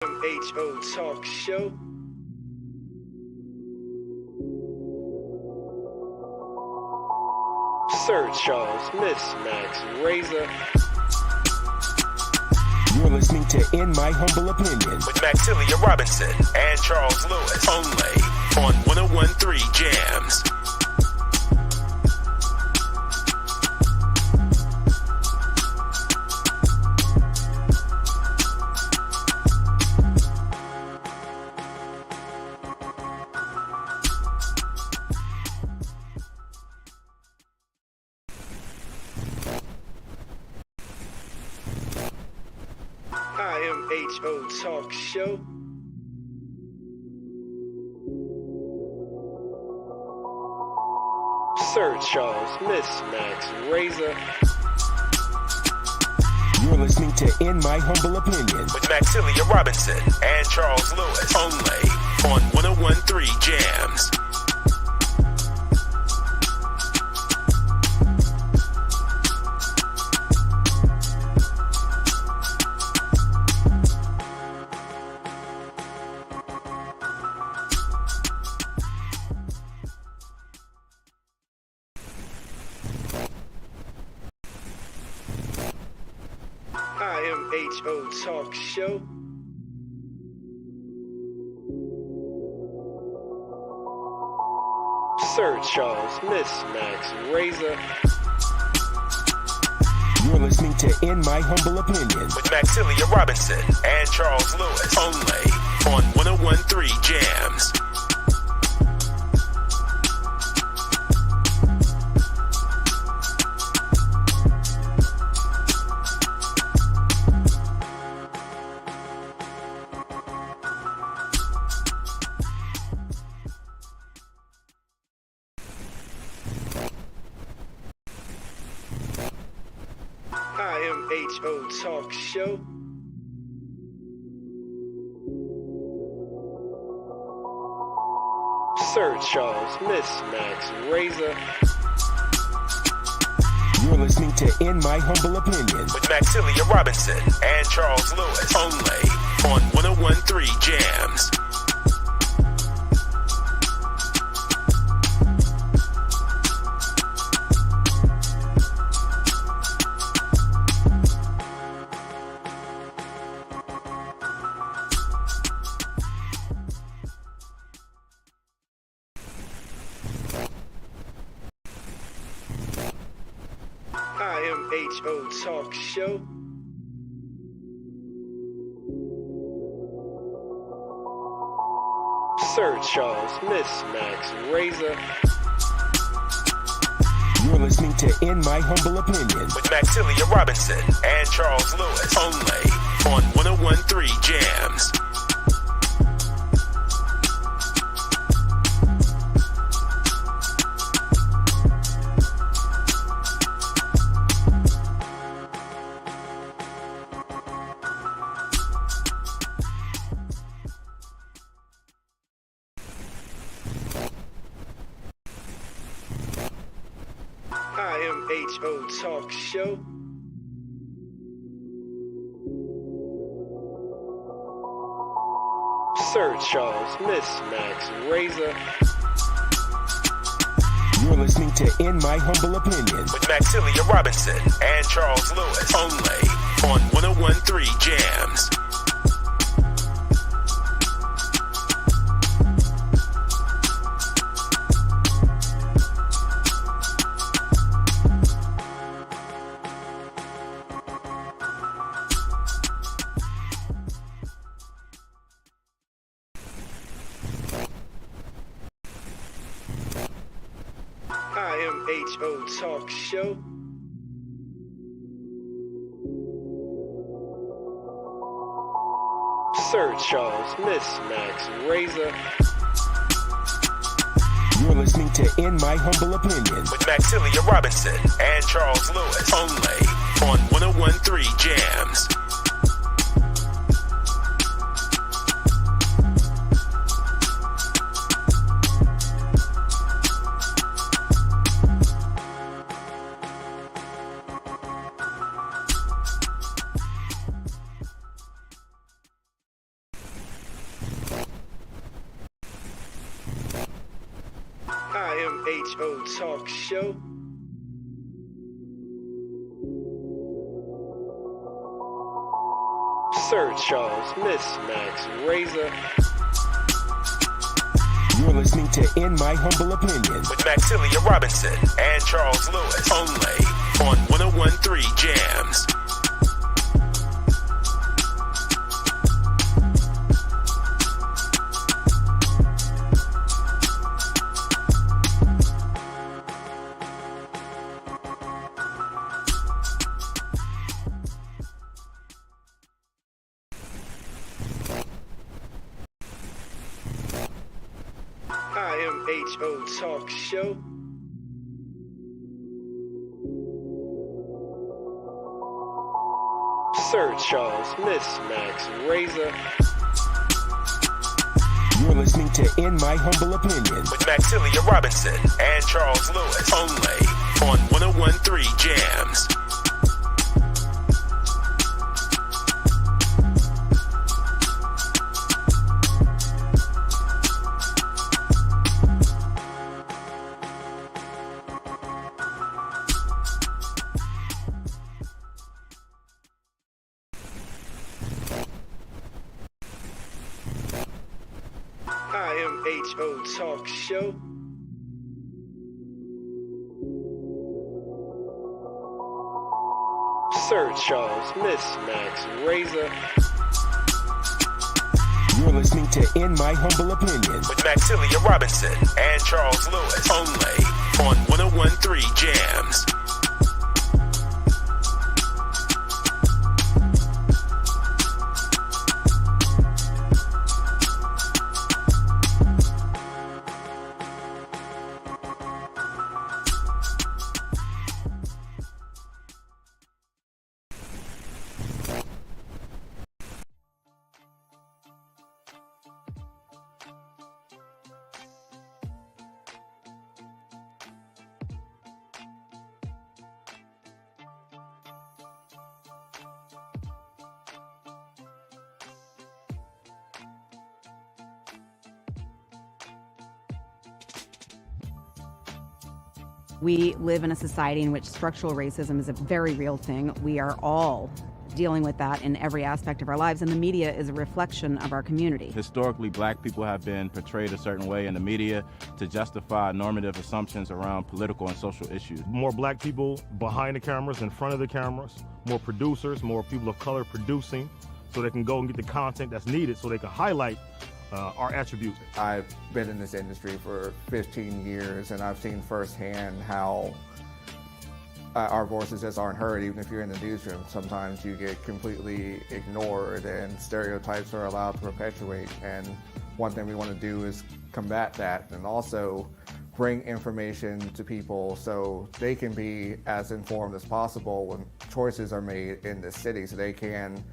IMHO Talk Show. Sir Charles, Miss Max Razor. You're listening to In My Humble Opinion with Maxilia Robinson and Charles Lewis, only on 101.3 Jams. IMHO Talk Show. Sir Charles, Miss Max Razor. You're listening to In My Humble Opinion with Maxilia Robinson and Charles Lewis, only on 101.3 Jams. IMHO Talk Show. Sir Charles, Miss Max Razor. You're listening to In My Humble Opinion with Maxilia Robinson and Charles Lewis, only on 101.3 Jams. IMHO Talk Show. Sir Charles, Miss Max Razor. You're listening to In My Humble Opinion with Maxilia Robinson and Charles Lewis, only on 101.3 Jams. IMHO Talk Show. Sir Charles, Miss Max Razor. You're listening to In My Humble Opinion with Maxilia Robinson and Charles Lewis, only on 101.3 Jams. IMHO Talk Show. Sir Charles, Miss Max Razor. You're listening to In My Humble Opinion with Maxilia Robinson and Charles Lewis, only on 101.3 Jams. IMHO Talk Show. Sir Charles, Miss Max Razor. You're listening to In My Humble Opinion with Maxilia Robinson and Charles Lewis, only on 101.3 Jams. IMHO Talk Show. Sir Charles, Miss Max, Razor. You're listening to In My Humble Opinion With Maxilia Robinson and Charles Lewis. Only on 1013 Jams. IMHO Talk Show. Sir Charles, Miss Max, Razor. You're listening to In My Humble Opinion With Maxilia Robinson and Charles Lewis. Only on 1013 Jams. IMHO Talk Show. Sir Charles, Miss Max, Razor. You're listening to In My Humble Opinion With Maxilia Robinson and Charles Lewis. Only on 1013 Jams. We live in a society in which structural racism is a very real thing. We are all dealing with that in every aspect of our lives, and the media is a reflection of our community. Historically, black people have been portrayed a certain way in the media to justify normative assumptions around political and social issues. More black people behind the cameras, in front of the cameras, more producers, more people of color producing, so they can go and get the content that's needed so they can highlight our attributes. I've been in this industry for 15 years, and I've seen firsthand how our voices just aren't heard. Even if you're in the newsroom, sometimes you get completely ignored and stereotypes are allowed to perpetuate. And one thing we want to do is combat that and also bring information to people so they can be as informed as possible when choices are made in this city, so they can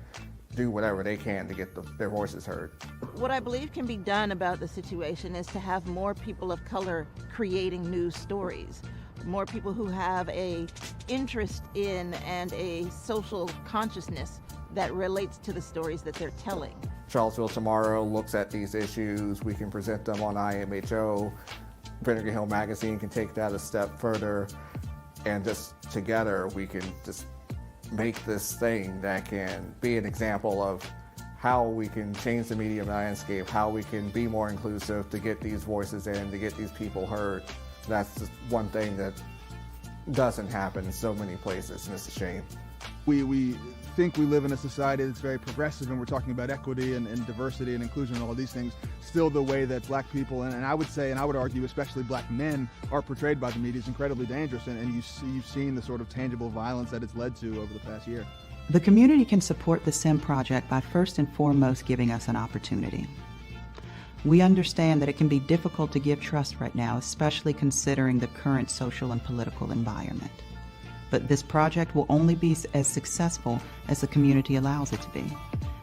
do whatever they can to get their voices heard. What I believe can be done about the situation is to have more people of color creating news stories, more people who have a interest in and a social consciousness that relates to the stories that they're telling. Charlottesville Tomorrow looks at these issues. We can present them on IMHO. Vinegar Hill Magazine can take that a step further, and just together we can just make this thing that can be an example of how we can change the media landscape, how we can be more inclusive to get these voices in, to get these people heard. That's just one thing that doesn't happen in so many places, and it's a shame. We think we live in a society that's very progressive, and we're talking about equity and diversity and inclusion and all of these things. Still, the way that black people, and I would say, and I would argue especially black men, are portrayed by the media is incredibly dangerous, and you've seen the sort of tangible violence that it's led to over the past year. The community can support the SIM project by first and foremost giving us an opportunity. We understand that it can be difficult to give trust right now, especially considering the current social and political environment. But this project will only be as successful as the community allows it to be.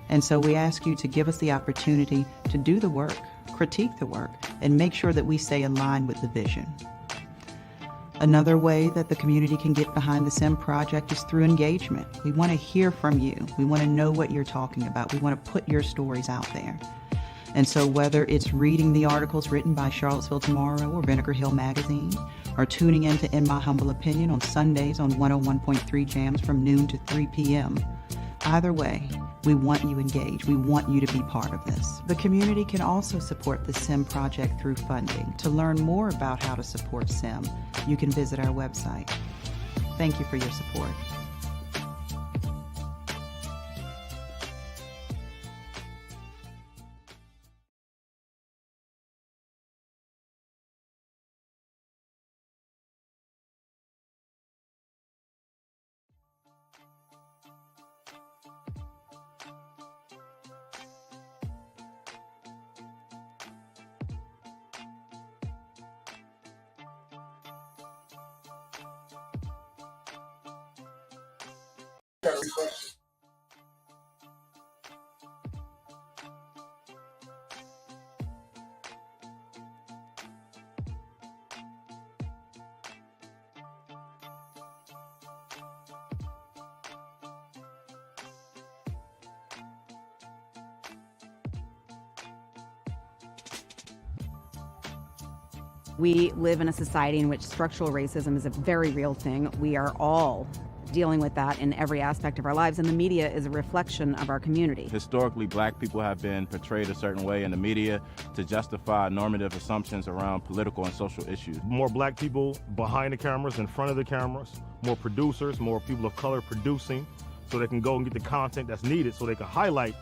And so we ask you to give us the opportunity to do the work, critique the work, and make sure that we stay in line with the vision. Another way that the community can get behind the SIM project is through engagement. We want to hear from you. We want to know what you're talking about. We want to put your stories out there. And so whether it's reading the articles written by Charlottesville Tomorrow or Vinegar Hill Magazine, or tuning in to In My Humble Opinion on Sundays on 101.3 Jams from noon to 3 p.m., either way, we want you engaged. We want you to be part of this. The community can also support the SIM project through funding. To learn more about how to support SIM, you can visit our website. Thank you for your support. We live in a society in which structural racism is a very real thing. We are all dealing with that in every aspect of our lives, and the media is a reflection of our community. Historically, black people have been portrayed a certain way in the media to justify normative assumptions around political and social issues. More black people behind the cameras, in front of the cameras, more producers, more people of color producing, so they can go and get the content that's needed so they can highlight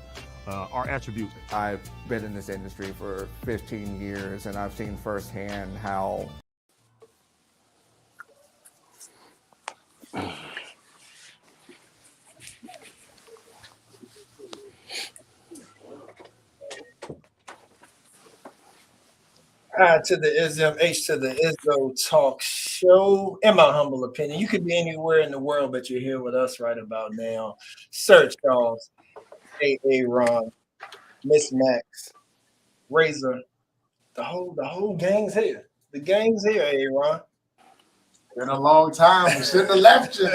our attributes. I've been in this industry for 15 years, and I've seen firsthand how I to the ISM, H to the ISO talk show. In my humble opinion, you could be anywhere in the world, but you're here with us right about now. Sir Charles, A.A. Ron, Miss Max, Razor, the whole gang's here. The gang's here, A.A. Ron. Been a long time. We shouldn't have left you.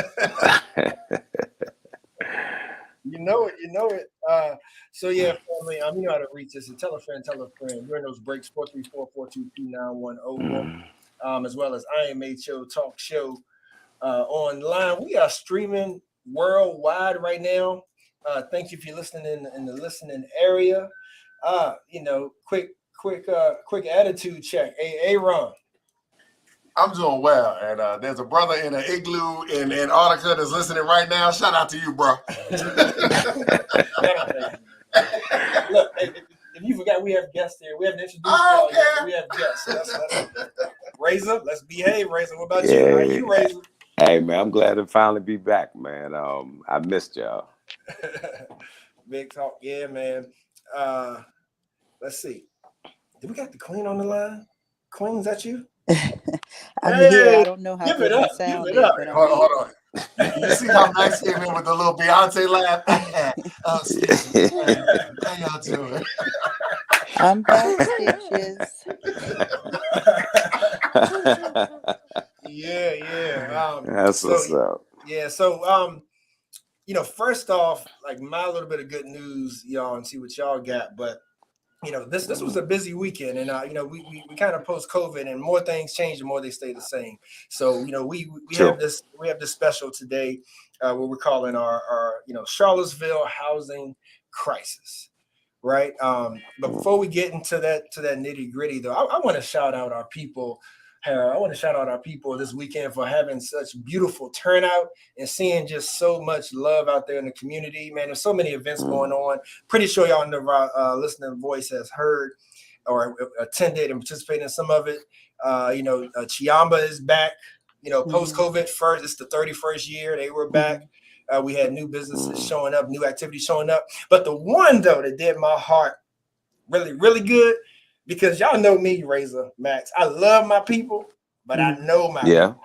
You know it. So yeah, family, you know how to reach us. And tell a friend. During those breaks, 434-422-9101, as well as IMHO talk show online. We are streaming worldwide right now. Thank you if you're listening in the listening area. Quick attitude check. Hey, Ron. I'm doing well, and there's a brother in an igloo in Antarctica that's listening right now. Shout out to you, bro. Look, if you forgot, we have guests here. We haven't introduced y'all yet. We have guests. So that's Razor, let's behave, Razor. What about you? How are you, Razor? Hey, man, I'm glad to finally be back, man. I missed y'all. Big talk. Yeah, man. Let's see. Did we got the Queen on the line? Queen, is that you? I'm here. I don't know how good my sound is. But hold on. You see how Max came in with the little Beyonce laugh? Oh, excuse me. How y'all doing? I'm back, stitches. Yeah. That's what's up. Yeah. So, first off, like my little bit of good news, y'all, and see what y'all got. But this was a busy weekend, and we kind of post COVID, and more things change, the more they stay the same. So we have this special today where we're calling our Charlottesville housing crisis, right? But before we get into that nitty gritty, though, I want to shout out our people. I want to shout out our people this weekend for having such beautiful turnout and seeing just so much love out there in the community. Man, there's so many events going on. Pretty sure y'all know our listening voice has heard or attended and participated in some of it. Chiamba is back. Post-COVID first, it's the 31st year. They were back. We had new businesses showing up, new activities showing up. But the one, though, that did my heart really, really good, because y'all know me, Razor, Max. I love my people, but I know my people.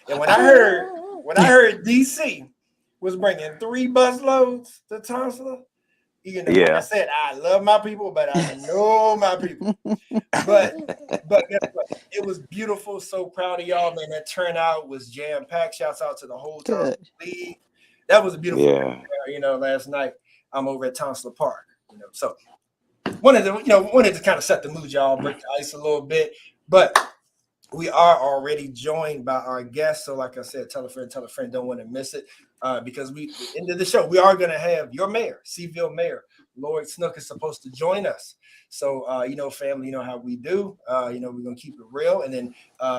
And when I heard DC was bringing 3 bus loads to Tulsa, like I said, I love my people, but I know my people. But guess what? It was beautiful. So proud of y'all, man. That turnout was jam-packed. Shouts out to the whole Tulsa League. That was a beautiful last night. I'm over at Tonsler Park. So wanted to kind of set the mood, y'all, break the ice a little bit, but we are already joined by our guest. So like I said, tell a friend, don't want to miss it. Because the end of the show, we are going to have your mayor, Cville Mayor, Lloyd Snook is supposed to join us. So, family, you know how we do. We're going to keep it real. And then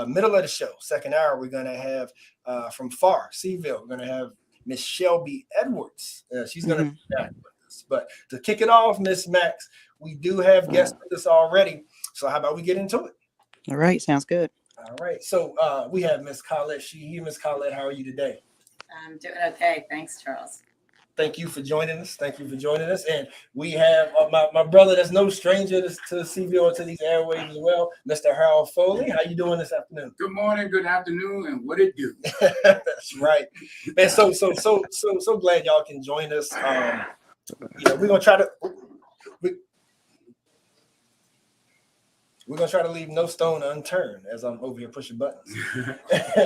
middle of the show, second hour, we're going to have from FAR, Cville, we're going to have Miss Shelby Edwards. She's going to be back with us. But to kick it off, Miss Max, we do have guests with us already. So how about we get into it? All right, sounds good. All right. So we have Miss Colette Sheehy. Miss Colette, how are you today? I'm doing okay. Thanks, Charles. Thank you for joining us. And we have my brother that's no stranger to Cville or to these airways as well, Mr. Harold Foley. How you doing this afternoon? Good morning, good afternoon, and what it do? That's right. And so glad y'all can join us. We're gonna try to We're gonna try to leave no stone unturned as I'm over here pushing buttons.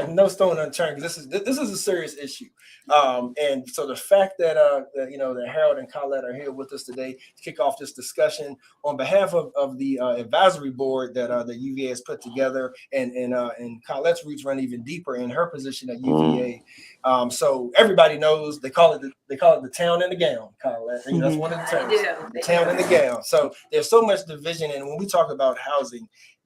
No stone unturned, because this is a serious issue. And so the fact that that Harold and Colette are here with us today to kick off this discussion on behalf of the advisory board that the UVA has put together, and Colette's roots run even deeper in her position at UVA. So everybody knows they call it the town in the gown, Colette. That's one of the terms. The town in the gown. So there's so much division, and when we talk about housing,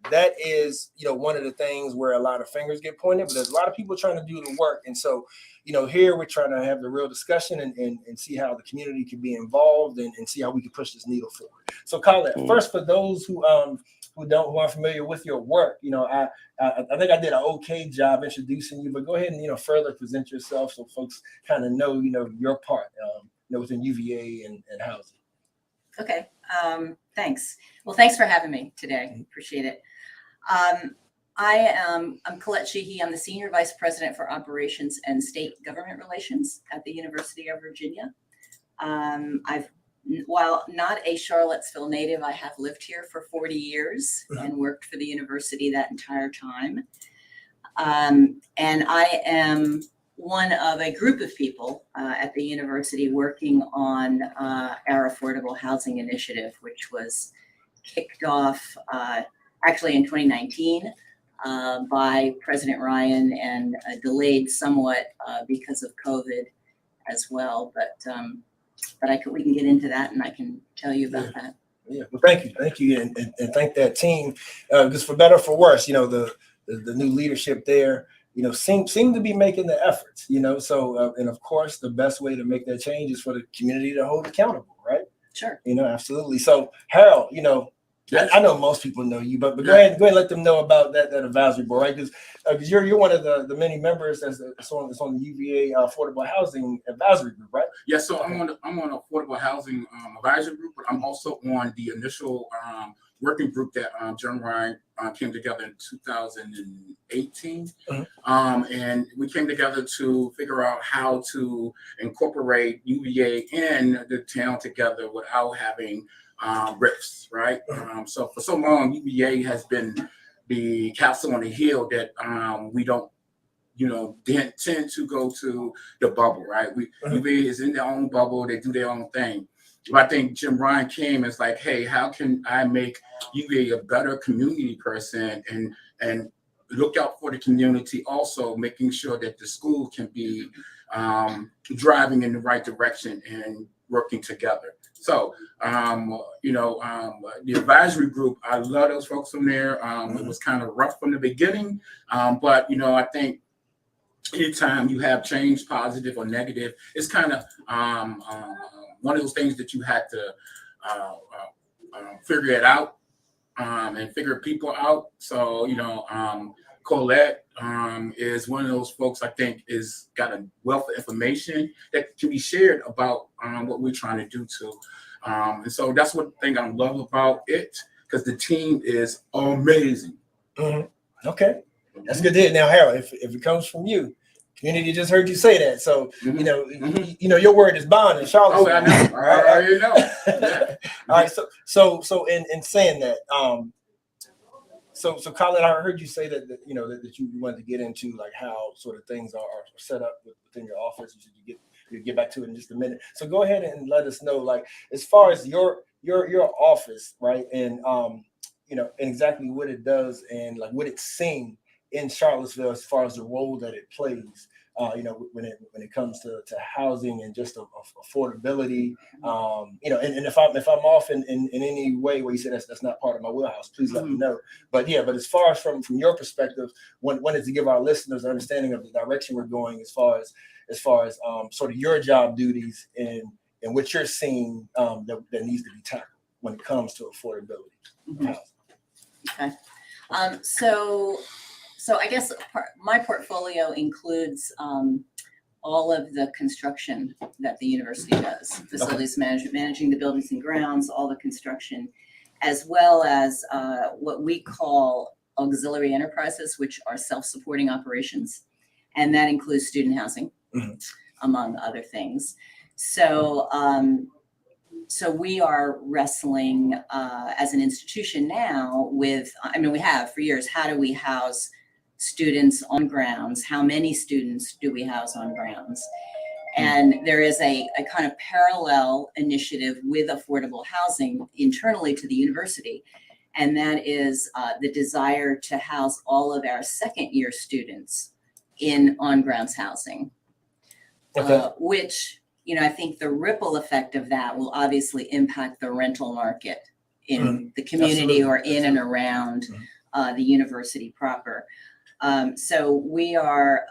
that is one of the things where a lot of fingers get pointed, but there's a lot of people trying to do the work. And so here we're trying to have the real discussion and see how the community can be involved and see how we can push this needle forward. So Colette, first, for those who aren't familiar with your work, I think I did an okay job introducing you, but go ahead and further present yourself so folks kind of know your part within UVA and housing. Okay. Thanks. Well, thanks for having me today. Appreciate it. I'm Colette Sheehy. I'm the Senior Vice President for Operations and State Government Relations at the University of Virginia. While not a Charlottesville native, I have lived here for 40 years and worked for the university that entire time. And I am one of a group of people at the university working on our affordable housing initiative, which was kicked off actually in 2019 by President Ryan and delayed somewhat because of COVID as well. But we can get into that, and I can tell you about that. Yeah, well, thank you, and thank that team, because for better or for worse, the new leadership there, seem to be making the efforts, So and of course, the best way to make that change is for the community to hold accountable, right? Sure. Absolutely. So Harold, yes. I know most people know you, but go ahead and let them know about that advisory board, right? Because you're one of the many members that's on the UVA Affordable Housing Advisory Group, right? Yeah, so I'm on Affordable Housing Advisory Group, but I'm also on the initial working group that John Ryan came together in 2018. And we came together to figure out how to incorporate UVA and the town together without having rifts, right? So for so long, UVA has been the castle on the hill that we don't, didn't tend to go to the bubble, right? UVA is in their own bubble, they do their own thing. But I think Jim Ryan came as like, hey, how can I make UVA a better community person and look out for the community, also making sure that the school can be driving in the right direction and working together. So, the advisory group, I love those folks from there. It was kind of rough from the beginning, but, I think anytime you have change, positive or negative, it's kind of one of those things that you had to figure it out and figure people out. So, Colette is one of those folks I think is got a wealth of information that can be shared about what we're trying to do too. And so that's one thing I love about it, because the team is amazing. Okay, that's good to hear. Now, Harold, if it comes from you, community just heard you say that, so your word is bond in Charlotte. Oh, I know. I already know. Yeah. All right, so in saying that, so Colin, I heard you say that you wanted to get into like how sort of things are set up within your office. You said you get we'll get back to it in just a minute. So go ahead and let us know, like, as far as your office, right, and you know, and exactly what it does and like what it's seeing in Charlottesville as far as the role that it plays. You know, when it comes to housing and just affordability, you know, and if I'm off in any way where you say that's not part of my wheelhouse, please let me know. But yeah, but as far as from your perspective, wanted to give our listeners an understanding of the direction we're going as far as sort of your job duties and what you're seeing that needs to be tackled when it comes to affordability. Okay. So I guess my portfolio includes all of the construction that the university does, facilities management, managing the buildings and grounds, all the construction, as well as what we call auxiliary enterprises, which are self-supporting operations. And that includes student housing, among other things. So, so we are wrestling as an institution now with, I mean, we have for years, how do we house students on grounds? How many students do we house on grounds? And there is a kind of parallel initiative with affordable housing internally to the university. And that is the desire to house all of our second year students in on-grounds housing, which, you know, I think the ripple effect of that will obviously impact the rental market in the community or in and around the university proper. So we are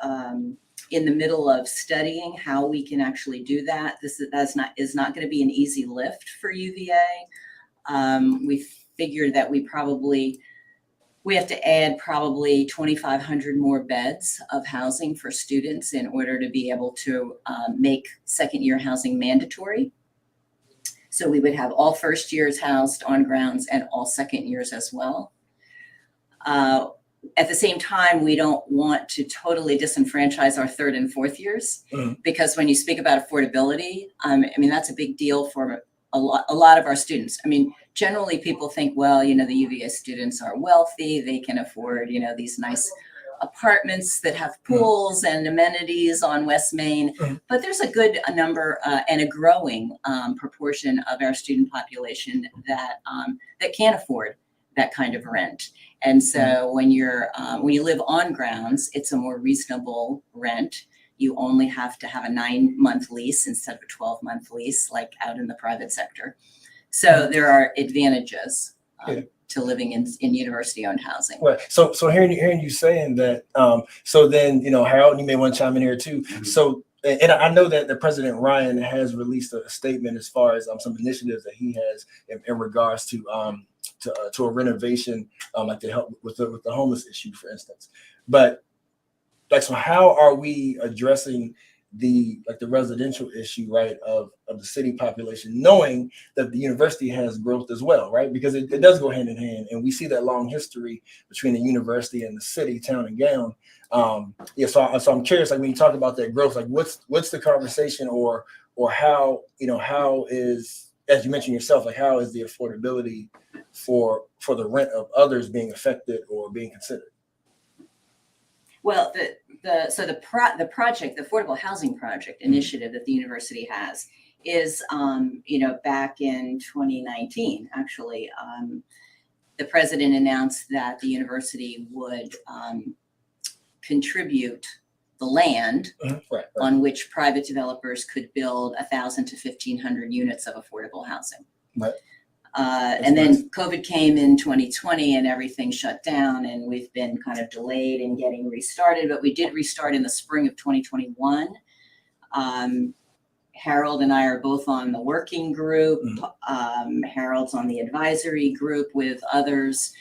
in the middle of studying how we can actually do that. This is not going to be an easy lift for UVA. We figured that we have to add probably 2,500 more beds of housing for students in order to be able to make second year housing mandatory. So we would have all first years housed on grounds and all second years as well. At the same time, we don't want to totally disenfranchise our third and fourth years, because when you speak about affordability, I mean, that's a big deal for a lot of our students. I mean, generally people think, well, you know, the UVA students are wealthy, they can afford, you know, these nice apartments that have pools and amenities on West Main, but there's a good number and a growing proportion of our student population that can't afford that kind of rent. And so when you live on grounds, it's a more reasonable rent. You only have to have a 9-month lease instead of a 12-month lease, like out in the private sector. So there are advantages to living in university-owned housing. Right. So hearing you saying that, so then, you know, Harold, you may want to chime in here too. So, and I know that the President Ryan has released a statement as far as some initiatives that he has in regards to a renovation, like to help with the homeless issue, for instance. But like, so how are we addressing the residential issue, right, of the city population, knowing that the university has growth as well, right? Because it does go hand in hand, and we see that long history between the university and the city, town and gown. So I'm curious, like when you talk about that growth, like what's the conversation, or how, you know, how is, as you mentioned yourself, like how is the affordability for the rent of others being affected or being considered? Well, the project, the Affordable Housing Project initiative that the university has is, you know, back in 2019, actually, the president announced that the university would contribute the land on which private developers could build 1,000 to 1,500 units of affordable housing. And then COVID came in 2020 and everything shut down, and we've been kind of delayed in getting restarted, but we did restart in the spring of 2021. Harold and I are both on the working group. Harold's on the advisory group with others.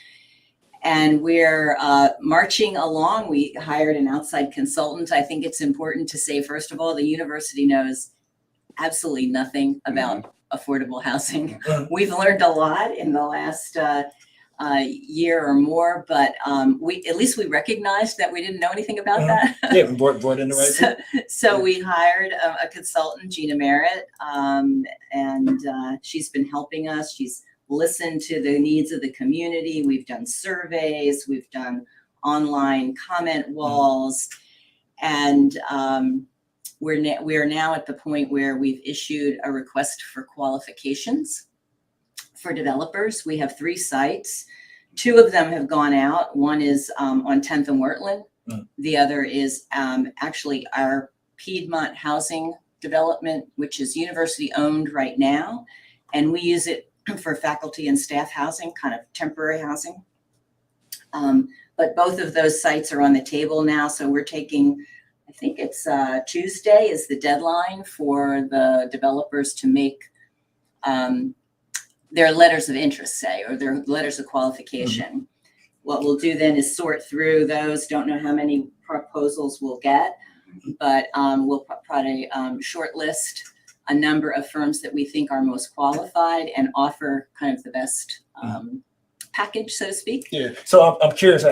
And we're marching along. We hired an outside consultant. I think it's important to say, first of all, the university knows absolutely nothing about affordable housing. We've learned a lot in the last year or more, but at least we recognized that we didn't know anything about that. Yeah, we brought in the right so we hired a consultant, Gina Merritt, and she's been helping us. She's listened to the needs of the community. We've done surveys, we've done online comment walls, and we are now at the point where we've issued a request for qualifications for developers. We have 3 sites. 2 of them have gone out. One is on 10th and Wurtland. The other is actually our Piedmont housing development, which is university owned right now. And we use it for faculty and staff housing, kind of temporary housing. But both of those sites are on the table now. So we're taking, I think it's Tuesday is the deadline for the developers to make their letters of interest, say, or their letters of qualification. What we'll do then is sort through those. Don't know how many proposals we'll get, but we'll probably shortlist a number of firms that we think are most qualified and offer kind of the best package, so to speak. Yeah. So I'm curious,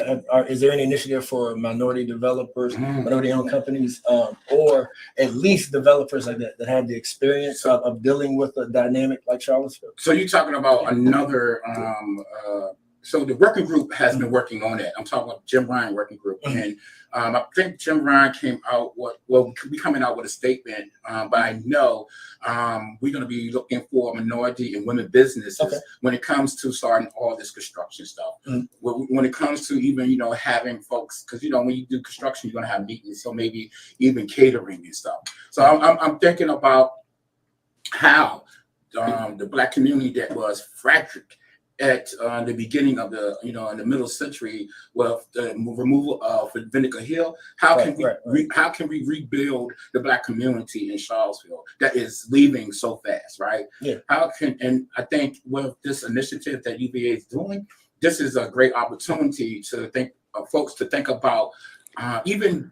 is there any initiative for minority developers, minority-owned companies, or at least developers like that have the experience of dealing with a dynamic like Charlottesville? So you're talking about another. So the working group has been working on it. I'm talking about Jim Ryan working group, and I think Jim Ryan came out we'll be coming out with a statement. But I know we're going to be looking for minority and women businesses when it comes to starting all this construction stuff. When it comes to even having folks, because when you do construction, you're going to have meetings, so maybe even catering and stuff. So I'm thinking about how the Black community that was fractured at the beginning of the, in the middle century, with the removal of Vinegar Hill, how can we rebuild the Black community in Charlottesville that is leaving so fast, right? Yeah. And I think with this initiative that UVA is doing, this is a great opportunity to think folks to think about even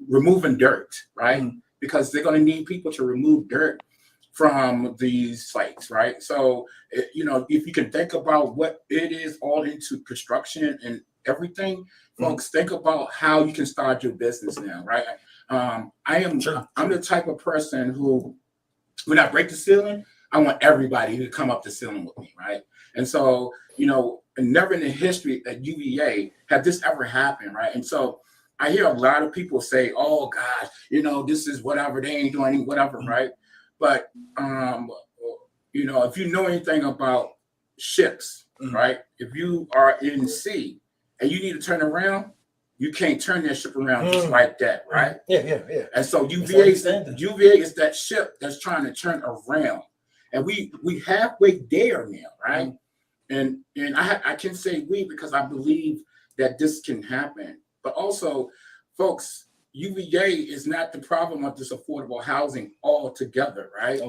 removing dirt, right? Because they're going to need people to remove dirt from these sites, right? So, if you can think about what it is all into construction and everything, folks, think about how you can start your business now, right? I'm the type of person who, when I break the ceiling, I want everybody to come up the ceiling with me, right? And so, never in the history at UVA have this ever happened, right? And so I hear a lot of people say, oh gosh, this is whatever, they ain't doing whatever, right? But if you know anything about ships, right? If you are in sea and you need to turn around, you can't turn that ship around just like that, right? Yeah. And so UVA is that ship that's trying to turn around, and we halfway there now, right? And I can say we because I believe that this can happen. But also, folks, UVA is not the problem of this affordable housing altogether, right?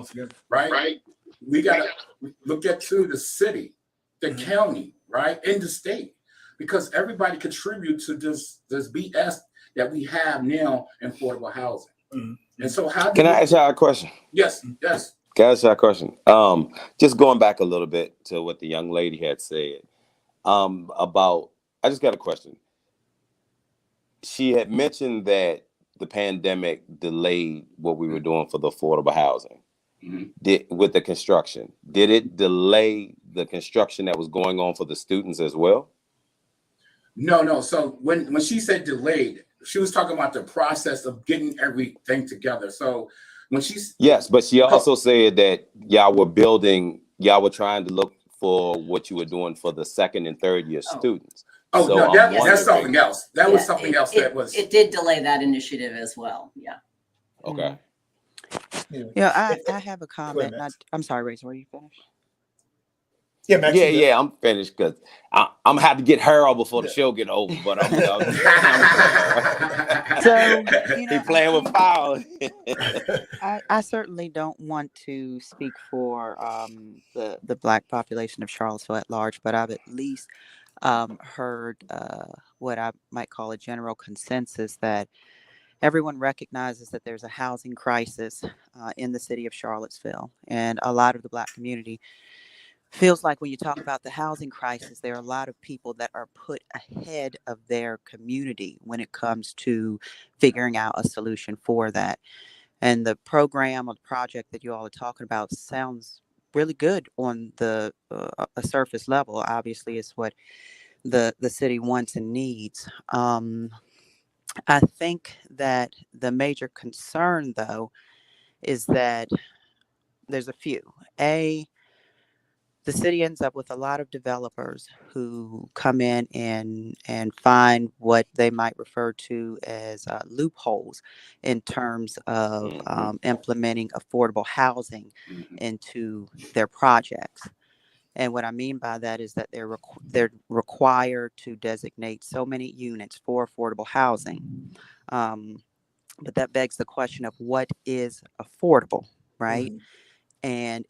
Right. We got to look at the city, the county, right, and the state, because everybody contributes to this BS that we have now in affordable housing. And so, Can I ask y'all a question? Yes. Can I ask y'all a question? Just going back a little bit to what the young lady had said about. I just got a question. She had mentioned that the pandemic delayed what we were doing for the affordable housing. With the construction. Did it delay the construction that was going on for the students as well? No. So when she said delayed, she was talking about the process of getting everything together. So when yes, but she also said that y'all were trying to look for what you were doing for the second and third year students. Oh, so no, that's something else. That was something else It did delay that initiative as well. Yeah. Okay. I have a comment. I'm sorry, Razor, were you finished? Yeah, Max, I'm finished because I'm gonna have to get her over before the show get over. But I'm so he playing with fire. I certainly don't want to speak for the Black population of Charlottesville at large, but I've at least heard what I might call a general consensus that everyone recognizes that there's a housing crisis in the city of Charlottesville, and a lot of the Black community feels like when you talk about the housing crisis, there are a lot of people that are put ahead of their community when it comes to figuring out a solution for that. And the program or the project that you all are talking about sounds really good on the a surface level. Obviously, it's what the city wants and needs. I think that the major concern, though, is that there's a few. The city ends up with a lot of developers who come in and find what they might refer to as loopholes in terms of implementing affordable housing into their projects. And what I mean by that is that they're required to designate so many units for affordable housing. But that begs the question of what is affordable, right? And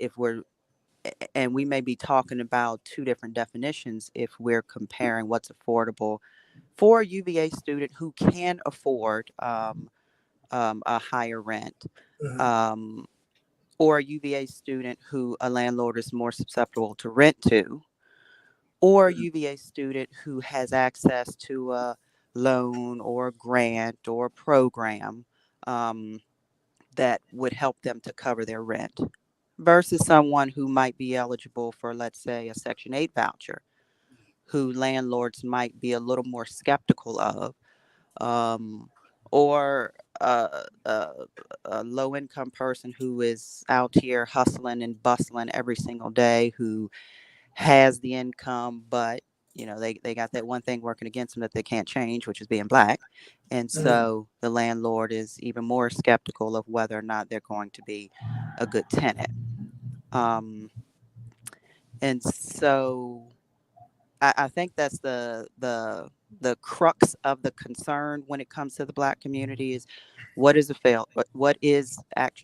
we may be talking about two different definitions if we're comparing what's affordable for a UVA student who can afford a higher rent, or a UVA student who a landlord is more susceptible to rent to, or a UVA student who has access to a loan or a grant or a program that would help them to cover their rent, versus someone who might be eligible for, let's say, a Section 8 voucher, who landlords might be a little more skeptical of, or a low-income person who is out here hustling and bustling every single day, who has the income, but they got that one thing working against them that they can't change, which is being Black. And so the landlord is even more skeptical of whether or not they're going to be a good tenant. And so I think that's the crux of the concern when it comes to the Black community is what is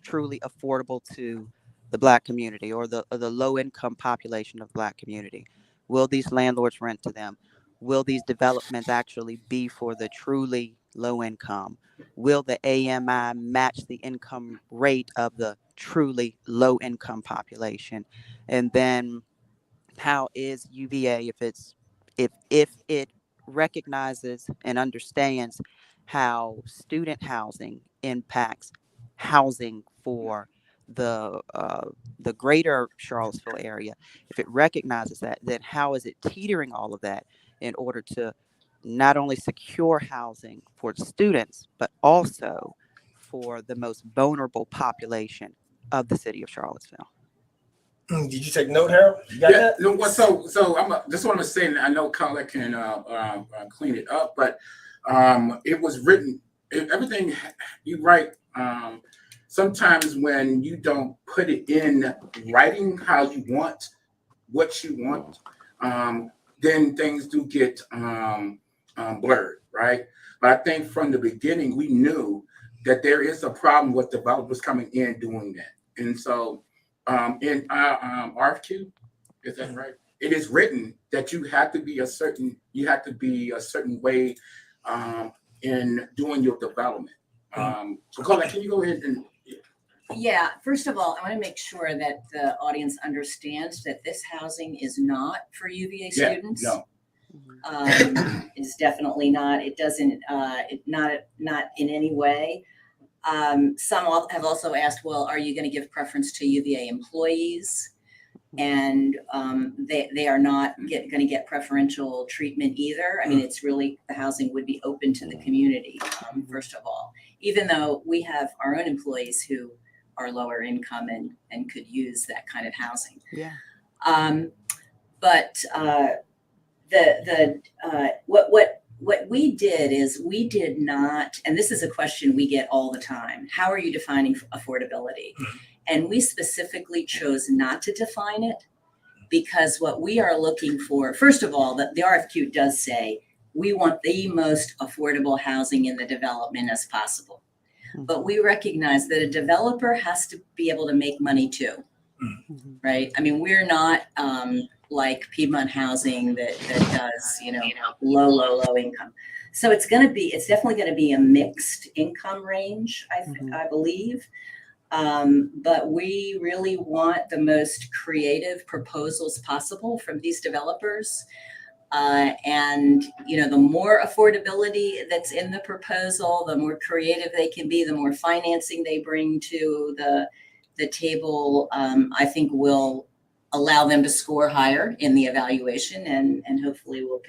truly affordable to the Black community, or the low income population of the Black community. Will these landlords rent to them? Will these developments actually be for the truly low income? Will the AMI match the income rate of the truly low income population? And then how is UVA, if it recognizes and understands how student housing impacts housing for the greater Charlottesville area, if it recognizes that, then how is it teetering all of that in order to not only secure housing for the students, but also for the most vulnerable population of the city of Charlottesville? Did you take note, Harold? You got that? No, so just what I'm saying. I know Carla can clean it up, but it was written. Everything you write. Sometimes when you don't put it in writing how you want, what you want, then things do get blurred, right? But I think from the beginning we knew that there is a problem with developers coming in doing that, and so. In our RFQ, is that right? It is written that you have to be a certain way in doing your development. So Carla, can you go ahead and? Yeah, first of all, I want to make sure that the audience understands that this housing is not for UVA students. No. It's definitely not. It doesn't, not in any way. Some have also asked, well, are you going to give preference to UVA employees? And they are not going to get preferential treatment either. I mean, it's really, the housing would be open to the community, first of all, even though we have our own employees who are lower income and could use that kind of housing. Yeah. But what we did is we did not, and this is a question we get all the time, how are you defining affordability? And we specifically chose not to define it because what we are looking for, first of all, the RFQ does say we want the most affordable housing in the development as possible. But we recognize that a developer has to be able to make money too, right? I mean, we're not like Piedmont Housing that does, low income. So it's definitely going to be a mixed income range, I believe. But we really want the most creative proposals possible from these developers. And, the more affordability that's in the proposal, the more creative they can be, the more financing they bring to the table, I think will allow them to score higher in the evaluation, and hopefully we'll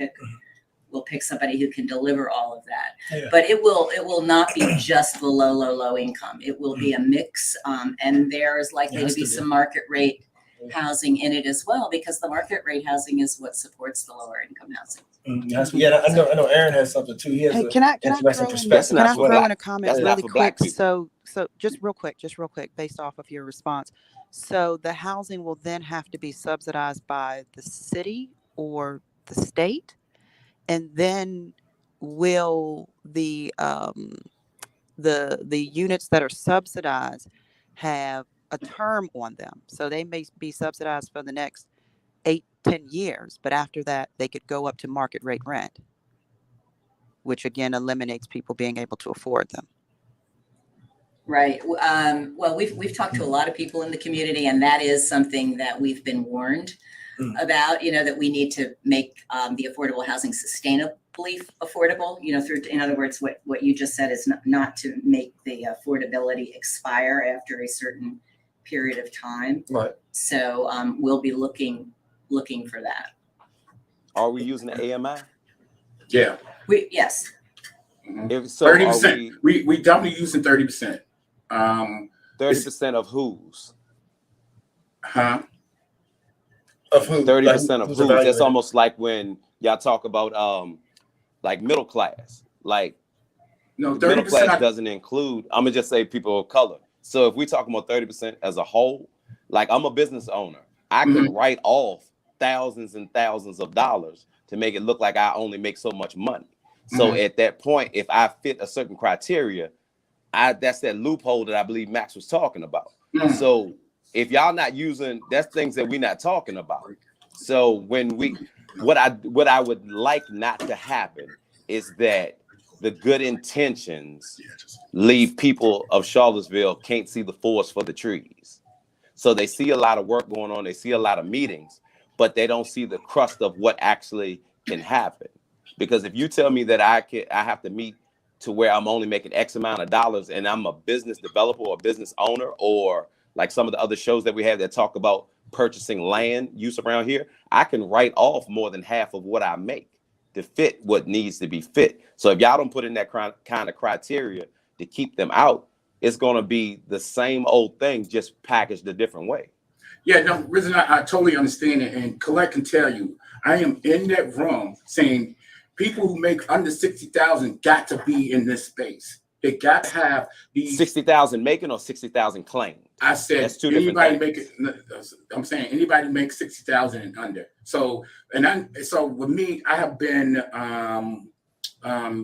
We'll pick somebody who can deliver all of that. Yeah. But it will not be just the low income. It will be a mix, and there is likely to be some market rate housing in it as well, because the market rate housing is what supports the lower income housing. Yeah, I know Aaron has something too. He has Can I throw in a comment really quick? So just real quick, based off of your response. So the housing will then have to be subsidized by the city or the state, and then will the units that are subsidized have a term on them? So they may be subsidized for the next 8-10 years, but after that they could go up to market rate rent, which again eliminates people being able to afford them. Right. Well, we've talked to a lot of people in the community, and that is something that we've been warned about, that we need to make the affordable housing sustainably affordable, through, in other words, what you just said is not to make the affordability expire after a certain period of time. Right. So we'll be looking for that. Are we using the AMI? Yeah. Yes. If so, 30%. We definitely using 30%. 30% of whose? Huh? Of who? 30% of who's whose? That's evaluated? almost like when y'all talk about like middle class. Like no, 30% middle class doesn't include. I'm gonna just say people of color. So if we talk about 30% as a whole, like I'm a business owner, I can write off thousands and thousands of dollars to make it look like I only make so much money. So at that point, if I fit a certain criteria, that's that loophole that I believe Max was talking about. So if y'all not using, that's things that we're not talking about. So when what I would like not to happen is that the good intentions leave people of Charlottesville can't see the forest for the trees. So they see a lot of work going on, they see a lot of meetings, but they don't see the crust of what actually can happen. Because if you tell me that I have to meet to where I'm only making X amount of dollars and I'm a business developer or a business owner, or like some of the other shows that we have that talk about purchasing land use around here, I can write off more than half of what I make to fit what needs to be fit. So if y'all don't put in that kind of criteria to keep them out, it's going to be the same old thing, just packaged a different way. Yeah, no, Risen, I totally understand it. And Colette can tell you, I am in that room saying people who make under 60,000 got to be in this space. They got to have these 60,000 making or 60,000 claimed. I said that's two anybody different make it. I'm saying anybody make 60,000 and under. So with me, I have been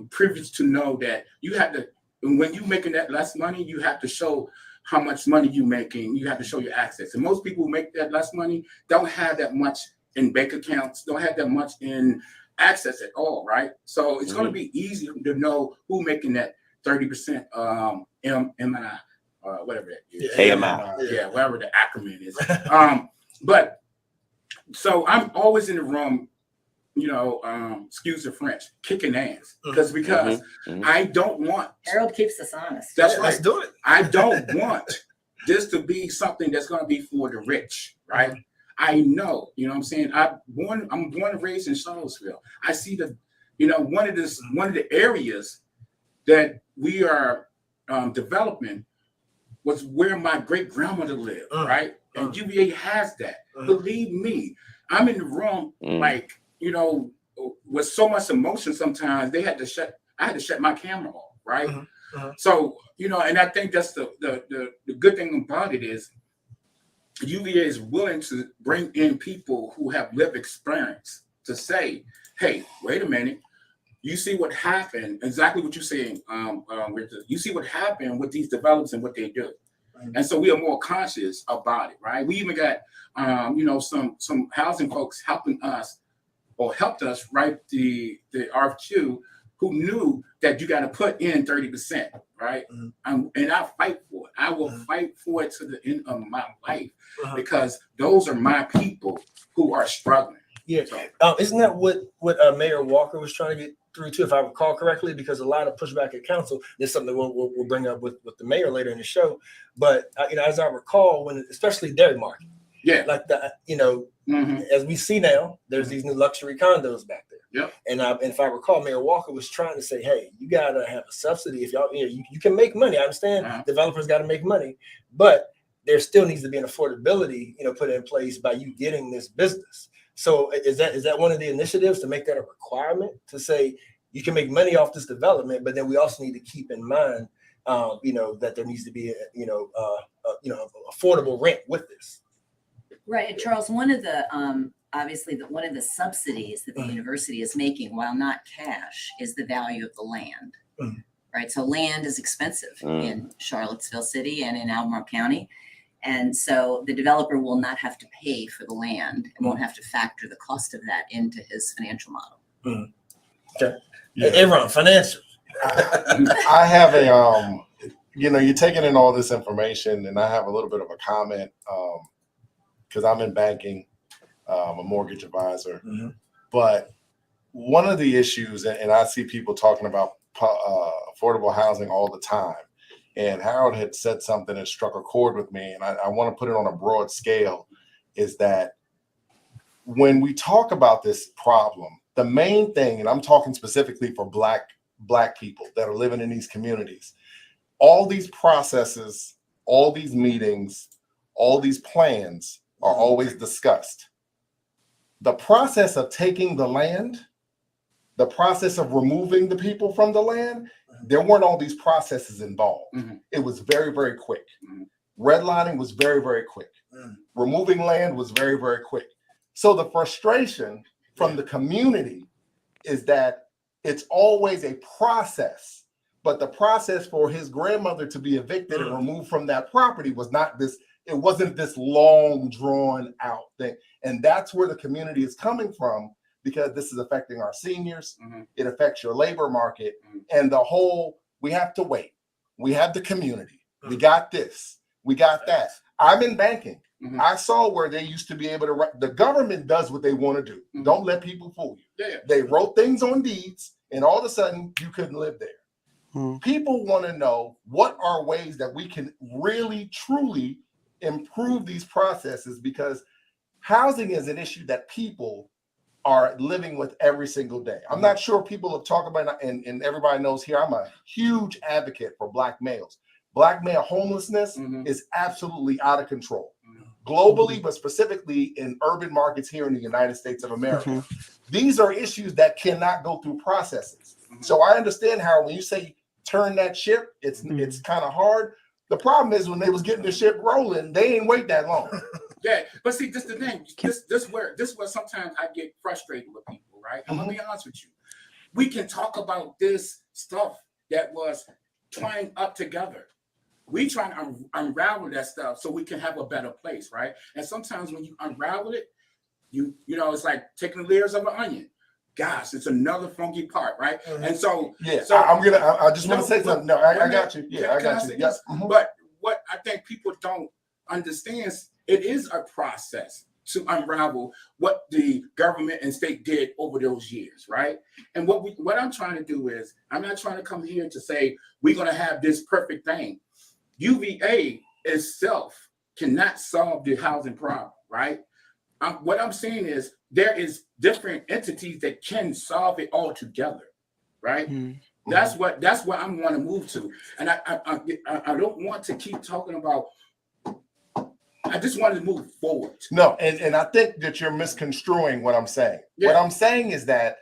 privileged to know that you have to, when you making that less money, you have to show how much money you making. You have to show your assets. And most people who make that less money don't have that much in bank accounts, don't have that much in access at all, right? So it's going to be easy to know who making that 30% MNI, whatever that is. AMI. Yeah, whatever the acronym is. But so I'm always in the room, excuse the French, kicking ass. Because I don't want Harold keeps us honest. That's right. Let's do it. I don't want this to be something that's going to be for the rich, right? I know, what I'm saying? I'm born and raised in Charlottesville. I see one of the areas that we are developing was where my great grandmother lived, right? And UVA has that. Believe me, I'm in the room with so much emotion. Sometimes I had to shut my camera off, right? So and I think that's the good thing about it is UVA is willing to bring in people who have lived experience to say, hey, wait a minute. You see what happened, exactly what you're saying, Richard. You see what happened with these developers and what they do. And so we are more conscious about it, right? We even got, some housing folks helping us or helped us write the RFQ who knew that you got to put in 30%, right? And I fight for it. I will fight for it to the end of my life because those are my people who are struggling. Yeah. Isn't that what Mayor Walker was trying to get through too, if I recall correctly? Because a lot of pushback at council, there's something we'll bring up with the mayor later in the show. But as I recall, when especially Dairy Market, like as we see now, there's these new luxury condos back there. Yep. And if I recall, Mayor Walker was trying to say, hey, you got to have a subsidy. If y'all, you can make money. I understand developers got to make money, but there still needs to be an affordability, put in place by you getting this business. So is that one of the initiatives to make that a requirement to say you can make money off this development, but then we also need to keep in mind, that there needs to be affordable rent with this. Right, and Charles, one of the obviously one of the subsidies that the university is making, while not cash, is the value of the land. Right, so land is expensive in Charlottesville City and in Albemarle County. And so the developer will not have to pay for the land and won't have to factor the cost of that into his financial model. Okay. Yeah. Hey, Aaron, financial. I have a, you're taking in all this information, and I have a little bit of a comment because I'm in banking, I'm a mortgage advisor. But one of the issues, and I see people talking about affordable housing all the time, and Harold had said something that struck a chord with me, and I want to put it on a broad scale, is that when we talk about this problem, the main thing, and I'm talking specifically for black people that are living in these communities, all these processes, all these meetings, all these plans are always discussed. The process of taking the land, the process of removing the people from the land, there weren't all these processes involved. It was very, very quick. Redlining was very, very quick. Removing land was very, very quick. So the frustration from the community is that it's always a process, but the process for his grandmother to be evicted and removed from that property was not this, it wasn't this long drawn out thing. And that's where the community is coming from, because this is affecting our seniors. It affects your labor market and the whole, we have to wait. We have the community. We got this. We got that. I'm in banking. I saw where they used to be able to, the government does what they want to do. Don't let people fool you. They wrote things on deeds and all of a sudden you couldn't live there. People want to know what are ways that we can really, truly improve these processes, because housing is an issue that people are living with every single day. I'm not sure people have talked about it, and everybody knows here, I'm a huge advocate for Black males. Black male homelessness is absolutely out of control. Globally, but specifically in urban markets here in the United States of America. These are issues that cannot go through processes. So I understand how when you say turn that ship, it's kind of hard. The problem is when they was getting the ship rolling, they ain't wait that long. Yeah, but see, this is the thing. This where sometimes I get frustrated with people, right? I'm gonna be honest with you. We can talk about this stuff that was trying up together. We try to unravel that stuff so we can have a better place, right? And sometimes when you unravel it, you know, it's like taking the layers of an onion. Gosh, it's another funky part, right? And so, I just want to say something. No, I got you. Yeah, I got you. Yes. But what I think people don't understand, it is a process to unravel what the government and state did over those years, right? And what I'm trying to do is, I'm not trying to come here to say we're going to have this perfect thing. UVA itself cannot solve the housing problem, right? What I'm saying is there is different entities that can solve it all together, right? That's what I'm want to move to, and I don't want to keep talking about. I just want to move forward. No, and I think that you're misconstruing what I'm saying. What I'm saying is that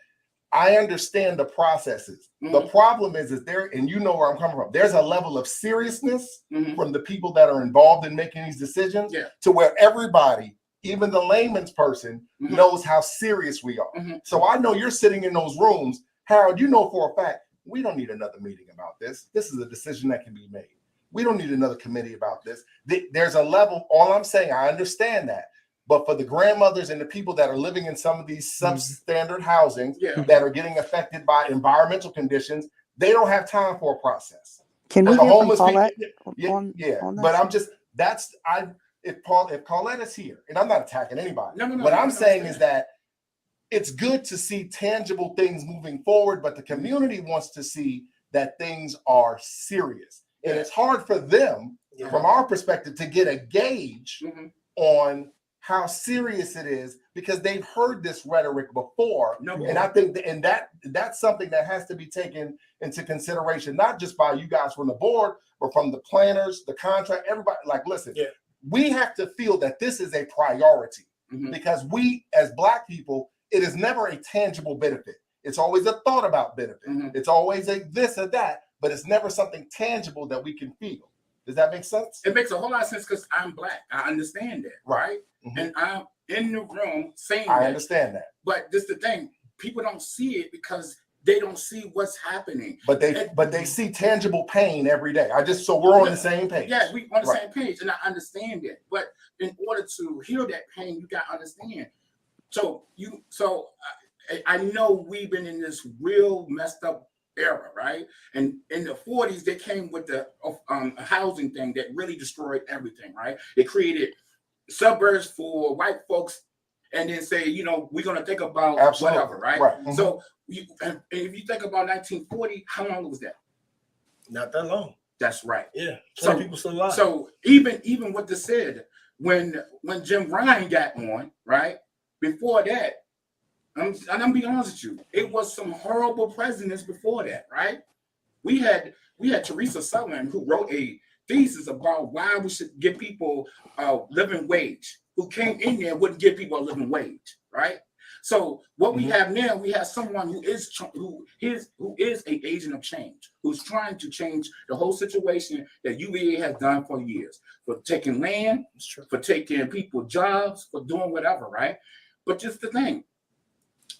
I understand the processes. The problem is there, and you know where I'm coming from. There's a level of seriousness from the people that are involved in making these decisions to where everybody, even the layman's person, knows how serious we are. So I know you're sitting in those rooms. Harold, you know for a fact, we don't need another meeting about this. This is a decision that can be made. We don't need another committee about this. There's a level, all I'm saying, I understand that. But for the grandmothers and the people that are living in some of these substandard housing that are getting affected by environmental conditions, they don't have time for a process. Can we hear from Paulette? But I'm just, if Paulette is here, and I'm not attacking anybody. What I'm saying is that it's good to see tangible things moving forward, but the community wants to see that things are serious. And it's hard for them, from our perspective, to get a gauge on how serious it is because they've heard this rhetoric before. And I think that's something that has to be taken into consideration, not just by you guys from the board, but from the planners, the contract, everybody. Like, listen, we have to feel that this is a priority because we, as Black people, it is never a tangible benefit. It's always a thought about benefit. It's always a this or that, but it's never something tangible that we can feel. Does that make sense? It makes a whole lot of sense because I'm Black. I understand that, right? And I'm in the room saying I that. understand that. But this the thing, people don't see it because they don't see what's happening. But they see tangible pain every day. So we're on the same page. Yeah, we on the same page, and I understand that. But in order to heal that pain, you got to understand. So I know we've been in this real messed up era, right? And in the 40s, they came with the housing thing that really destroyed everything, right? They created suburbs for white folks and then say, we're going to think about whatever, right? So and if you think about 1940, how long was that? Not that long. That's right. Yeah. So people still alive. So even what they said, when Jim Ryan got on, right? Before that, I'm being honest with you, it was some horrible presidents before that, right? We had Teresa Sutherland, who wrote a thesis about why we should give people a living wage, who came in there and wouldn't give people a living wage, right? So what we have now, we have someone who is an agent of change, who's trying to change the whole situation that UVA has done for years, for taking land, for taking people jobs, for doing whatever, right? But just the thing,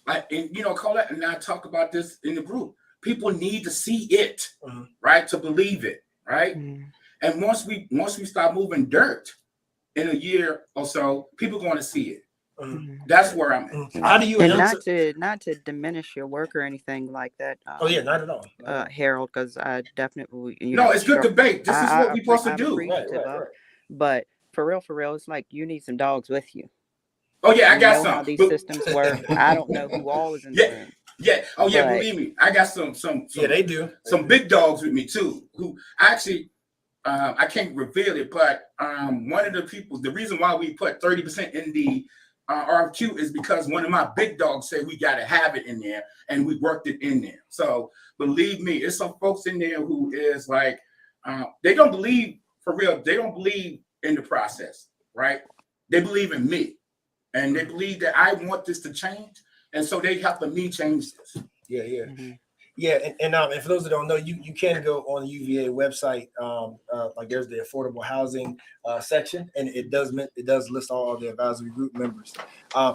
Colette and I talk about this in the group. People need to see it, right, to believe it, right? And once we start moving dirt in a year or so, people are going to see it. That's where I'm at. How do you and not to diminish your work or anything like that? Not at all, Harold, because I definitely it's good debate. This is what we're supposed to do. Right. But for real, it's like you need some dogs with you. Oh yeah, I got some. How these systems work. I don't know who all is in the room. Yeah. Oh yeah, believe me, I got some. Yeah, they do. Some big dogs with me too. Who actually, I can't reveal it, but one of the people, the reason why we put 30% in the RFQ is because one of my big dogs said we got to have it in there, and we worked it in there. So believe me, it's some folks in there who is like, they don't believe for real. They don't believe in the process, right? They believe in me. And they believe that I want this to change, and so they helping me change this. Yeah. And for those that don't know, you can go on the UVA website. Like there's the affordable housing section, and it does list all of the advisory group members.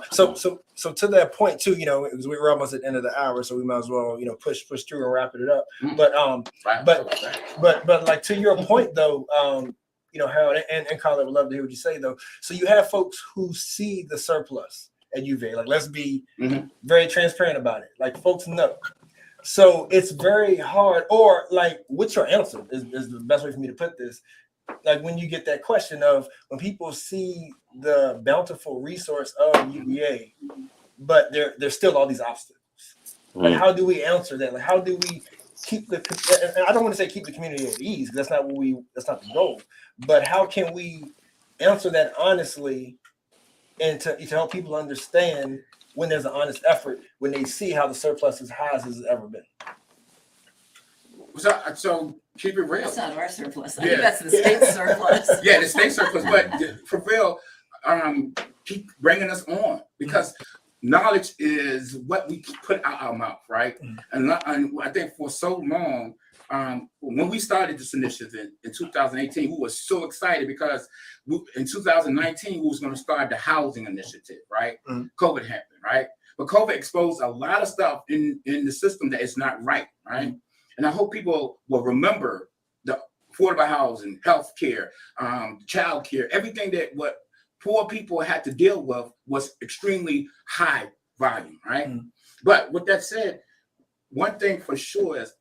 So to that point too, we're almost at the end of the hour, so we might as well push through and wrap it up. But like to your point though. Harold and Colin would love to hear what you say though. So you have folks who see the surplus at UVA. Like, let's be very transparent about it. Like, folks know. So it's very hard. Or like, what's your answer? Is the best way for me to put this. Like when you get that question of when people see the bountiful resource of UVA, but there's still all these obstacles. Like, how do we answer that? Like, how do we keep I don't want to say keep the community at ease, because that's not the goal. But how can we answer that honestly and to help people understand when there's an honest effort, when they see how the surplus is high as it's ever been? So keep it real. That's not our surplus. I think that's the state surplus. Yeah, the state surplus. But for real, keep bringing us on, because knowledge is what we put out our mouth, right? And I think for so long, when we started this initiative in 2018, we were so excited because in 2019, we was going to start the housing initiative, right? COVID happened, right? But COVID exposed a lot of stuff in the system that is not right, right? And I hope people will remember the affordable housing, healthcare, childcare, everything that what poor people had to deal with was extremely high volume, right? But with that said, one thing for sure is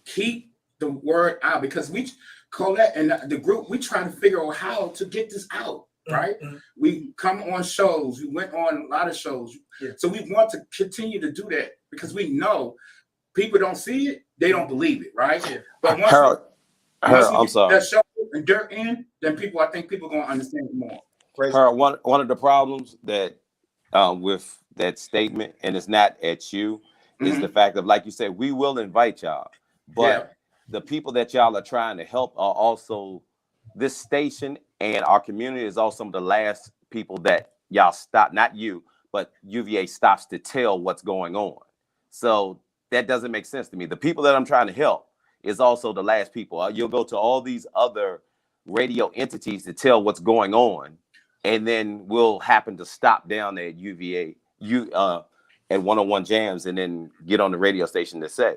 keep the word out, because we, Colette and the group, we trying to figure out how to get this out, right? We come on shows, we went on a lot of shows. So we want to continue to do that because we know people don't see it, they don't believe it, right? But once Harold, I'm get sorry. that show and dirt in, then I think people are going to understand it more. One of the problems that with that statement, and it's not at you, is the fact of, like you said, we will invite y'all, but the people that y'all are trying to help are also this station, and our community is also some of the last people that y'all stop, not you, but UVA stops to tell what's going on. So that doesn't make sense to me. The people that I'm trying to help is also the last people. You'll go to all these other radio entities to tell what's going on, and then we'll happen to stop down there at UVA, at 101 Jams, and then get on the radio station to say,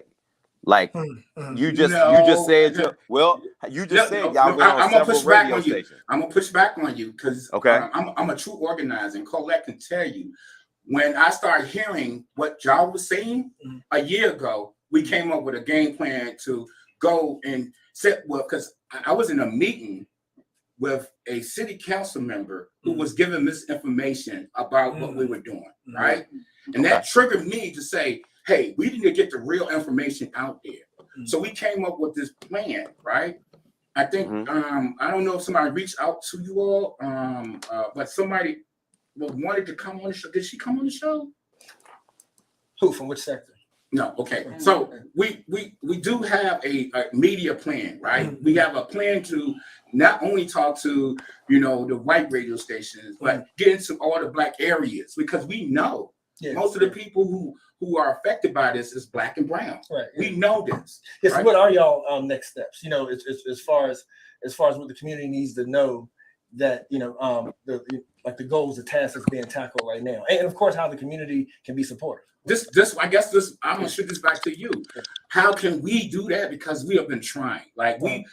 like, you just said, you just said y'all been on several radio stations. I'm gonna push back on you because I'm a true organizer, and Colette can tell you. When I started hearing what y'all was saying a year ago, we came up with a game plan to go and sit with, because I was in a meeting with a city council member who was giving misinformation about what we were doing, right? And that triggered me to say, hey, we need to get the real information out there. So we came up with this plan, right? I think, I don't know if somebody reached out to you all, but somebody wanted to come on the show. Did she come on the show? Who, from which sector? No, okay. So we do have a media plan, right? We have a plan to not only talk to, the white radio stations, but get into all the Black areas, because we know most of the people who are affected by this is Black and brown. Right. We know this. Yes. Right? What are y'all next steps? As far as what the community needs to know, that the goals, the tasks that's being tackled right now, and of course how the community can be supportive. I'm gonna shoot this back to you. How can we do that? Because we have been trying. Like we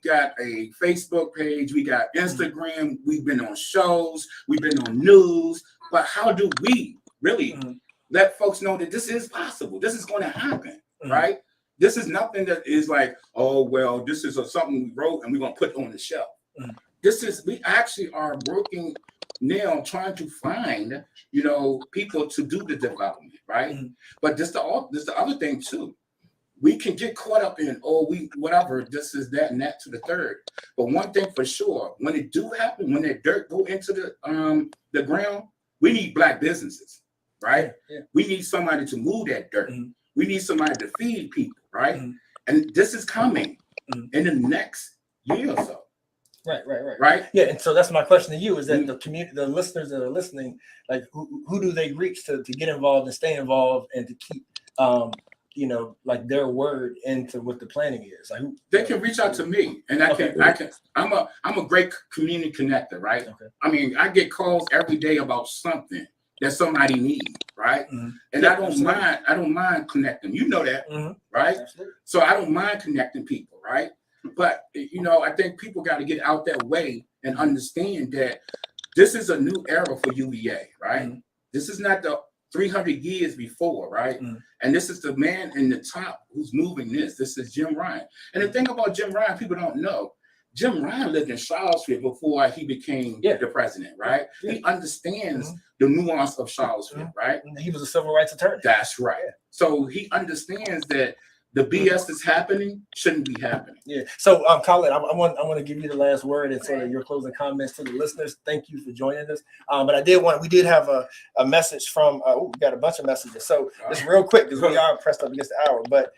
got a Facebook page, we got Instagram, we've been on shows, we've been on news, but how do we really let folks know that this is possible? This is going to happen, right? This is nothing that is like, oh well, this is something we wrote and we're gonna put on the shelf. We actually are working now trying to find, people to do the development, right? But this the other thing too. We can get caught up in, this is that and that to the third. But one thing for sure, when it do happen, when that dirt go into the ground, we need Black businesses, right? We need somebody to move that dirt. We need somebody to feed people, right? And this is coming in the next year or so. Right. Yeah, and so that's my question to you: is that the community, the listeners that are listening, like who do they reach to get involved and stay involved and to keep, like their word into what the planning is? Like they can reach out to me, and I'm a great community connector, right? Okay. I mean, I get calls every day about something that somebody needs, right? And I don't mind connecting. You know that, right? Absolutely. So I don't mind connecting people, right? But, I think people got to get out that way and understand that this is a new era for UVA, right? This is not the 300 years before, right? And this is the man in the top who's moving this. This is Jim Ryan. And the thing about Jim Ryan, people don't know, Jim Ryan lived in Charlottesville before he became the president, right? He understands the nuance of Charlottesville, right? He was a civil rights attorney. That's right. So he understands that the BS that's happening shouldn't be happening. Yeah. So, Colin, I want to give you the last word and sort of your closing comments to the listeners. Thank you for joining us. But we did have a message from. We got a bunch of messages. So just real quick, because we are pressed up against the hour. But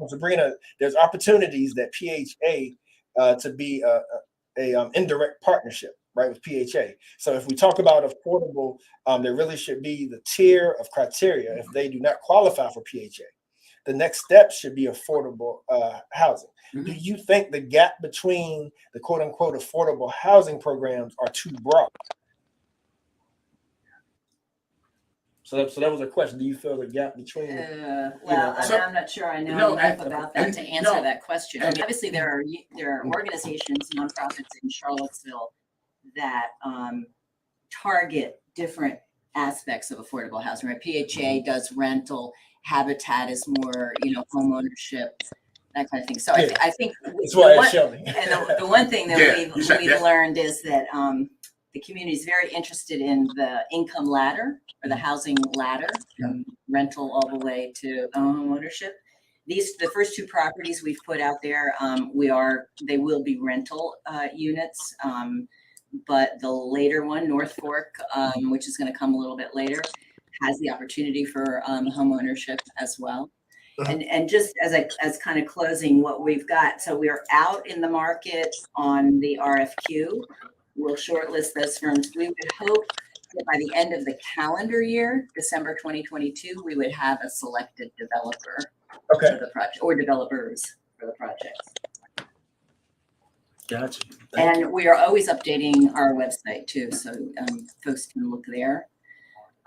Sabrina, there's opportunities that PHA to be a indirect partnership, right, with PHA. So if we talk about affordable, there really should be the tier of criteria if they do not qualify for PHA. The next step should be affordable housing. Do you think the gap between the quote unquote affordable housing programs are too broad? So that was a question. Do you feel the gap between? I'm not sure I know enough about that to answer that question. I mean, obviously, there are organizations, nonprofits in Charlottesville that target different aspects of affordable housing. Right? PHA does rental. Habitat is more, home ownership, that kind of thing. So I think the one thing that we've learned is that the community is very interested in the income ladder or the housing ladder, from rental all the way to home ownership. The first two properties we've put out there, they will be rental units. but the later one, North Fork, which is going to come a little bit later, has the opportunity for home ownership as well. And just as kind of closing what we've got, so we're out in the market on the RFQ. We'll shortlist those firms. We would hope that by the end of the calendar year, December 2022, we would have a selected developer for the project, or developers for the project. Gotcha. And we are always updating our website too, so folks can look there.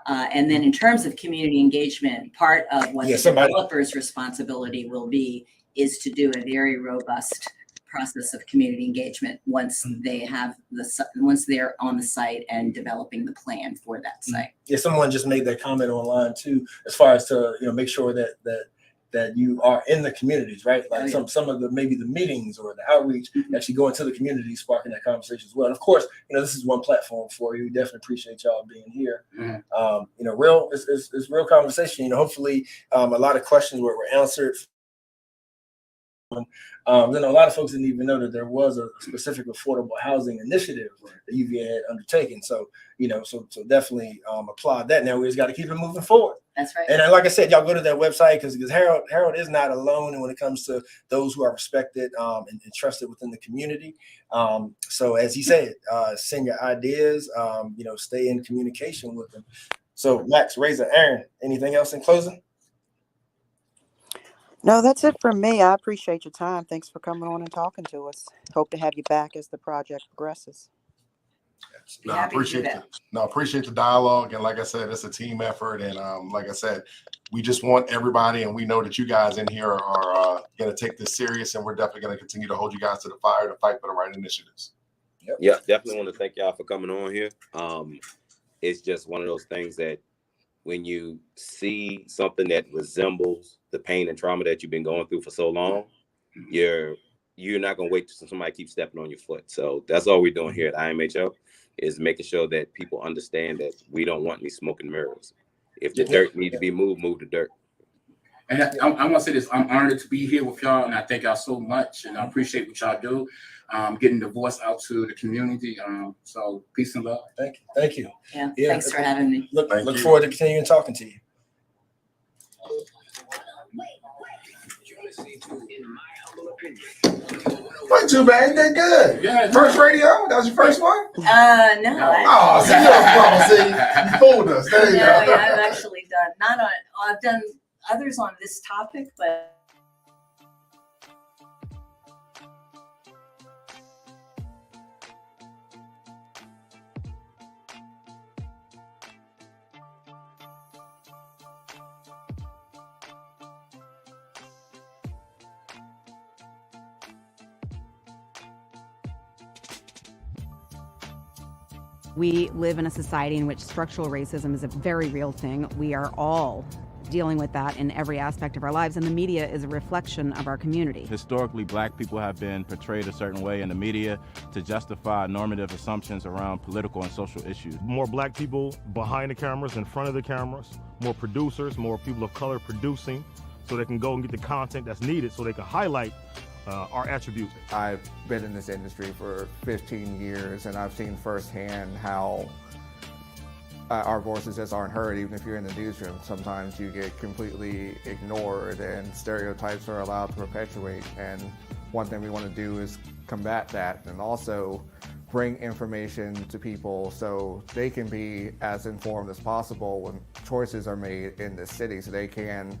And then in terms of community engagement, part of what the developer's responsibility will be is to do a very robust process of community engagement once they have once they're on the site and developing the plan for that site. Yeah, someone just made that comment online too, as far as to make sure that you are in the communities, right? Like some of the maybe the meetings or the outreach actually go into the community, sparking that conversation as well. And of course, this is one platform for you. We definitely appreciate y'all being here. It's real conversation. Hopefully a lot of questions were answered. Then a lot of folks didn't even know that there was a specific affordable housing initiative that UVA had undertaken. So, so definitely applaud that. Now we just got to keep it moving forward. That's right. And like I said, y'all go to that website because Harold is not alone when it comes to those who are respected and trusted within the community. So as he said, send your ideas, stay in communication with them. So Max, Razor, Aaron, anything else in closing? No, that's it from me. I appreciate your time. Thanks for coming on and talking to us. Hope to have you back as the project progresses. No, I appreciate the dialogue. And like I said, it's a team effort. And like I said, we just want everybody, and we know that you guys in here are going to take this serious, and we're definitely going to continue to hold you guys to the fire to fight for the right initiatives. Yeah, definitely want to thank y'all for coming on here. It's just one of those things that when you see something that resembles the pain and trauma that you've been going through for so long, you're not going to wait till somebody keeps stepping on your foot. So that's all we're doing here at IMHO, is making sure that people understand that we don't want any smoke and mirrors. If the dirt needs to be moved, move the dirt. And I'm going to say this, I'm honored to be here with y'all, and I thank y'all so much, and I appreciate what y'all do, getting the voice out to the community. So peace and love. Thank you. Yeah, thanks for having me. Look forward to continuing talking to you. Wasn't too bad. You did good. Yeah. First radio? That was your first one? No. Oh, see, you fooled us. There you go. Yeah, I've actually done I've done others on this topic, but we live in a society in which structural racism is a very real thing. We are all dealing with that in every aspect of our lives, and the media is a reflection of our community. Historically, Black people have been portrayed a certain way in the media to justify normative assumptions around political and social issues. More Black people behind the cameras, in front of the cameras, more producers, more people of color producing, so they can go and get the content that's needed so they can highlight our attributes. I've been in this industry for 15 years, and I've seen firsthand how our voices just aren't heard. Even if you're in the newsroom, sometimes you get completely ignored and stereotypes are allowed to perpetuate. And one thing we want to do is combat that, and also bring information to people so they can be as informed as possible when choices are made in this city, so they can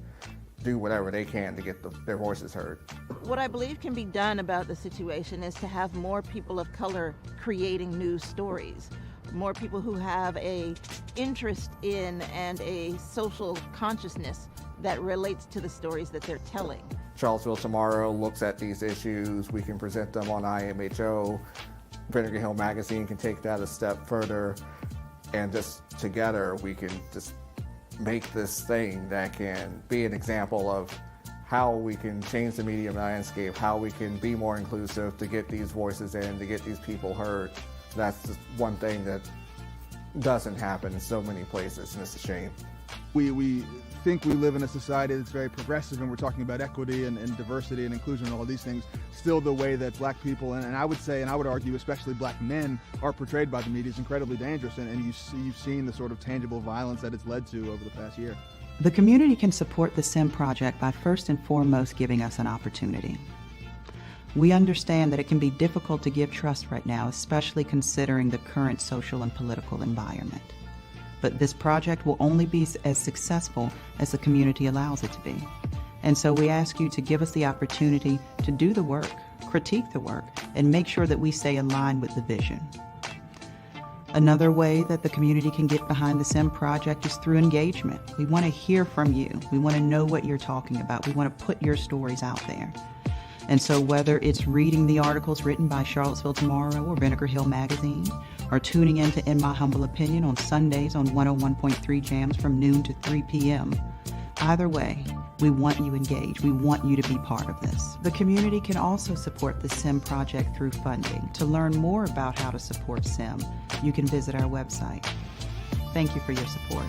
do whatever they can to get their voices heard. What I believe can be done about the situation is to have more people of color creating news stories, more people who have a interest in and a social consciousness that relates to the stories that they're telling. Charlottesville Tomorrow looks at these issues. We can present them on IMHO. Vinegar Hill Magazine can take that a step further, and just together we can just make this thing that can be an example of how we can change the media landscape, how we can be more inclusive to get these voices in, to get these people heard. That's just one thing that doesn't happen in so many places, and it's a shame. We think we live in a society that's very progressive, and we're talking about equity and diversity and inclusion and all these things. Still, the way that black people, and I would say, and I would argue, especially black men, are portrayed by the media is incredibly dangerous, and you've seen the sort of tangible violence that it's led to over the past year. The community can support the SIM project by first and foremost giving us an opportunity. We understand that it can be difficult to give trust right now, especially considering the current social and political environment. But this project will only be as successful as the community allows it to be. And so we ask you to give us the opportunity to do the work, critique the work, and make sure that we stay aligned with the vision. Another way that the community can get behind the SIM project is through engagement. We want to hear from you. We want to know what you're talking about. We want to put your stories out there. And so whether it's reading the articles written by Charlottesville Tomorrow or Vinegar Hill Magazine, or tuning in to In My Humble Opinion on Sundays on 101.3 Jams from noon to 3 p.m., either way, we want you engaged. We want you to be part of this. The community can also support the SIM project through funding. To learn more about how to support SIM, you can visit our website. Thank you for your support.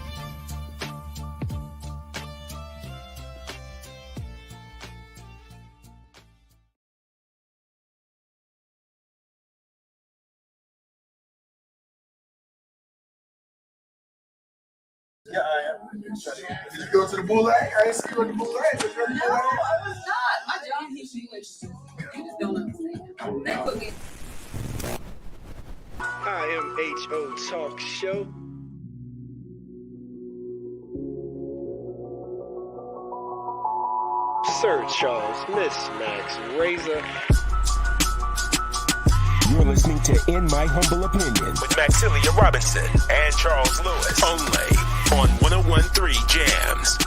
Yeah, I am. Did you go to the boule? I didn't see you at the boule. No, I was not. My job is you just don't understand. They put me. IMHO Talk Show. Sir Charles, Miss Max, Razor. You're listening to In My Humble Opinion with Maxilia Robinson and Charles Lewis, only on 101.3 Jams.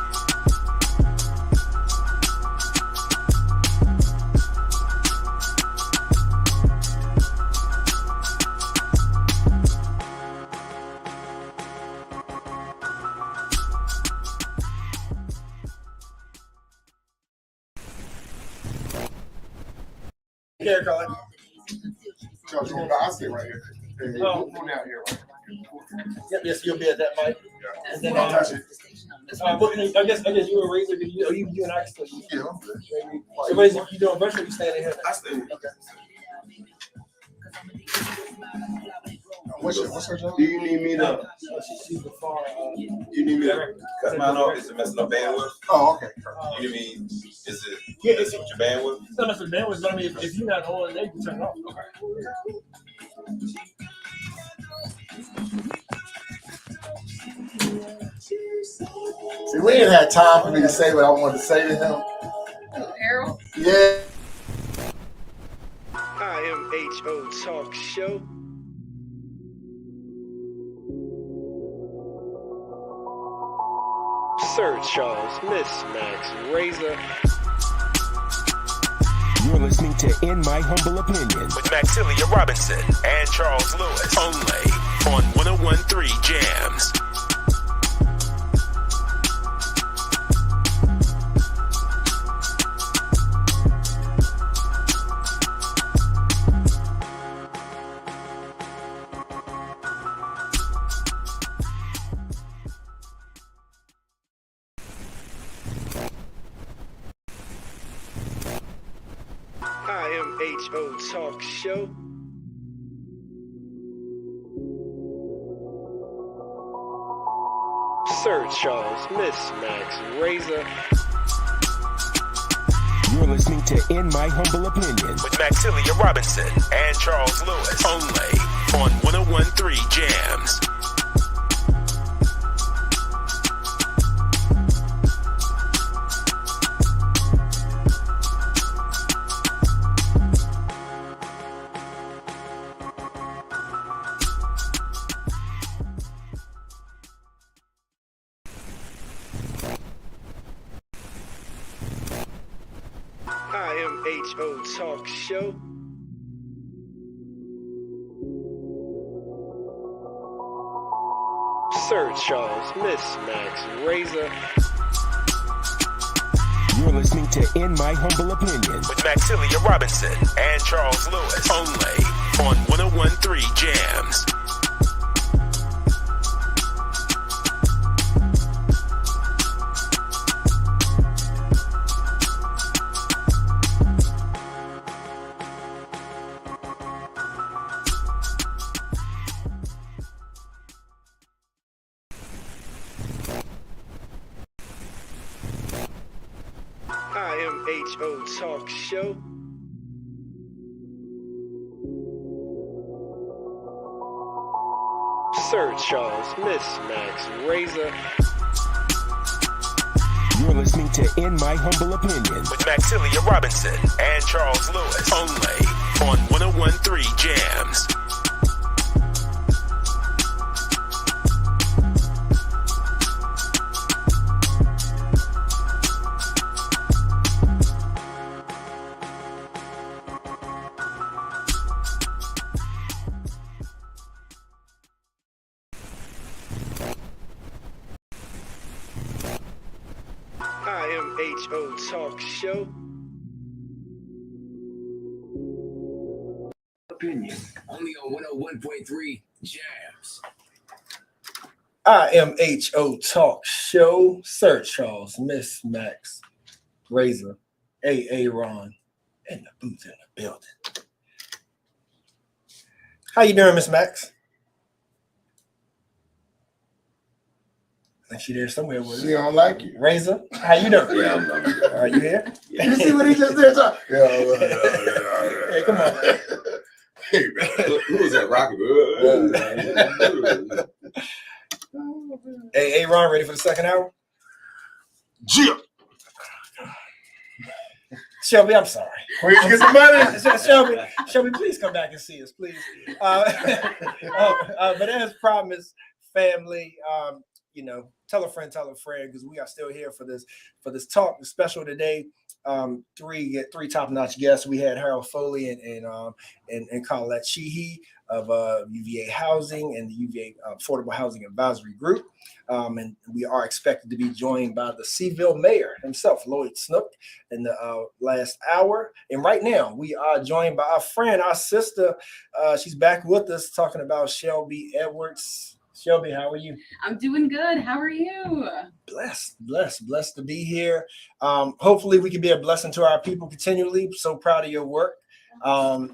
Yeah, Colin. Charles, I'll sit right here. Oh, move down here. Yep, yes, you'll be at that mic. Yeah. And then I'll touch it. I guess you and Razor, you and I still. Yeah, I'm good. So, Razor, you doing virtual? You standing here? I stand here. Okay. What's her job? Do you need me to? She's the far. You need me to cut mine off? Is it messing up bandwidth? Oh, okay. You mean is it messing with your bandwidth? It's not messing with bandwidth, but I mean, if you're not on, they can turn it off. Okay. See, we didn't have time for me to say what I wanted to say to him. Harold? Yeah. IMHO Talk Show. Sir Charles, Miss Max, Razor. You're listening to In My Humble Opinion with Maxilia Robinson and Charles Lewis, only on 101.3 Jams. IMHO Talk Show. Sir Charles, Miss Max, Razor. You're listening to In My Humble Opinion with Maxilia Robinson and Charles Lewis, only on 101.3 Jams. IMHO Talk Show. Sir Charles, Miss Max, Razor. You're listening to In My Humble Opinion with Maxilia Robinson and Charles Lewis, only on 101.3 Jams. IMHO Talk Show. Sir Charles, Miss Max Razor. You're listening to In My Humble Opinion with Maxilia Robinson and Charles Lewis. Only on 101.3 Jams. IMHO Talk Show. Opinion. Only on 101.3 Jams. IMHO Talk Show. Sir Charles, Miss Max Razor, AA Ron, and the booth in the building. How you doing, Miss Max? I think she there somewhere with us. She don't like you. Razor, how you doing? Yeah, I'm good. Are you here? You see what he just did? Hey, come on, man. Hey, man. Who was that Rocky? Hey, Ron, ready for the second hour? Jim. Shelby, I'm sorry. Where you get the money? Shelby, please come back and see us, please. But as promised, family, tell a friend, because we are still here for this talk. The special today, three top-notch guests. We had Harold Foley and Colette Sheehy of UVA Housing and the UVA Affordable Housing Advisory Group. And we are expected to be joined by the Cville mayor himself, Lloyd Snook, in the last hour. And right now, we are joined by our friend, our sister. She's back with us talking about Shelby Edwards. Shelby, how are you? I'm doing good. How are you? Blessed to be here. Hopefully we can be a blessing to our people continually. So proud of your work. So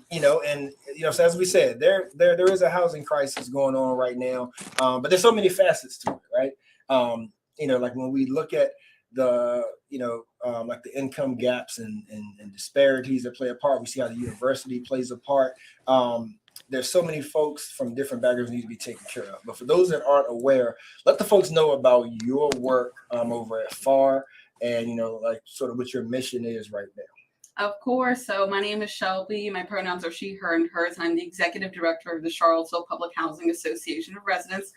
as we said, there is a housing crisis going on right now. But there's so many facets to it, right? Like when we look at the, like the income gaps and disparities that play a part, we see how the university plays a part. There's so many folks from different backgrounds need to be taken care of. But for those that aren't aware, let the folks know about your work over at FAR and, like sort of what your mission is right now. Of course. So my name is Shelby. My pronouns are she, her, and hers. I'm the executive director of the Charlottesville Public Housing Association of Residents,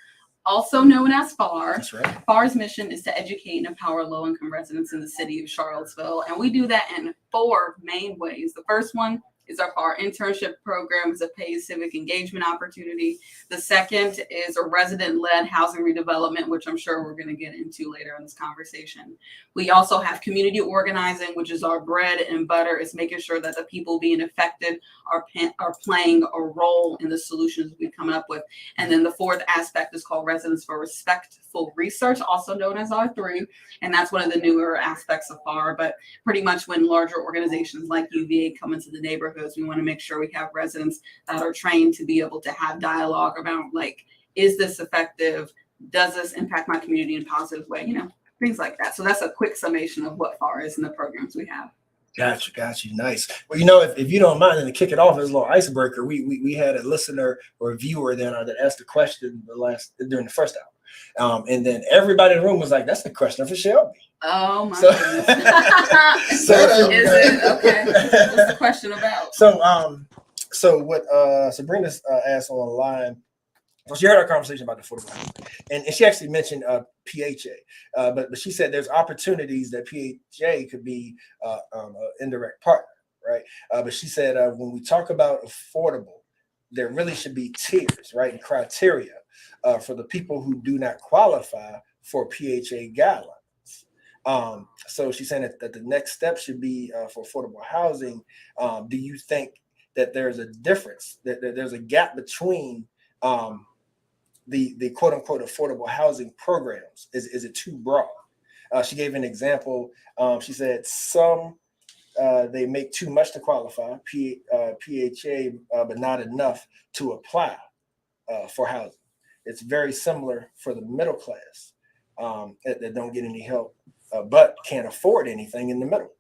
also known as FAR. That's right. FAR's mission is to educate and empower low-income residents in the city of Charlottesville. And we do that in 4 main ways. The first one is our FAR internship program. It's a paid civic engagement opportunity. The second is a resident-led housing redevelopment, which I'm sure we're going to get into later in this conversation. We also have community organizing, which is our bread and butter. It's making sure that the people being affected are playing a role in the solutions we come up with. And then the fourth aspect is called Residents for Respectful Research, also known as R3. And that's one of the newer aspects of FAR. But pretty much when larger organizations like UVA come into the neighborhood, we want to make sure we have residents that are trained to be able to have dialogue about, like, is this effective? Does this impact my community in a positive way? Things like that. So that's a quick summation of what FAR is and the programs we have. Got you. Nice. Well, if you don't mind, and to kick it off as a little icebreaker, we had a listener or a viewer that asked a question during the first hour. And then everybody in the room was like, that's the question for Shelby. Oh my goodness. Is it? Okay. What's the question about? So what Sabrina's asked online, well, she heard our conversation about the affordable housing, and she actually mentioned PHA, but she said there's opportunities that PHA could be an indirect partner, right? But she said when we talk about affordable, there really should be tiers, right, and criteria for the people who do not qualify for PHA guidelines. So she's saying that the next step should be for affordable housing. Do you think that there's a difference, that there's a gap between the quote unquote affordable housing programs? Is it too broad? She gave an example. She said some they make too much to qualify, PHA, but not enough to apply for housing. It's very similar for the middle class that don't get any help, but can't afford anything in the middle.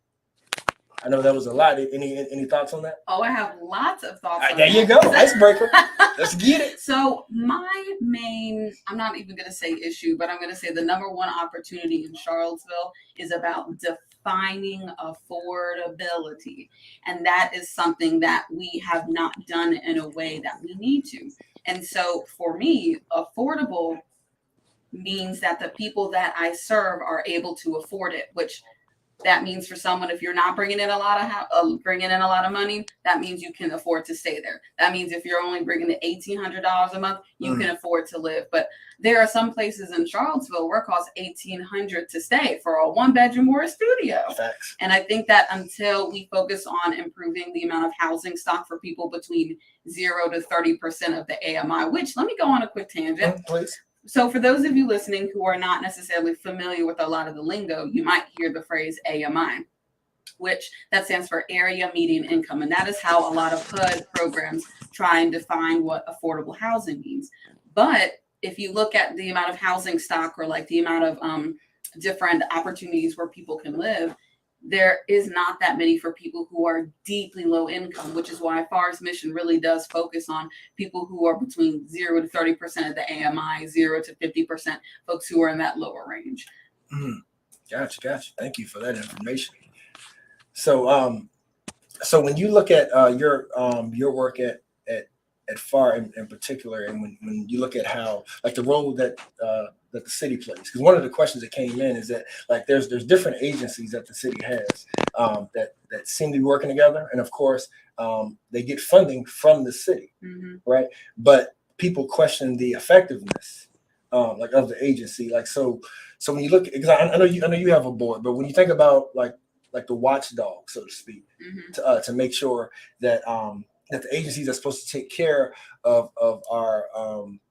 I know that was a lot. Any thoughts on that? Oh, I have lots of thoughts on There that. you go. Icebreaker. Let's get it. So my main, I'm not even going to say issue, but I'm going to say the number one opportunity in Charlottesville is about defining affordability. And that is something that we have not done in a way that we need to. And so for me, affordable means that the people that I serve are able to afford it, which that means for someone, if you're not bringing in a lot of money, that means you can afford to stay there. That means if you're only bringing in $1,800 a month, you can afford to live. But there are some places in Charlottesville where it costs $1,800 to stay for a 1-bedroom or a studio. Facts. And I think that until we focus on improving the amount of housing stock for people between 0 to 30% of the AMI, which let me go on a quick tangent. Please. So for those of you listening who are not necessarily familiar with a lot of the lingo, you might hear the phrase AMI, which that stands for area median income. And that is how a lot of HUD programs try and define what affordable housing means. But if you look at the amount of housing stock or like the amount of different opportunities where people can live, there is not that many for people who are deeply low income, which is why FAR's mission really does focus on people who are between 0 to 30% of the AMI, 0 to 50% folks who are in that lower range. Gotcha. Thank you for that information. So, so when you look at your work at FAR in particular, and when you look at how like the role that the city plays, because one of the questions that came in is that like there's different agencies that the city has that seem to be working together, and of course they get funding from the city, right? But people question the effectiveness like of the agency, like so when you look, because I know you have a board, but when you think about like the watchdog, so to speak, to make sure that that the agencies are supposed to take care of our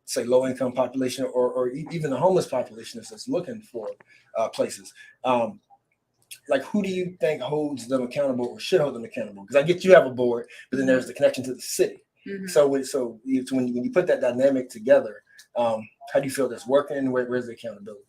say low income population or even the homeless population that's looking for places. Like who do you think holds them accountable or should hold them accountable? Because I get you have a board, but then there's the connection to the city. So when you put that dynamic together, how do you feel that's working? Where's the accountability?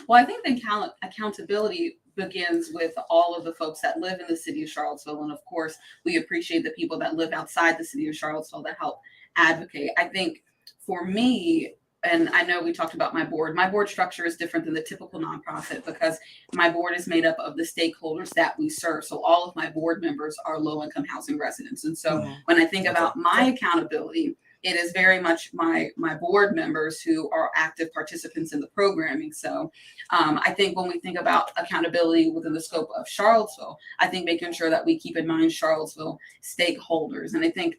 Well, I think the accountability begins with all of the folks that live in the city of Charlottesville. And of course, we appreciate the people that live outside the city of Charlottesville that help advocate. I think for me, and I know we talked about my board structure is different than the typical nonprofit because my board is made up of the stakeholders that we serve. So all of my board members are low income housing residents. And so when I think about my accountability, it is very much my board members who are active participants in the programming. So I think when we think about accountability within the scope of Charlottesville, I think making sure that we keep in mind Charlottesville stakeholders. And I think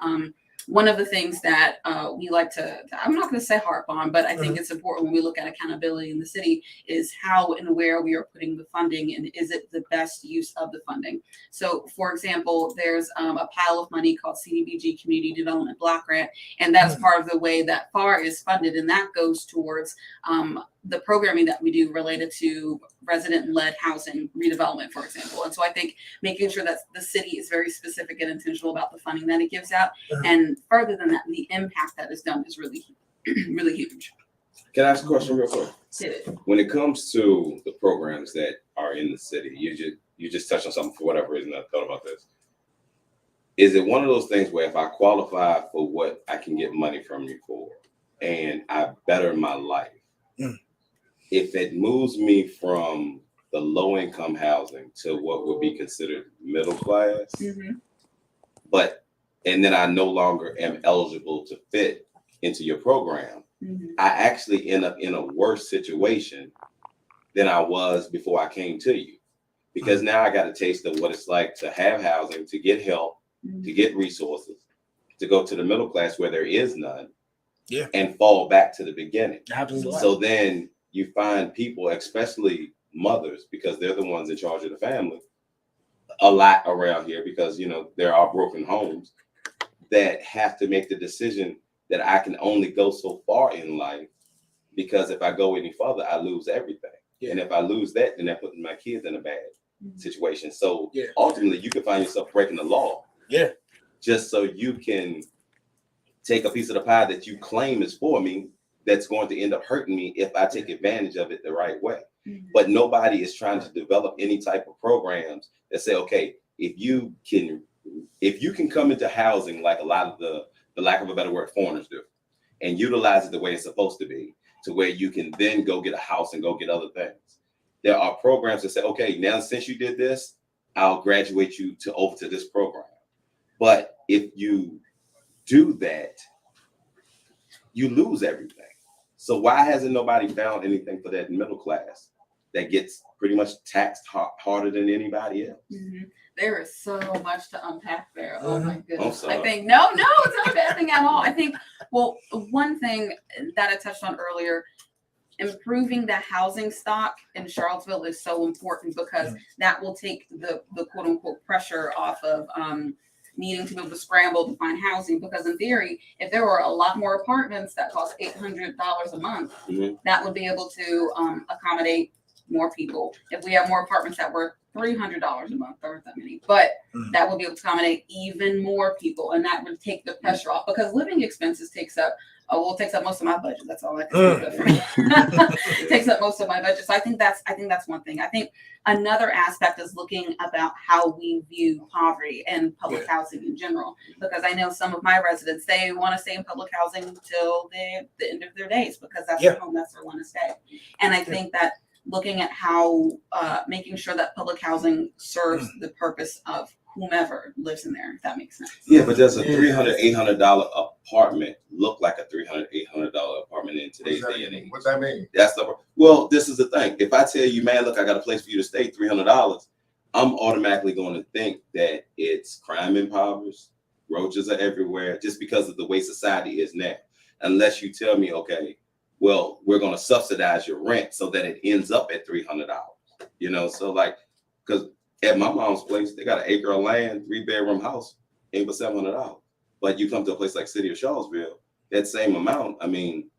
one of the things that we like to, I'm not going to say harp on, but I think it's important when we look at accountability in the city is how and where we are putting the funding and is it the best use of the funding. So for example, there's a pile of money called CDBG Community Development Block Grant, and that's part of the way that FAR is funded, and that goes towards the programming that we do related to resident-led housing redevelopment, for example. And so I think making sure that the city is very specific and intentional about the funding that it gives out. And further than that, the impact that is done is really, really huge. Can I ask a question real quick? Did it. When it comes to the programs that are in the city, you just touched on something for whatever reason I thought about this. Is it one of those things where if I qualify for what I can get money from you for and I better my life, if it moves me from the low income housing to what would be considered middle class, and then I no longer am eligible to fit into your program, I actually end up in a worse situation than I was before I came to you. Because now I got a taste of what it's like to have housing, to get help, to get resources, to go to the middle class where there is none, and fall back to the beginning. So then you find people, especially mothers, because they're the ones in charge of the family, a lot around here because, there are broken homes that have to make the decision that I can only go so far in life because if I go any further, I lose everything. And if I lose that, then that puts my kids in a bad situation. So ultimately, you can find yourself breaking the law. Just so you can take a piece of the pie that you claim is for me that's going to end up hurting me if I take advantage of it the right way. But nobody is trying to develop any type of programs that say, okay, if you can come into housing like a lot of the lack of a better word, foreigners do, and utilize it the way it's supposed to be, to where you can then go get a house and go get other things. There are programs that say, okay, now since you did this, I'll graduate you over to this program. But if you do that, you lose everything. So why hasn't nobody found anything for that middle class that gets pretty much taxed harder than anybody else? Mm-hmm. There is so much to unpack there. Oh my I'm goodness. sorry. I think no, it's not a bad thing at all. I think, well, one thing that I touched on earlier, improving the housing stock in Charlottesville is so important because that will take the quote unquote pressure off of needing to be able to scramble to find housing. Because in theory, if there were a lot more apartments that cost $800 a month, that would be able to accommodate more people. If we have more apartments that were $300 a month, there aren't that many, but that would be able to accommodate even more people, and that would take the pressure off because living expenses takes up most of my budget. That's all I can say. Takes up most of my budget. So I think that's one thing. I think another aspect is looking about how we view poverty and public housing in general. Because I know some of my residents, they want to stay in public housing until the end of their days because that's their home, that's where they want to stay. And I think that looking at how making sure that public housing serves the purpose of whomever lives in there, if that makes sense. Yeah, but does a $300, $800 apartment look like a $300, $800 apartment in today's day and age? What's that mean? Well, this is the thing. If I tell you, man, look, I got a place for you to stay, $300, I'm automatically going to think that it's crime impoverished, roaches are everywhere, just because of the way society is now. Unless you tell me, okay, well, we're going to subsidize your rent so that it ends up at $300. So like, because at my mom's place, they got an acre of land, 3-bedroom house, ain't but $700. But you come to a place like City of Charlottesville, that same amount, I mean,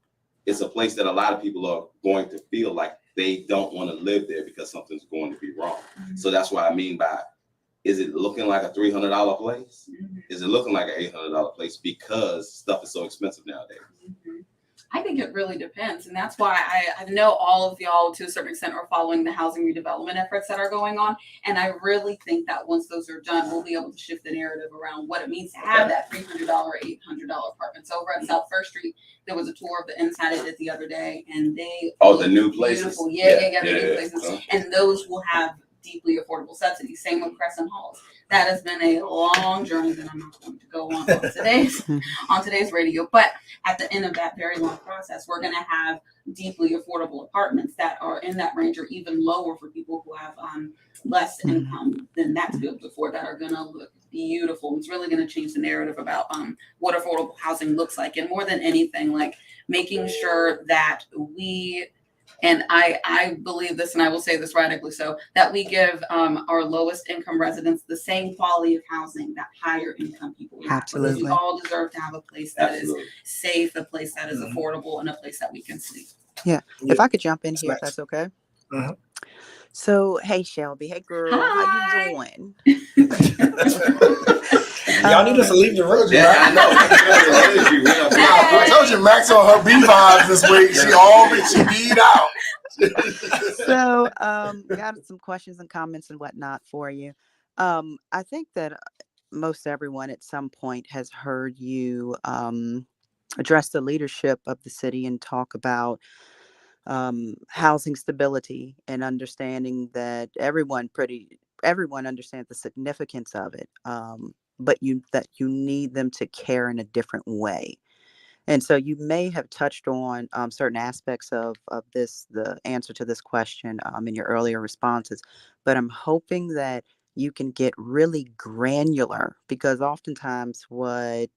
it's a place that a lot of people are going to feel like they don't want to live there because something's going to be wrong. So that's what I mean by, is it looking like a $300 place? Is it looking like an $800 place because stuff is so expensive nowadays? I think it really depends. And that's why I know all of y'all to a certain extent are following the housing redevelopment efforts that are going on. And I really think that once those are done, we'll be able to shift the narrative around what it means to have that $300 or $800 apartment. So over at South First Street, there was a tour of the inside I did the other day, and they the new places. Beautiful. Yeah, the new places. And those will have deeply affordable subsidies. Same with Crescent Halls. That has been a long journey that I'm not going to go on today's radio. But at the end of that very long process, we're going to have deeply affordable apartments that are in that range or even lower for people who have less income than that to be able to afford, that are going to look beautiful. It's really going to change the narrative about what affordable housing looks like. And more than anything, like making sure that we, and I believe this, and I will say this radically so, that we give our lowest income residents the same quality of housing that higher income people have. Absolutely. Because we all deserve to have a place that is safe, a place that is affordable, and a place that we can sleep. Yeah. If I could jump in here, if that's okay. So, hey, Shelby. Hey, girl. How you doing? Y'all need us to leave the room. I know. I told you, Max on her B5 this week. She beat out. So, got some questions and comments and whatnot for you. I think that most everyone at some point has heard you address the leadership of the city and talk about housing stability and understanding that everyone understands the significance of it. But you need them to care in a different way. And so you may have touched on certain aspects of the answer to this question in your earlier responses, but I'm hoping that you can get really granular, because oftentimes what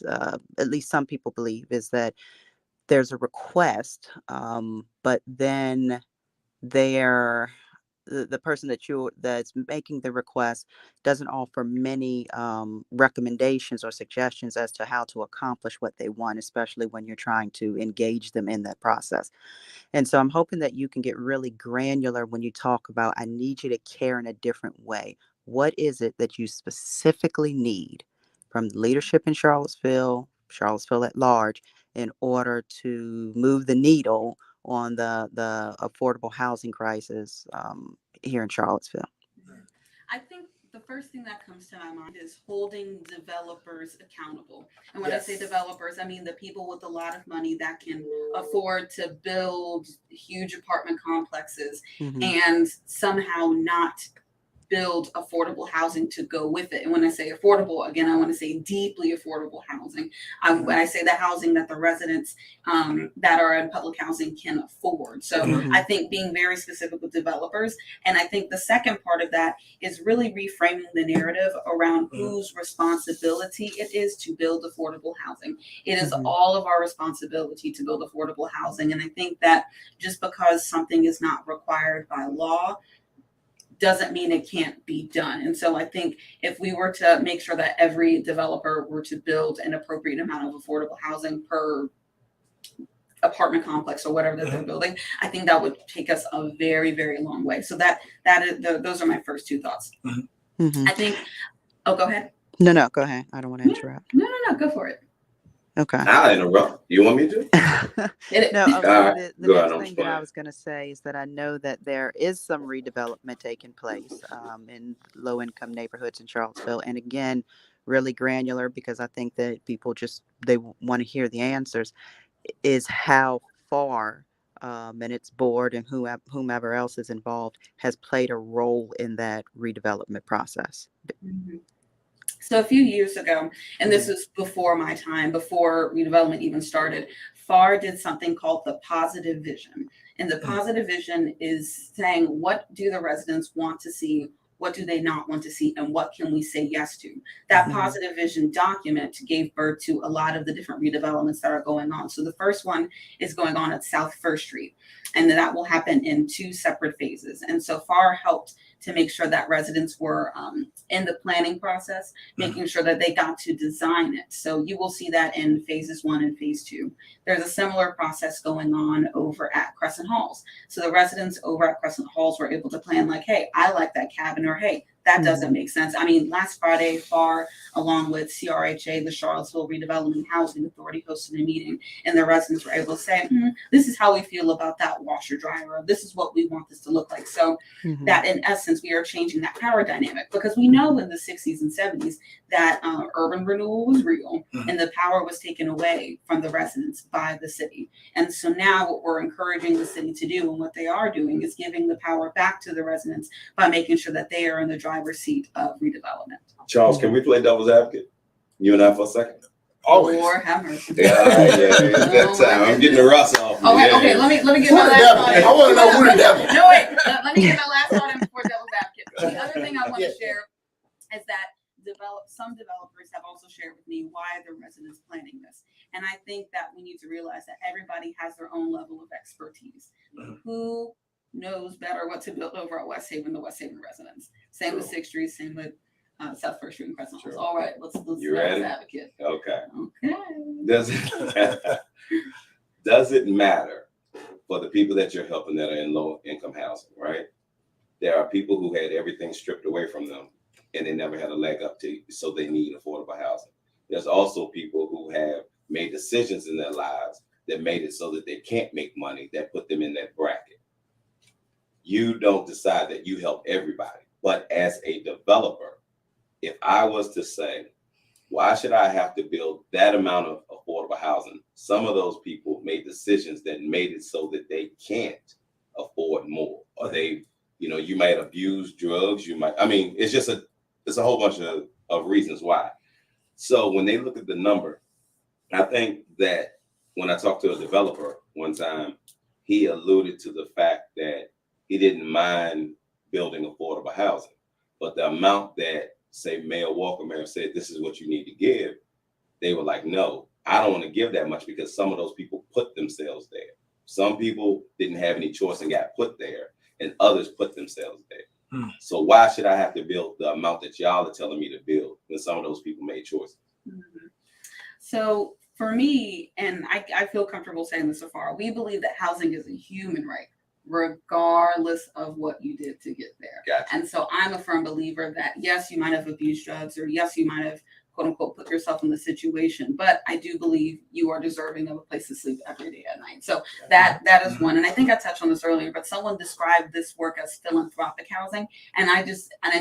at least some people believe is that there's a request, but then the person that's making the request doesn't offer many recommendations or suggestions as to how to accomplish what they want, especially when you're trying to engage them in that process. And so I'm hoping that you can get really granular when you talk about, I need you to care in a different way. What is it that you specifically need from the leadership in Charlottesville at large, in order to move the needle on the affordable housing crisis here in Charlottesville? I think the first thing that comes to my mind is holding developers accountable. And when Yes. I say developers, I mean the people with a lot of money that can afford to build huge apartment complexes and somehow not build affordable housing to go with it. And when I say affordable, again, I want to say deeply affordable housing. When I say the housing that the residents that are in public housing can afford. So I think being very specific with developers. And I think the second part of that is really reframing the narrative around whose responsibility it is to build affordable housing. It is all of our responsibility to build affordable housing. And I think that just because something is not required by law doesn't mean it can't be done. And so I think if we were to make sure that every developer were to build an appropriate amount of affordable housing per apartment complex or whatever that they're building, I think that would take us a very, very long way. So that is those are my first two thoughts. I think, oh, go ahead. No, go ahead. I don't want to interrupt. No, go for it. Okay. I'll interrupt. You want me to? No, Right. the Go next ahead, thing that I was going to say is that I know that there is some redevelopment taking place in low-income neighborhoods in Charlottesville. And again, really granular, because I think that people they want to hear the answers, is how far and its board and whomever else is involved has played a role in that redevelopment process. So a few years ago, and this was before my time, before redevelopment even started, FAR did something called the positive vision. And the positive vision is saying, what do the residents want to see? What do they not want to see? And what can we say yes to? That positive vision document gave birth to a lot of the different redevelopments that are going on. So the first one is going on at South First Street, and that will happen in 2 separate phases. And so FAR helped to make sure that residents were in the planning process, making sure that they got to design it. So you will see that in phases 1 and phase 2. There's a similar process going on over at Crescent Halls. So the residents over at Crescent Halls were able to plan like, hey, I like that cabin, or hey, that doesn't make sense. I mean, last Friday, FAR, along with CRHA, the Charlottesville Redevelopment Housing Authority, hosted a meeting, and the residents were able to say, this is how we feel about that washer dryer, or this is what we want this to look like. So that, in essence, we are changing that power dynamic, because we know in the 60s and 70s that urban renewal was real, and the power was taken away from the residents by the city. And so now what we're encouraging the city to do, and what they are doing, is giving the power back to the residents by making sure that they are in the driver's seat of redevelopment. Charles, can we play devil's advocate? You and I for a second? Always. Or have mercy. Yeah, all right, it's that time. I'm getting the rust off. Okay, let me get my last thought. I want to know who the devil. No, wait. Let me get my last thought in before devil's advocate. The other thing I want to share is that some developers have also shared with me why the residents planning this. And I think that we need to realize that everybody has their own level of expertise. Who knows better what to build over at West Haven, the West Haven residents? Same with 6th Street, same with South First Street and Crescent Halls. All right, let's you ready? Advocate. Okay. Okay. Does it matter for the people that you're helping that are in low income housing, right? There are people who had everything stripped away from them and they never had a leg up to, so they need affordable housing. There's also people who have made decisions in their lives that made it so that they can't make money, that put them in that bracket. You don't decide that you help everybody, but as a developer, if I was to say, why should I have to build that amount of affordable housing? Some of those people made decisions that made it so that they can't afford more, or they, you might abuse drugs. It's a whole bunch of reasons why. So when they look at the number, I think that when I talked to a developer one time, he alluded to the fact that he didn't mind building affordable housing, but the amount that, say, Mayor Walker may have said, this is what you need to give, they were like, no, I don't want to give that much, because some of those people put themselves there. Some people didn't have any choice and got put there, and others put themselves there. So why should I have to build the amount that y'all are telling me to build when some of those people made choices? So for me, and I feel comfortable saying this so far, we believe that housing is a human right, regardless of what you did to get there. Gotcha. And so I'm a firm believer that, yes, you might have abused drugs, or yes, you might have quote unquote put yourself in the situation, but I do believe you are deserving of a place to sleep every day at night. So that is one. And I think I touched on this earlier, but someone described this work as philanthropic housing. And I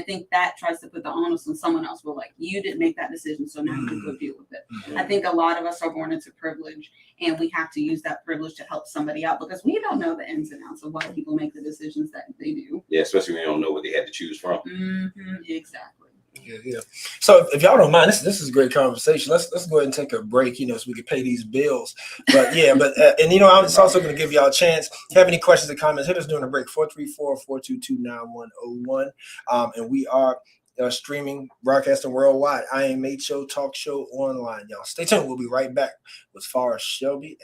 think that tries to put the onus on someone else. We're like, you didn't make that decision, so now you go deal with it. I think a lot of us are born into privilege, and we have to use that privilege to help somebody out because we don't know the ins and outs of why people make the decisions that they do. Yeah, especially when you don't know what they had to choose from. Exactly. Yeah. So if y'all don't mind, this is a great conversation. Let's go ahead and take a break, so we can pay these bills. But yeah, and I'm just also going to give y'all a chance. If you have any questions or comments, hit us during the break, 434-422-9101. And we are streaming, broadcasting worldwide, IMHO Talk Show online. Y'all stay tuned. We'll be right back with Forrest Shelby.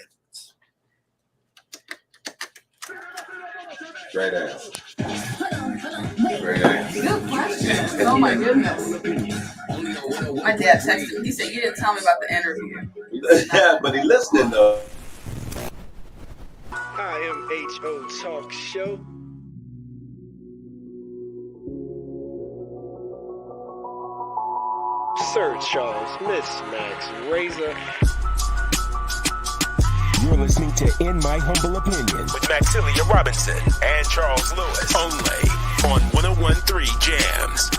Straight ass. Good question. Oh my goodness. My dad texted me. He said, "You didn't tell me about the interview." Yeah, but he listening though. IMHO Talk Show. Sir Charles, Miss Max, Razor. You're listening to In My Humble Opinion with Maxilia Robinson and Charles Lewis, only on 101.3 Jams.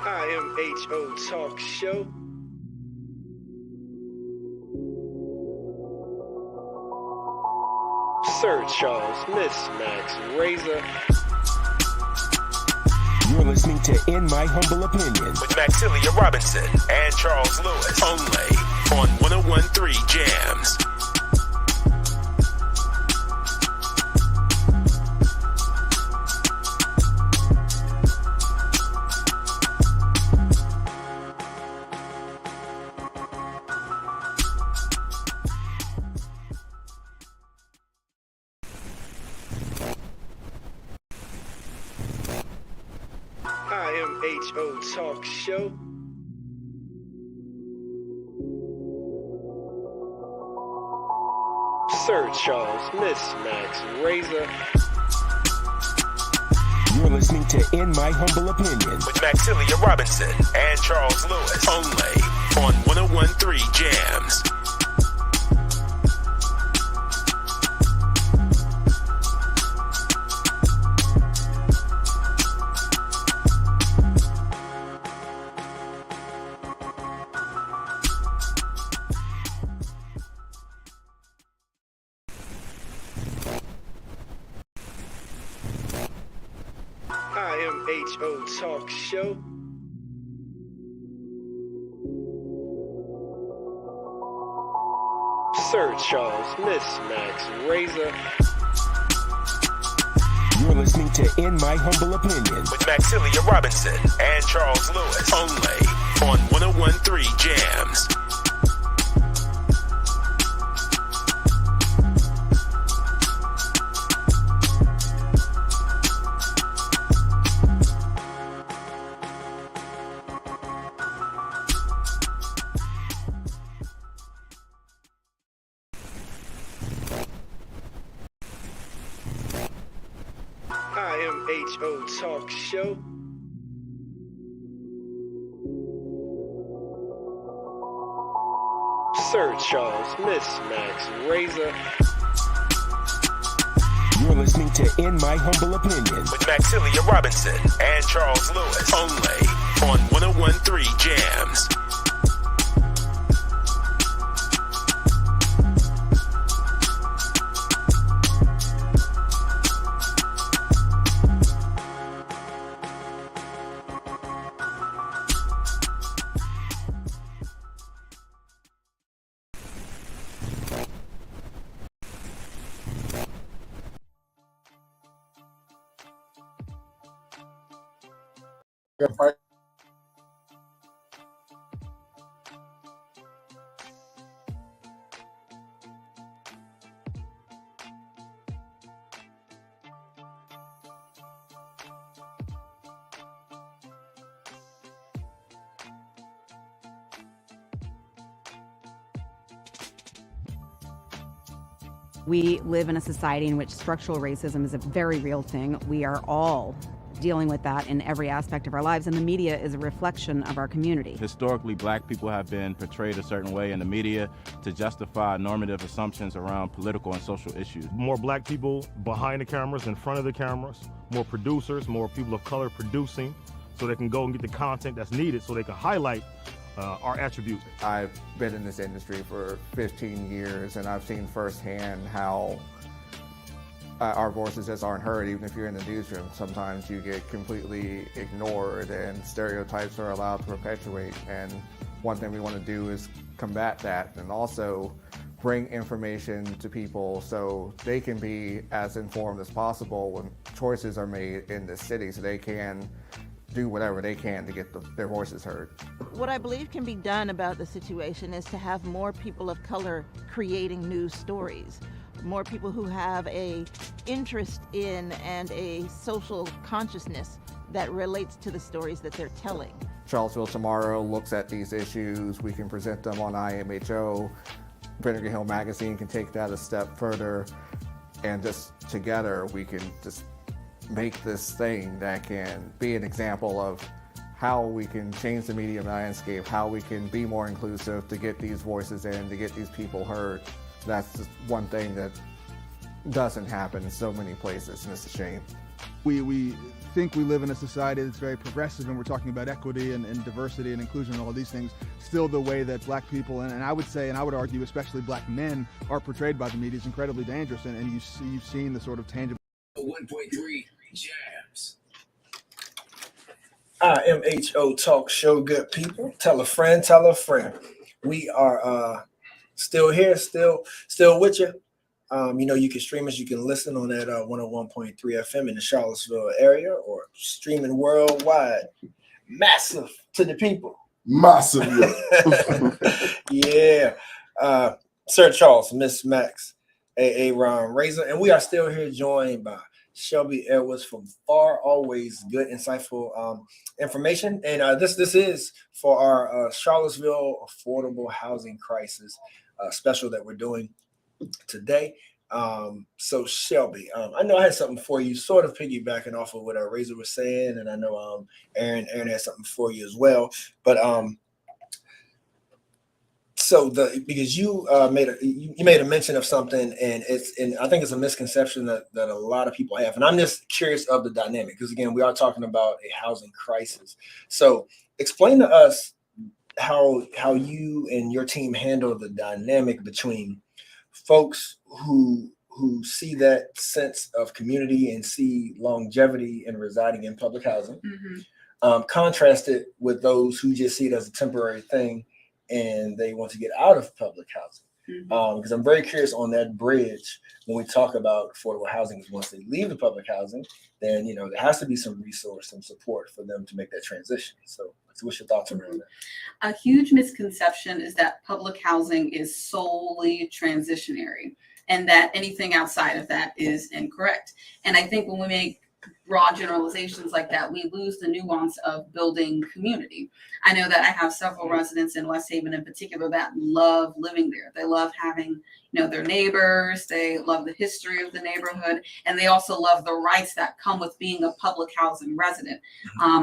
IMHO Talk Show. Sir Charles, Miss Max, Razor. You're listening to In My Humble Opinion with Maxilia Robinson and Charles Lewis, only on 101.3 Jams. IMHO Talk Show. Sir Charles, Miss Max, Razor. You're listening to In My Humble Opinion with Maxilia Robinson and Charles Lewis, only on 101.3 Jams. IMHO Talk Show. Sir Charles, Miss Max, Razor. You're listening to In My Humble Opinion with Maxilia Robinson and Charles Lewis, only on 101.3 Jams. IMHO Talk Show. Sir Charles, Miss Max, Razor. You're listening to In My Humble Opinion with Maxilia Robinson and Charles Lewis, only on 101.3 Jams. We live in a society in which structural racism is a very real thing. We are all dealing with that in every aspect of our lives, and the media is a reflection of our community. Historically, black people have been portrayed a certain way in the media to justify normative assumptions around political and social issues. More black people behind the cameras, in front of the cameras, more producers, more people of color producing, so they can go and get the content that's needed so they can highlight our attributes. I've been in this industry for 15 years, and I've seen firsthand how our voices just aren't heard. Even if you're in the newsroom, sometimes you get completely ignored and stereotypes are allowed to perpetuate. And one thing we want to do is combat that, and also bring information to people so they can be as informed as possible when choices are made in this city, so they can do whatever they can to get their voices heard. What I believe can be done about the situation is to have more people of color creating news stories, more people who have a interest in and a social consciousness that relates to the stories that they're telling. Charlottesville Tomorrow looks at these issues. We can present them on IMHO. Vinegar Hill Magazine can take that a step further, and just together we can just make this thing that can be an example of how we can change the media landscape, how we can be more inclusive to get these voices in, to get these people heard. That's just one thing that doesn't happen in so many places, and it's a shame. We think we live in a society that's very progressive, and we're talking about equity and diversity and inclusion and all these things. Still, the way that black people, and I would say, and I would argue especially black men, are portrayed by the media is incredibly dangerous, and you've seen the sort of tangible 1.3 Jams. IMHO Talk Show, good people. Tell a friend, tell a friend. We are still here, still with you. You can stream us, you can listen on that 101.3 FM in the Charlottesville area, or streaming worldwide. Massive to the people. Massive. Yeah. Sir Charles, Miss Max, A.A. Ron Razor, and we are still here joined by Shelby Edwards from Far. Always good, insightful information. And this is for our Charlottesville Affordable Housing Crisis special that we're doing today. So Shelby, I know I had something for you, sort of piggybacking off of what Razor was saying, and I know Aaron had something for you as well. But because you made a mention of something, and I think it's a misconception that a lot of people have, and I'm just curious of the dynamic, because again, we are talking about a housing crisis. So explain to us how you and your team handle the dynamic between folks who see that sense of community and see longevity in residing in public housing, contrasted with those who just see it as a temporary thing and they want to get out of public housing. Because I'm very curious on that bridge when we talk about affordable housing. Is once they leave the public housing, then there has to be some resource, some support for them to make that transition. So what's your thoughts around that? A huge misconception is that public housing is solely transitionary, and that anything outside of that is incorrect. And I think when we make broad generalizations like that, we lose the nuance of building community. I know that I have several residents in West Haven in particular that love living there. They love having, their neighbors. They love the history of the neighborhood, and they also love the rights that come with being a public housing resident.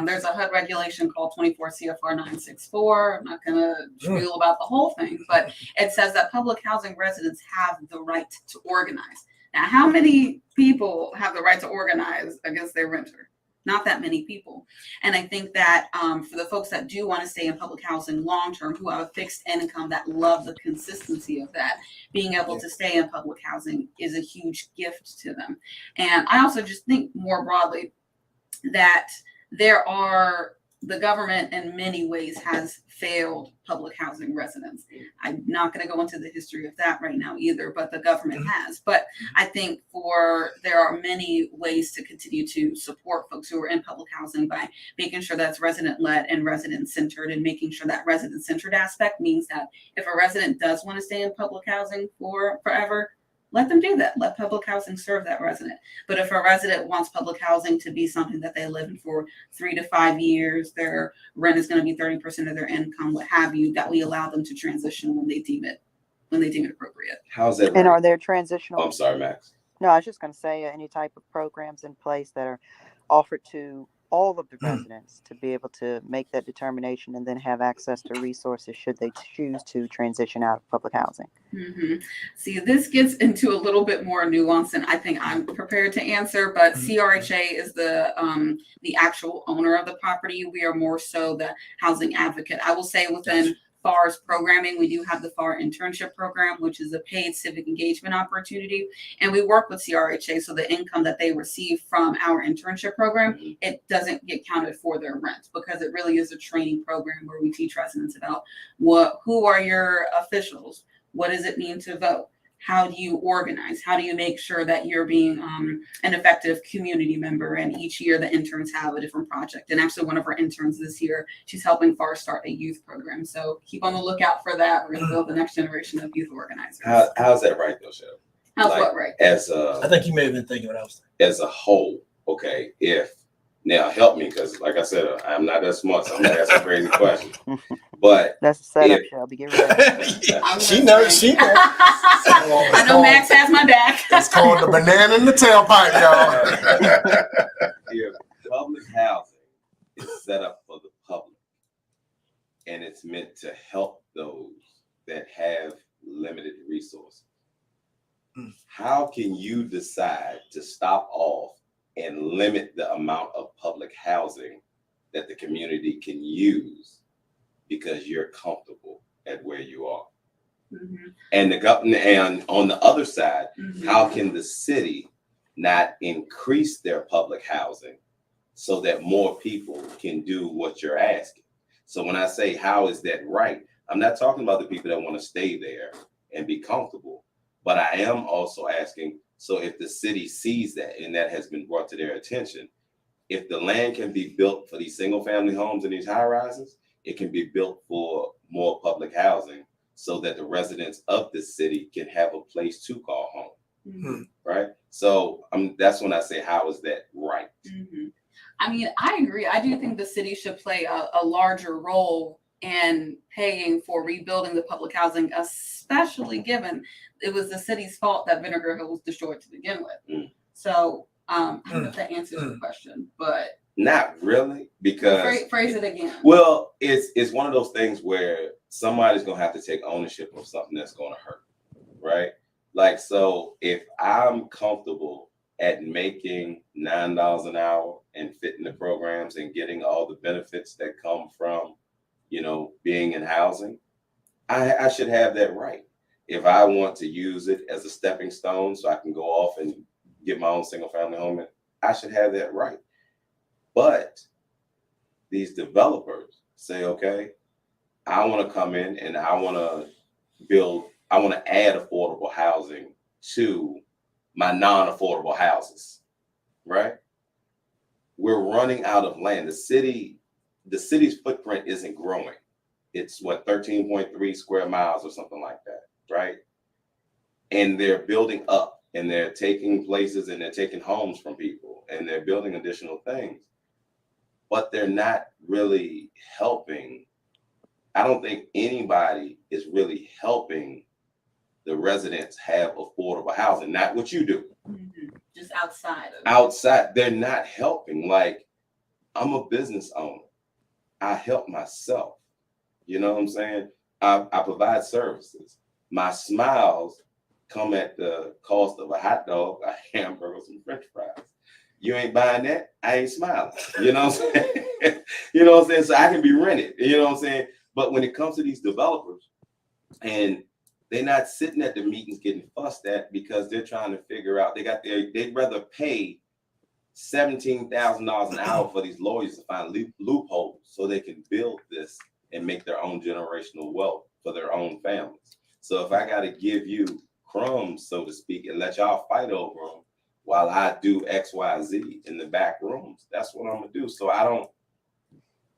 There's a HUD regulation called 24 CFR 964. I'm not going to spiel about the whole thing, but it says that public housing residents have the right to organize. Now, how many people have the right to organize against their renter? Not that many people. And I think that for the folks that do want to stay in public housing long-term, who have a fixed income, that love the consistency of that, being able to stay in public housing is a huge gift to them. And I also just think more broadly that the government in many ways has failed public housing residents. I'm not going to go into the history of that right now either, but the government has. But I think there are many ways to continue to support folks who are in public housing by making sure that's resident-led and resident-centered, and making sure that resident-centered aspect means that if a resident does want to stay in public housing for forever, let them do that. Let public housing serve that resident. But if a resident wants public housing to be something that they live in for 3 to 5 years, their rent is going to be 30% of their income, what have you, that we allow them to transition when they deem it appropriate. How's that? And right? are there transitional? I'm sorry, Max. No, I was just going to say any type of programs in place that are offered to all of the residents to be able to make that determination and then have access to resources should they choose to transition out of public housing. Mm-hmm. See, this gets into a little bit more nuance than I think I'm prepared to answer, but CRHA is the actual owner of the property. We are more so the housing advocate. I will say within FAR's programming, we do have the FAR internship program, which is a paid civic engagement opportunity. And we work with CRHA, so the income that they receive from our internship program, it doesn't get counted for their rent, because it really is a training program where we teach residents about who are your officials, what does it mean to vote, how do you organize, how do you make sure that you're being an effective community member. And each year the interns have a different project. And actually one of our interns this year, she's helping FAR start a youth program. So keep on the lookout for that. We're going to build the next generation of youth organizers. How's that right though, Shelby? How's what right? I think you may have been thinking what I was thinking. As a whole, okay, now help me, because like I said, I'm not that smart, so I'm gonna ask a crazy question. But that's a setup, Shelby. Get ready. She knows. I know Max has my back. It's called the banana in the tailpipe, y'all. If public housing is set up for the public, and it's meant to help those that have limited resources, how can you decide to stop off and limit the amount of public housing that the community can use because you're comfortable at where you are? And the government, and on the other side, how can the city not increase their public housing so that more people can do what you're asking? So when I say how is that right, I'm not talking about the people that want to stay there and be comfortable, but I am also asking, so if the city sees that, and that has been brought to their attention, if the land can be built for these single family homes and these high rises, it can be built for more public housing so that the residents of the city can have a place to call home. Right? So that's when I say, how is that right? I mean, I agree. I do think the city should play a larger role in paying for rebuilding the public housing, especially given it was the city's fault that Vinegar Hill was destroyed to begin with. So I don't know if that answers your question, but not really, because phrase it again. Well, it's one of those things where somebody's gonna have to take ownership of something that's gonna hurt, right? Like, so if I'm comfortable at making $9 an hour and fitting the programs and getting all the benefits that come from, being in housing, I should have that right. If I want to use it as a stepping stone so I can go off and get my own single family home, I should have that right. But these developers say, okay, I want to come in and I want to add affordable housing to my non-affordable houses, right? We're running out of land. The city's footprint isn't growing. It's 13.3 square miles or something like that, right? And they're building up, and they're taking places, and they're taking homes from people, and they're building additional things, but they're not really helping. I don't think anybody is really helping the residents have affordable housing. Not what you do. Just outside of Outside, they're not helping. Like, I'm a business owner. I help myself. You know what I'm saying? I provide services. My smiles come at the cost of a hot dog, a hamburger, some French fries. You ain't buying that, I ain't smiling. You know what I'm saying? You know what I'm saying? So I can be rented. You know what I'm saying? But when it comes to these developers, and they're not sitting at the meetings getting fussed at because they're trying to figure out, they'd rather pay $17,000 an hour for these lawyers to find loopholes so they can build this and make their own generational wealth for their own families. So if I got to give you crumbs, so to speak, and let y'all fight over them while I do X, Y, Z in the back rooms, that's what I'm gonna do. So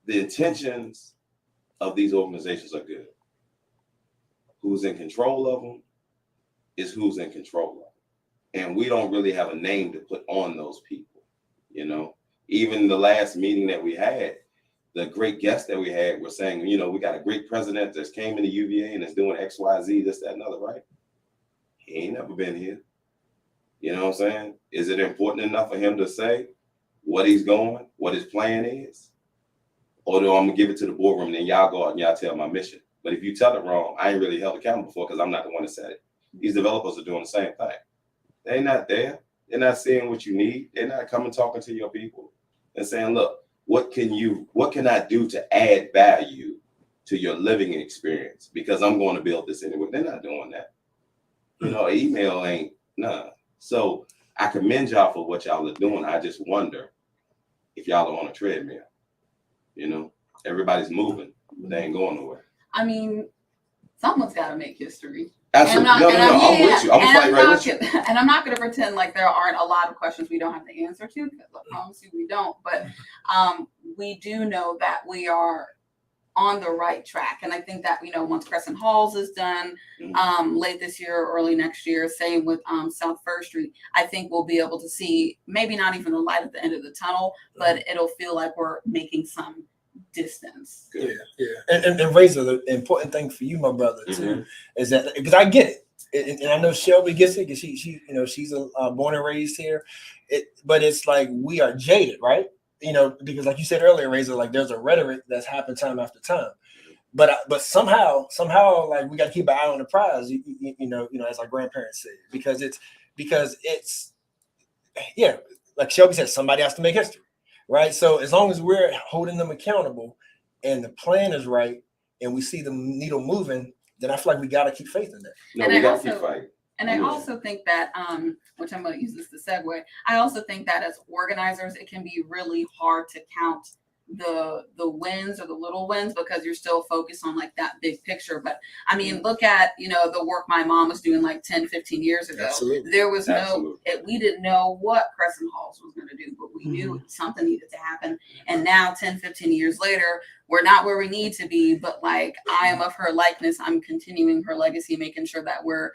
the intentions of these organizations are good. Who's in control of them is who's in control of them. And we don't really have a name to put on those people. Even the last meeting that we had, the great guests that we had were saying, we got a great president that came into UVA and is doing X, Y, Z, this, that, and other, right? ain't never been here. You know what I'm saying? Is it important enough for him to say what he's going, what his plan is? Or do I'm gonna give it to the boardroom and then y'all go out and y'all tell my mission? But if you tell it wrong, I ain't really held accountable for because I'm not the one that said it. These developers are doing the same thing. They're not there. They're not seeing what you need. They're not coming talking to your people and saying, look, what can I do to add value to your living experience? Because I'm going to build this anyway. They're not doing that. You know, email ain't none. So I commend y'all for what y'all are doing. I just wonder if y'all are on a treadmill. You know, everybody's moving, but they ain't going nowhere. I mean, someone's got to make history. Absolutely. I'm with you. I'm gonna fight right with you. And I'm not going to pretend like there aren't a lot of questions we don't have the answer to, because I promise you we don't. But we do know that we are on the right track. And I think that, you know, once Crescent Halls is done late this year or early next year, same with South First Street, I think we'll be able to see maybe not even the light at the end of the tunnel, but it'll feel like we're making some distance. Yeah. And Razor, the important thing for you, my brother, too, is that, because I get it. And I know Shelby gets it because she you know, she's born and raised here. But it's like we are jaded, right? You know, because like you said earlier, Razor, like there's a rhetoric that's happened time after time. But somehow, like we got to keep an eye on the prize. You know, as our grandparents said, because it's like Shelby said, somebody has to make history, right? So as long as we're holding them accountable, and the plan is right, and we see the needle moving, then I feel like we got to keep faith in that. No, we got to keep fighting. And I also think that, which I'm going to use this to segue, I also think that as organizers, it can be really hard to count the wins or the little wins because you're still focused on like that big picture. But I mean, look at, you know, the work my mom was doing like 10, 15 years ago. Absolutely. There was we didn't know what Crescent Halls was going to do, but we knew something needed to happen. And now 10, 15 years later, we're not where we need to be, but like I am of her likeness. I'm continuing her legacy, making sure that we're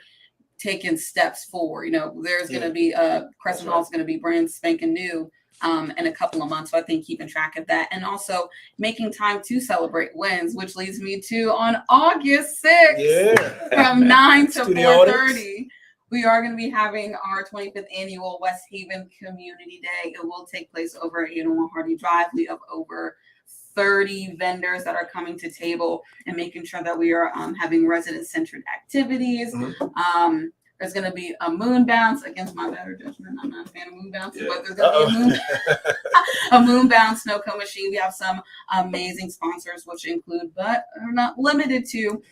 taking steps forward. You know, there's going to be Crescent Hall is going to be brand spanking new in a couple of months. So I think keeping track of that and also making time to celebrate wins, which leads me to on August 6th from 9 to 4:30. We are going to be having our 25th annual West Haven Community Day. It will take place over at 801 Hardy Drive. We have over 30 vendors that are coming to table and making sure that we are having resident-centered activities. There's going to be a moon bounce against my better judgment. I'm not a fan of moon bounces, but there's going to be a moon bounce snow cone machine. We have some amazing sponsors, which include, but are not limited to,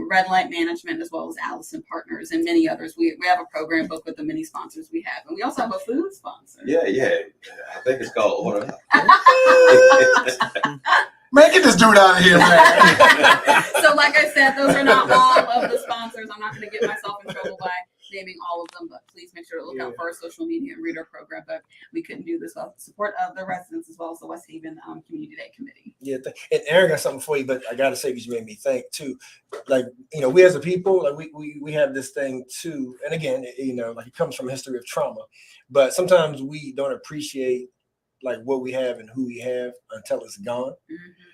Red Light Management, as well as Allison Partners and many others. We have a program book with the many sponsors we have. And we also have a food sponsor. Yeah. I think it's called Order Up. Man, get this dude out of here, man. So like I said, those are not all of the sponsors. I'm not going to get myself in trouble by naming all of them, but please make sure to look out for our social media and read our program. But we couldn't do this without the support of the residents as well as the West Haven Community Day Committee. Yeah, and Aaron got something for you, but I got to say, because you made me think too, like, you know, we as a people, like we have this thing too. And again, you know, like it comes from a history of trauma, but sometimes we don't appreciate like what we have and who we have until it's gone.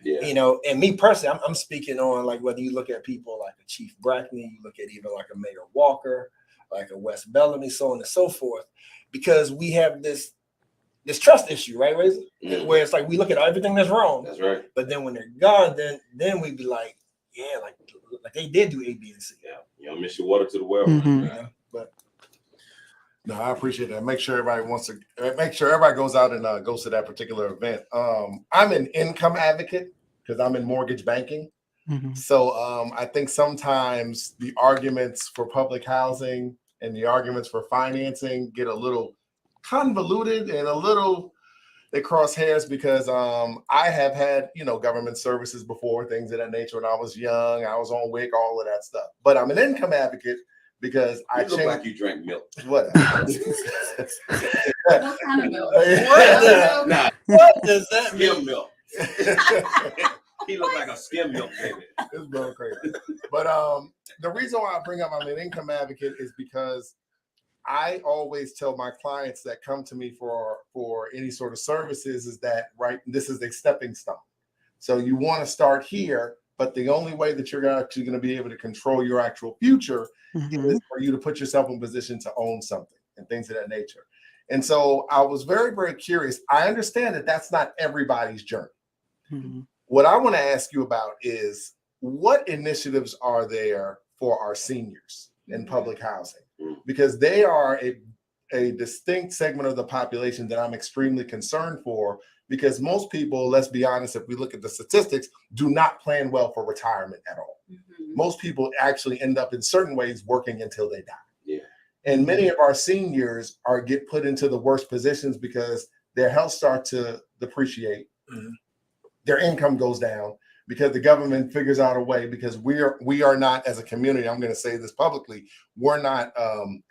You know, and me personally, I'm speaking on like whether you look at people like a Chief Brackney, you look at even like a Mayor Walker, like a Wes Bellamy, so on and so forth, because we have this trust issue, right, Razor? Where it's like we look at everything that's wrong. That's right. But then when they're gone, then we be like, yeah, like they did do A, B, and C. Yeah, you don't miss your water to the well. You know? But no, I appreciate that. Make sure everybody goes out and goes to that particular event. I'm an income advocate because I'm in mortgage banking. So I think sometimes the arguments for public housing and the arguments for financing get a little convoluted and they cross hairs because I have had, you know, government services before, things of that nature. When I was young, I was on WIC, all of that stuff. But I'm an income advocate because you look like you drank milk. What? What kind of milk? What does that mean? Skim milk. He looked like a skim milk baby. It's bro crazy. But the reason why I bring up I'm an income advocate is because I always tell my clients that come to me for any sort of services is that, right, this is a stepping stone. So you want to start here but the only way that you're actually going to be able to control your actual future is for you to put yourself in position to own something and things of that nature. And so I was very, very curious. I understand that that's not everybody's journey. What I want to ask you about is, what initiatives are there for our seniors in public housing? Because they are a distinct segment of the population that I'm extremely concerned for, because most people, let's be honest, if we look at the statistics, do not plan well for retirement at all. Most people actually end up in certain ways working until they die. And many of our seniors get put into the worst positions because their health starts to depreciate. Their income goes down because the government figures out a way, because we are not, as a community, I'm going to say this publicly, we're not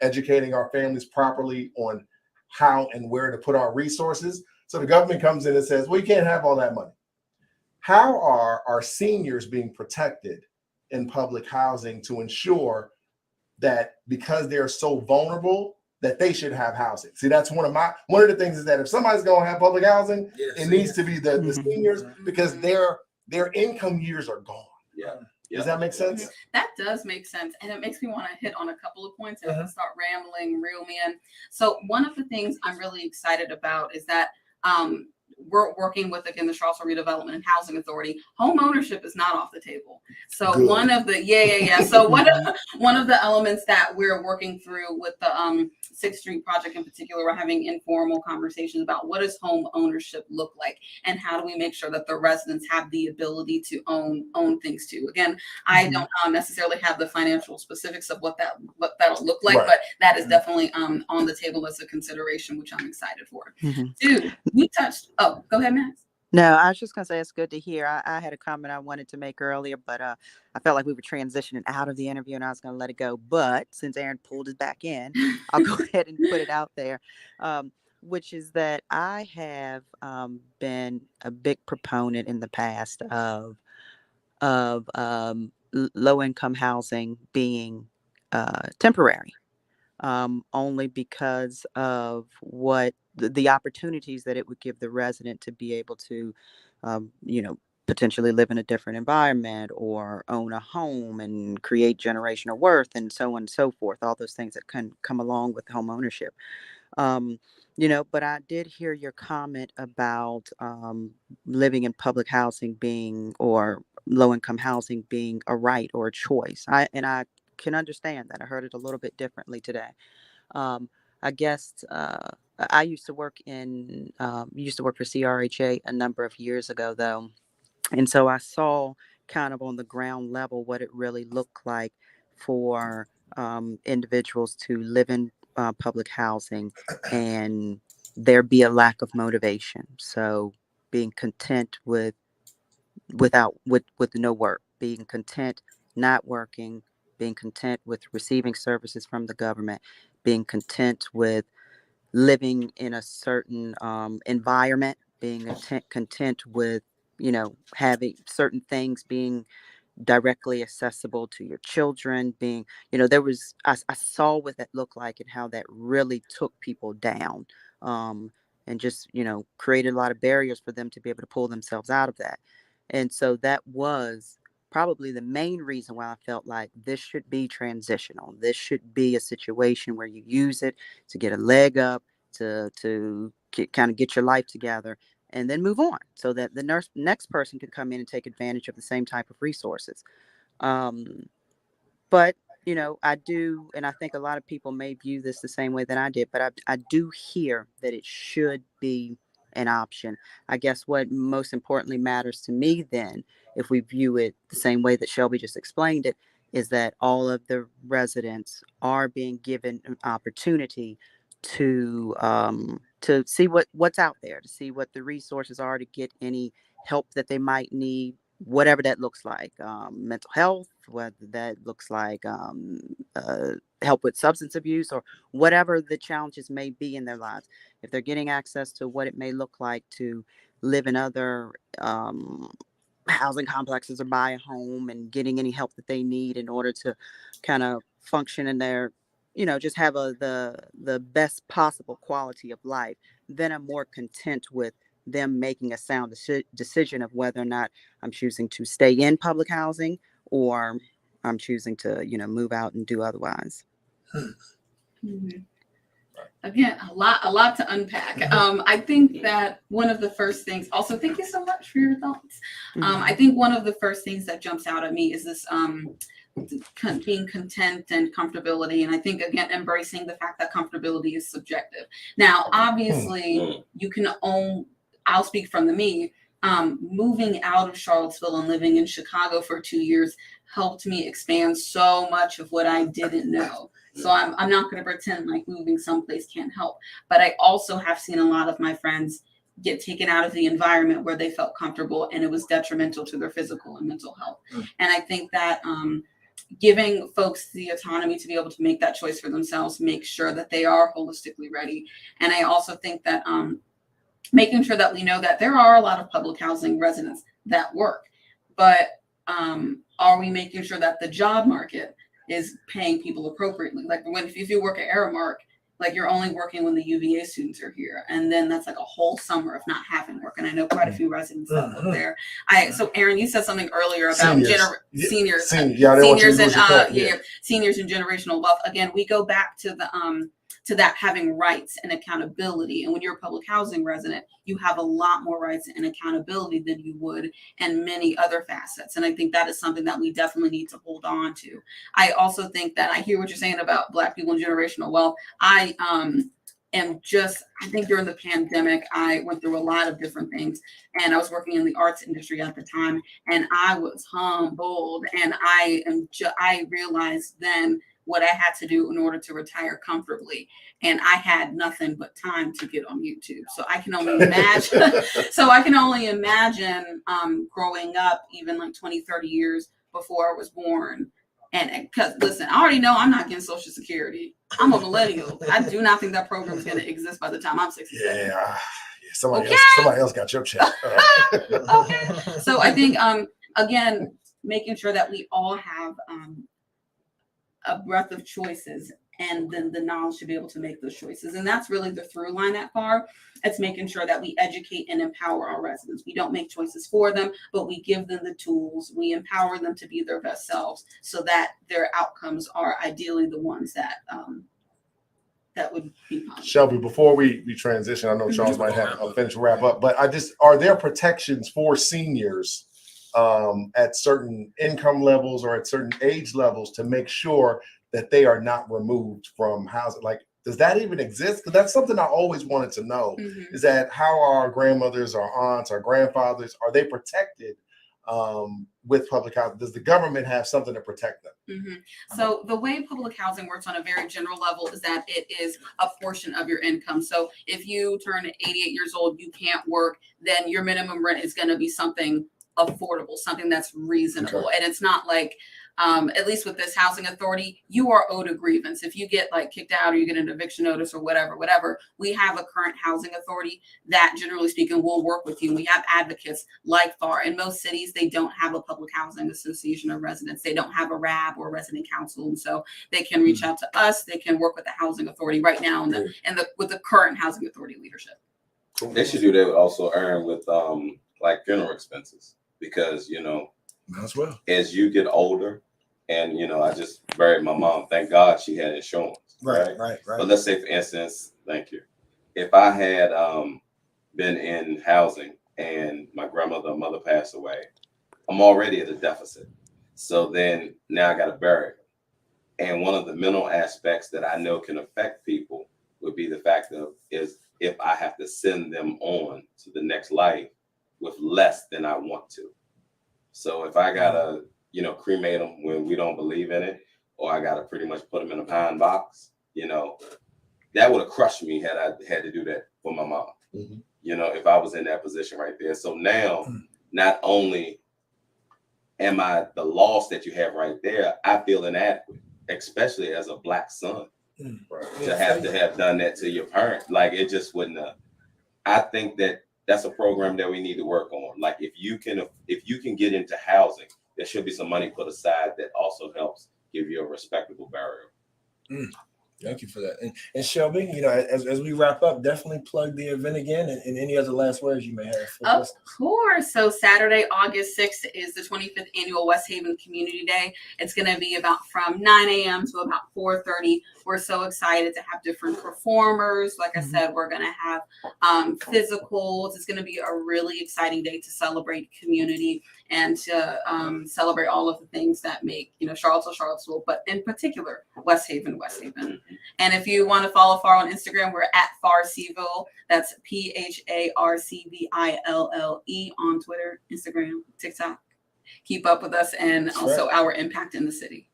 educating our families properly on how and where to put our resources. So the government comes in and says, we can't have all that money. How are our seniors being protected in public housing to ensure that, because they're so vulnerable, that they should have housing? See, that's one of the things is that if somebody's going to have public housing, it needs to be the seniors, because their income years are gone. Does that make sense? That does make sense. And it makes me want to hit on a couple of points and start rambling, reel me in. So one of the things I'm really excited about is that we're working with, again, the Charlottesville Redevelopment and Housing Authority. Home ownership is not off the table. So Good. one of the So one of the elements that we're working through with the 6th Street project in particular, we're having informal conversations about what does home ownership look like, and how do we make sure that the residents have the ability to own things too. Again, I don't necessarily have the financial specifics of what that'll look like, but that is definitely on the table as a consideration, which I'm excited for. Dude, we touched. Oh, go ahead, Max. No, I was just going to say it's good to hear. I had a comment I wanted to make earlier, but I felt like we were transitioning out of the interview and I was going to let it go. But since Aaron pulled it back in, I'll go ahead and put it out there, which is that I have been a big proponent in the past of low-income housing being temporary, only because of what the opportunities that it would give the resident to be able to, potentially live in a different environment or own a home and create generational worth and so on and so forth. All those things that can come along with home ownership. But I did hear your comment about living in public housing or low-income housing being a right or a choice. I can understand that. I heard it a little bit differently today. I guess I used to work for CRHA a number of years ago, though, and so I saw kind of on the ground level what it really looked like for individuals to live in public housing and there be a lack of motivation. So being content with no work, being content not working, being content with receiving services from the government, being content with living in a certain environment, being content with, having certain things being directly accessible to your children, being, I saw what that looked like and how that really took people down, and just, created a lot of barriers for them to be able to pull themselves out of that. And so that was probably the main reason why I felt like this should be transitional. This should be a situation where you use it to get a leg up, to kind of get your life together, and then move on, so that the next person could come in and take advantage of the same type of resources. But I do, and I think a lot of people may view this the same way that I did, but I do hear that it should be an option. I guess what most importantly matters to me then, if we view it the same way that Shelby just explained it, is that all of the residents are being given an opportunity to see what's out there, to see what the resources are, to get any help that they might need, whatever that looks like, mental health, whether that looks like help with substance abuse, or whatever the challenges may be in their lives. If they're getting access to what it may look like to live in other housing complexes or buy a home, and getting any help that they need in order to kind of function in their, just have the best possible quality of life, then I'm more content with them making a sound decision of whether or not I'm choosing to stay in public housing or I'm choosing to, move out and do otherwise. Mm-hmm. Again, a lot to unpack. I think that one of the first things, also, thank you so much for your thoughts. I think one of the first things that jumps out at me is this being content and comfortability. And I think, again, embracing the fact that comfortability is subjective. Now, obviously, I'll speak from me. Moving out of Charlottesville and living in Chicago for 2 years helped me expand so much of what I didn't know. So I'm not going to pretend like moving someplace can't help. But I also have seen a lot of my friends get taken out of the environment where they felt comfortable, and it was detrimental to their physical and mental health. And I think that giving folks the autonomy to be able to make that choice for themselves, make sure that they are holistically ready. And I also think that making sure that we know that there are a lot of public housing residents that work, but are we making sure that the job market is paying people appropriately? Like if you work at Aramark, like you're only working when the UVA students are here, and then that's like a whole summer of not having work. And I know quite a few residents that live there. So Aaron, you said something earlier about seniors and generational wealth. Again, we go back to the to that having rights and accountability. And when you're a public housing resident, you have a lot more rights and accountability than you would in many other facets. And I think that is something that we definitely need to hold on to. I also think that I hear what you're saying about Black people and generational wealth. I think during the pandemic, I went through a lot of different things, and I was working in the arts industry at the time, and I was humbled, and I realized then what I had to do in order to retire comfortably. And I had nothing but time to get on YouTube. So I can only imagine, growing up even like 20, 30 years before I was born. And because listen, I already know I'm not getting Social Security. I'm a millennial. I do not think that program is going to exist by the time I'm 67. Somebody else got your check. Okay. So I think, again, making sure that we all have a breadth of choices, and then the knowledge to be able to make those choices. And that's really the through line at FAR. It's making sure that we educate and empower our residents. We don't make choices for them, but we give them the tools. We empower them to be their best selves so that their outcomes are ideally the ones that that would be positive. Shelby, before we transition, I know Charles might have a finish wrap up, but are there protections for seniors at certain income levels or at certain age levels to make sure that they are not removed from housing? Like, does that even exist? Because that's something I always wanted to know, is that how are our grandmothers, our aunts, our grandfathers, are they protected with public housing? Does the government have something to protect them? So the way public housing works on a very general level is that it is a portion of your income. So if you turn 88 years old, you can't work, then your minimum rent is going to be something affordable, something that's reasonable. And it's not like, at least with this housing authority, you are owed a grievance. If you get like kicked out or you get an eviction notice or whatever, we have a current housing authority that generally speaking will work with you. We have advocates like FAR. In most cities, they don't have a public housing association of residents. They don't have a RAB or resident council. And so they can reach out to us. They can work with the housing authority right now with the current housing authority leadership. They should do that also, Aaron, with like funeral expenses, because as well as you get older, and I just buried my mom. Thank God she had insurance. Right. But let's say, for instance, thank you, if I had been in housing and my mother passed away, I'm already at a deficit. So then now I got to bury her. And one of the mental aspects that I know can affect people would be the fact is if I have to send them on to the next life with less than I want to. So if I gotta, cremate them when we don't believe in it, or I gotta pretty much put them in a pine box, that would have crushed me had I had to do that for my mom. If I was in that position right there. So now, not only am I the loss that you have right there, I feel inadequate, especially as a Black son, to have done that to your parent. Like, it just wouldn't have. I think that's a program that we need to work on. Like, if you can get into housing, there should be some money put aside that also helps give you a respectable burial. Thank you for that. And Shelby, as we wrap up, definitely plug the event again and any other last words you may have. Of course. So Saturday, August 6th is the 25th annual West Haven Community Day. It's going to be from 9 a.m. to about 4:30. We're so excited to have different performers. Like I said, we're going to have physicals. It's going to be a really exciting day to celebrate community and to celebrate all of the things that make, Charlottesville, but in particular, West Haven. And if you want to follow Far on Instagram, we're at Cville. That's PHARCVILLE on Twitter, Instagram, TikTok. Keep up with us and also our impact in the city.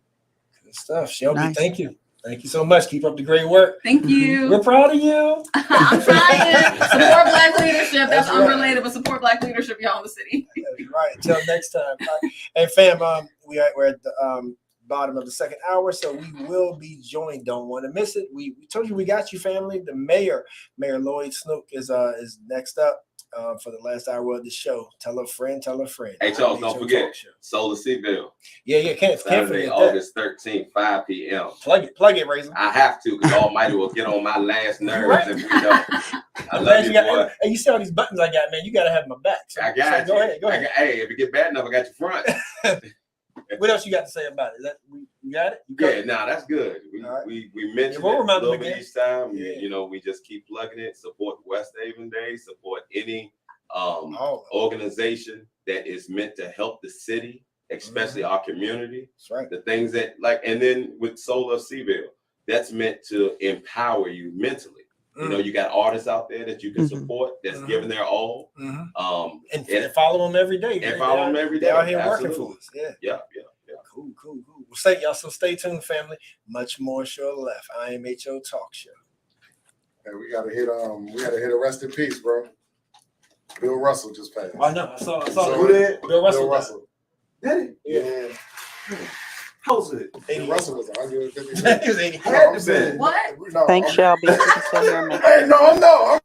Good stuff. Shelby, thank you. Thank you so much. Keep up the great work. Thank you. We're proud of you. I'm trying. Support Black leadership. That's unrelated, but support Black leadership, y'all, in the city. That's right. Until next time. Hey, fam, we're at the bottom of the second hour, so we will be joined. Don't want to miss it. We told you we got you, family. The mayor Lloyd Snook is next up for the last hour of the show. Tell a friend. Hey, Charles, don't forget Solar Cville. Yeah, can't Saturday, forget August 13th, 5 p.m. Plug it, Razor. I have to, because Almighty will get on my last nerves if we don't. I love you, boy. Hey, you see all these buttons I got, man. You got to have my back. So, I got you. Go ahead. Hey, if it get bad enough, I got your front. What else you got to say about it? You got it? That's good. We mentioned we'll it a remind them little bit again. each time. Yeah. We just keep plugging it. Support West Haven Day. Support any organization that is meant to help the city, especially our community. That's right. The things that and then with Solar Cville, that's meant to empower you mentally. You got artists out there that you can support that's giving their all. And follow them every day. And follow them every day. They're out here Absolutely. working for us. Yeah. Cool. Well, stay tuned, family. Much more show left. IMHO Talk Show. Hey, we gotta hit a rest in peace, bro. Bill Russell just passed. I know. I saw who did? Bill Russell. Did he? Yeah. How was it? Russell was 150. He was 80. What? No, Thanks, Shelby. You can still hear me. Hey, no.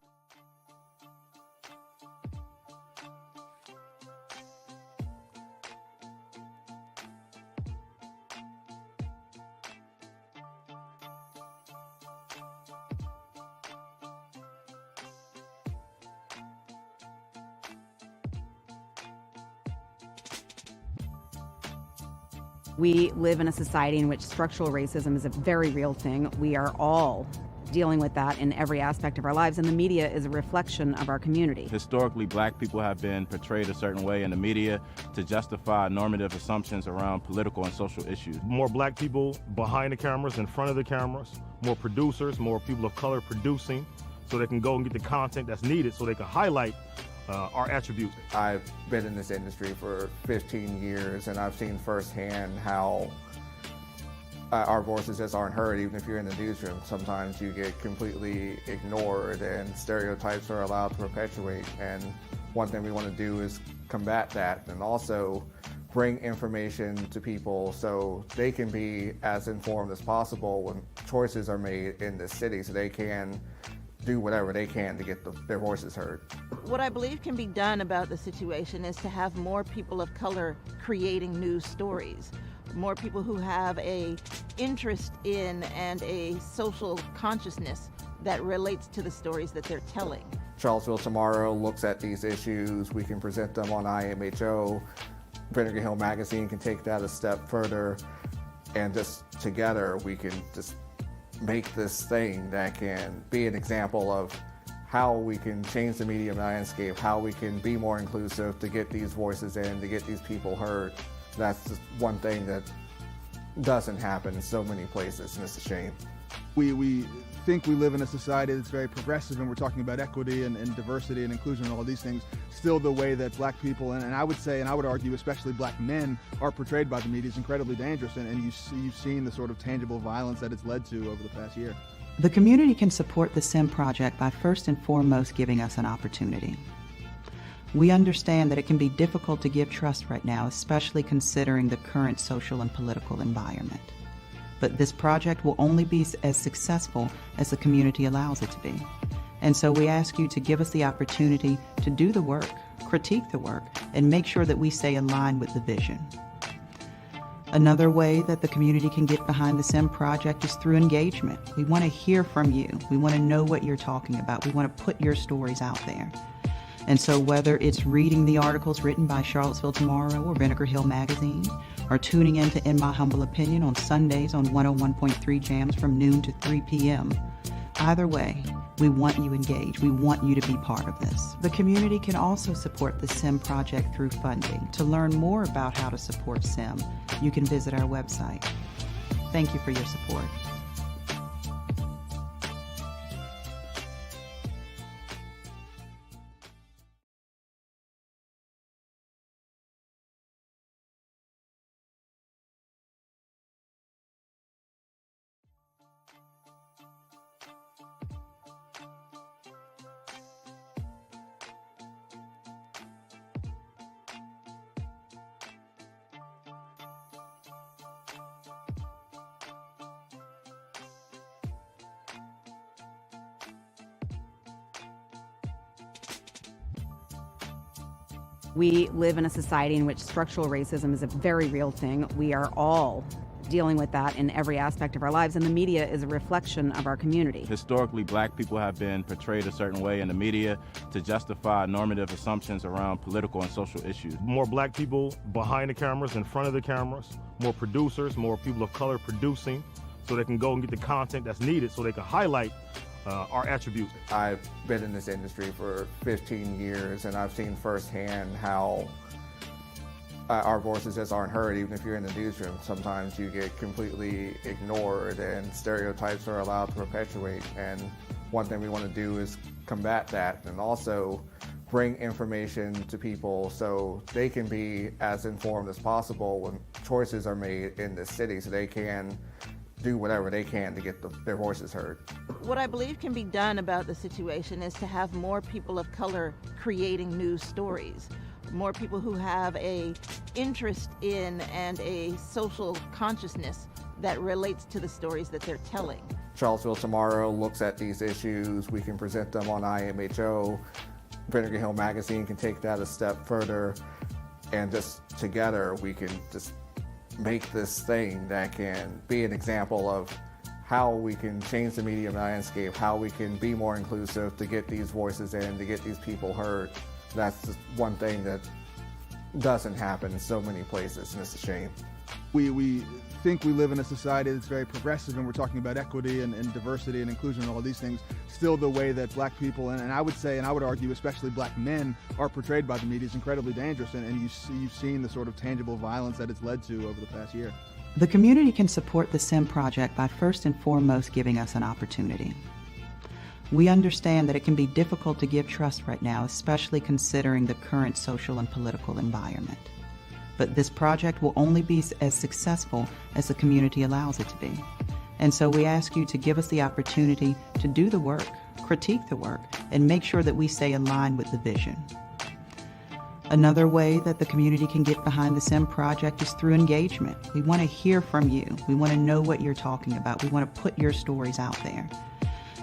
We live in a society in which structural racism is a very real thing. We are all dealing with that in every aspect of our lives, and the media is a reflection of our community. Historically, Black people have been portrayed a certain way in the media to justify normative assumptions around political and social issues. More Black people behind the cameras, in front of the cameras, more producers, more people of color producing, so they can go and get the content that's needed so they can highlight our attributes. I've been in this industry for 15 years, and I've seen firsthand how our voices just aren't heard. Even if you're in the newsroom, sometimes you get completely ignored and stereotypes are allowed to perpetuate. And one thing we want to do is combat that and also bring information to people so they can be as informed as possible when choices are made in this city, so they can do whatever they can to get their voices heard. What I believe can be done about the situation is to have more people of color creating news stories, more people who have a interest in and a social consciousness that relates to the stories that they're telling. Charlottesville Tomorrow looks at these issues. We can present them on IMHO. Vinegar Hill Magazine can take that a step further, and just together we can just make this thing that can be an example of how we can change the media landscape, how we can be more inclusive to get these voices in, to get these people heard. That's just one thing that doesn't happen in so many places, and it's a shame. We think we live in a society that's very progressive, and we're talking about equity and diversity and inclusion and all these things. Still, the way that Black people, and I would say, and I would argue, especially Black men, are portrayed by the media is incredibly dangerous, and you've seen the sort of tangible violence that it's led to over the past year. The community can support the SIM project by first and foremost giving us an opportunity. We understand that it can be difficult to give trust right now, especially considering the current social and political environment. But this project will only be as successful as the community allows it to be. And so we ask you to give us the opportunity to do the work, critique the work, and make sure that we stay in line with the vision. Another way that the community can get behind the SIM project is through engagement. We want to hear from you. We want to know what you're talking about. We want to put your stories out there. And so whether it's reading the articles written by Charlottesville Tomorrow or Vinegar Hill Magazine, or tuning in to In My Humble Opinion on Sundays on 101.3 Jams from noon to 3 p.m., either way, we want you engaged. We want you to be part of this. The community can also support the SIM project through funding. To learn more about how to support SIM, you can visit our website. Thank you for your support. We live in a society in which structural racism is a very real thing. We are all dealing with that in every aspect of our lives, and the media is a reflection of our community. Historically, black people have been portrayed a certain way in the media to justify normative assumptions around political and social issues. More black people behind the cameras, in front of the cameras, more producers, more people of color producing, so they can go and get the content that's needed so they can highlight our attributes. I've been in this industry for 15 years, and I've seen firsthand how our voices just aren't heard. Even if you're in the newsroom, sometimes you get completely ignored and stereotypes are allowed to perpetuate. And one thing we want to do is combat that and also bring information to people so they can be as informed as possible when choices are made in this city, so they can do whatever they can to get their voices heard. What I believe can be done about the situation is to have more people of color creating news stories, more people who have a interest in and a social consciousness that relates to the stories that they're telling. Charlottesville Tomorrow looks at these issues. We can present them on IMHO. Vinegar Hill Magazine can take that a step further, and just together we can just make this thing that can be an example of how we can change the media landscape, how we can be more inclusive to get these voices in, to get these people heard. That's just one thing that doesn't happen in so many places, and it's a shame. We think we live in a society that's very progressive, and we're talking about equity and diversity and inclusion and all these things. Still, the way that black people, and I would say, and I would argue especially black men, are portrayed by the media is incredibly dangerous, and you've seen the sort of tangible violence that it's led to over the past year. The community can support the SIM project by first and foremost giving us an opportunity. We understand that it can be difficult to give trust right now, especially considering the current social and political environment. But this project will only be as successful as the community allows it to be. And so we ask you to give us the opportunity to do the work, critique the work, and make sure that we stay in line with the vision. Another way that the community can get behind the SIM project is through engagement. We want to hear from you. We want to know what you're talking about. We want to put your stories out there.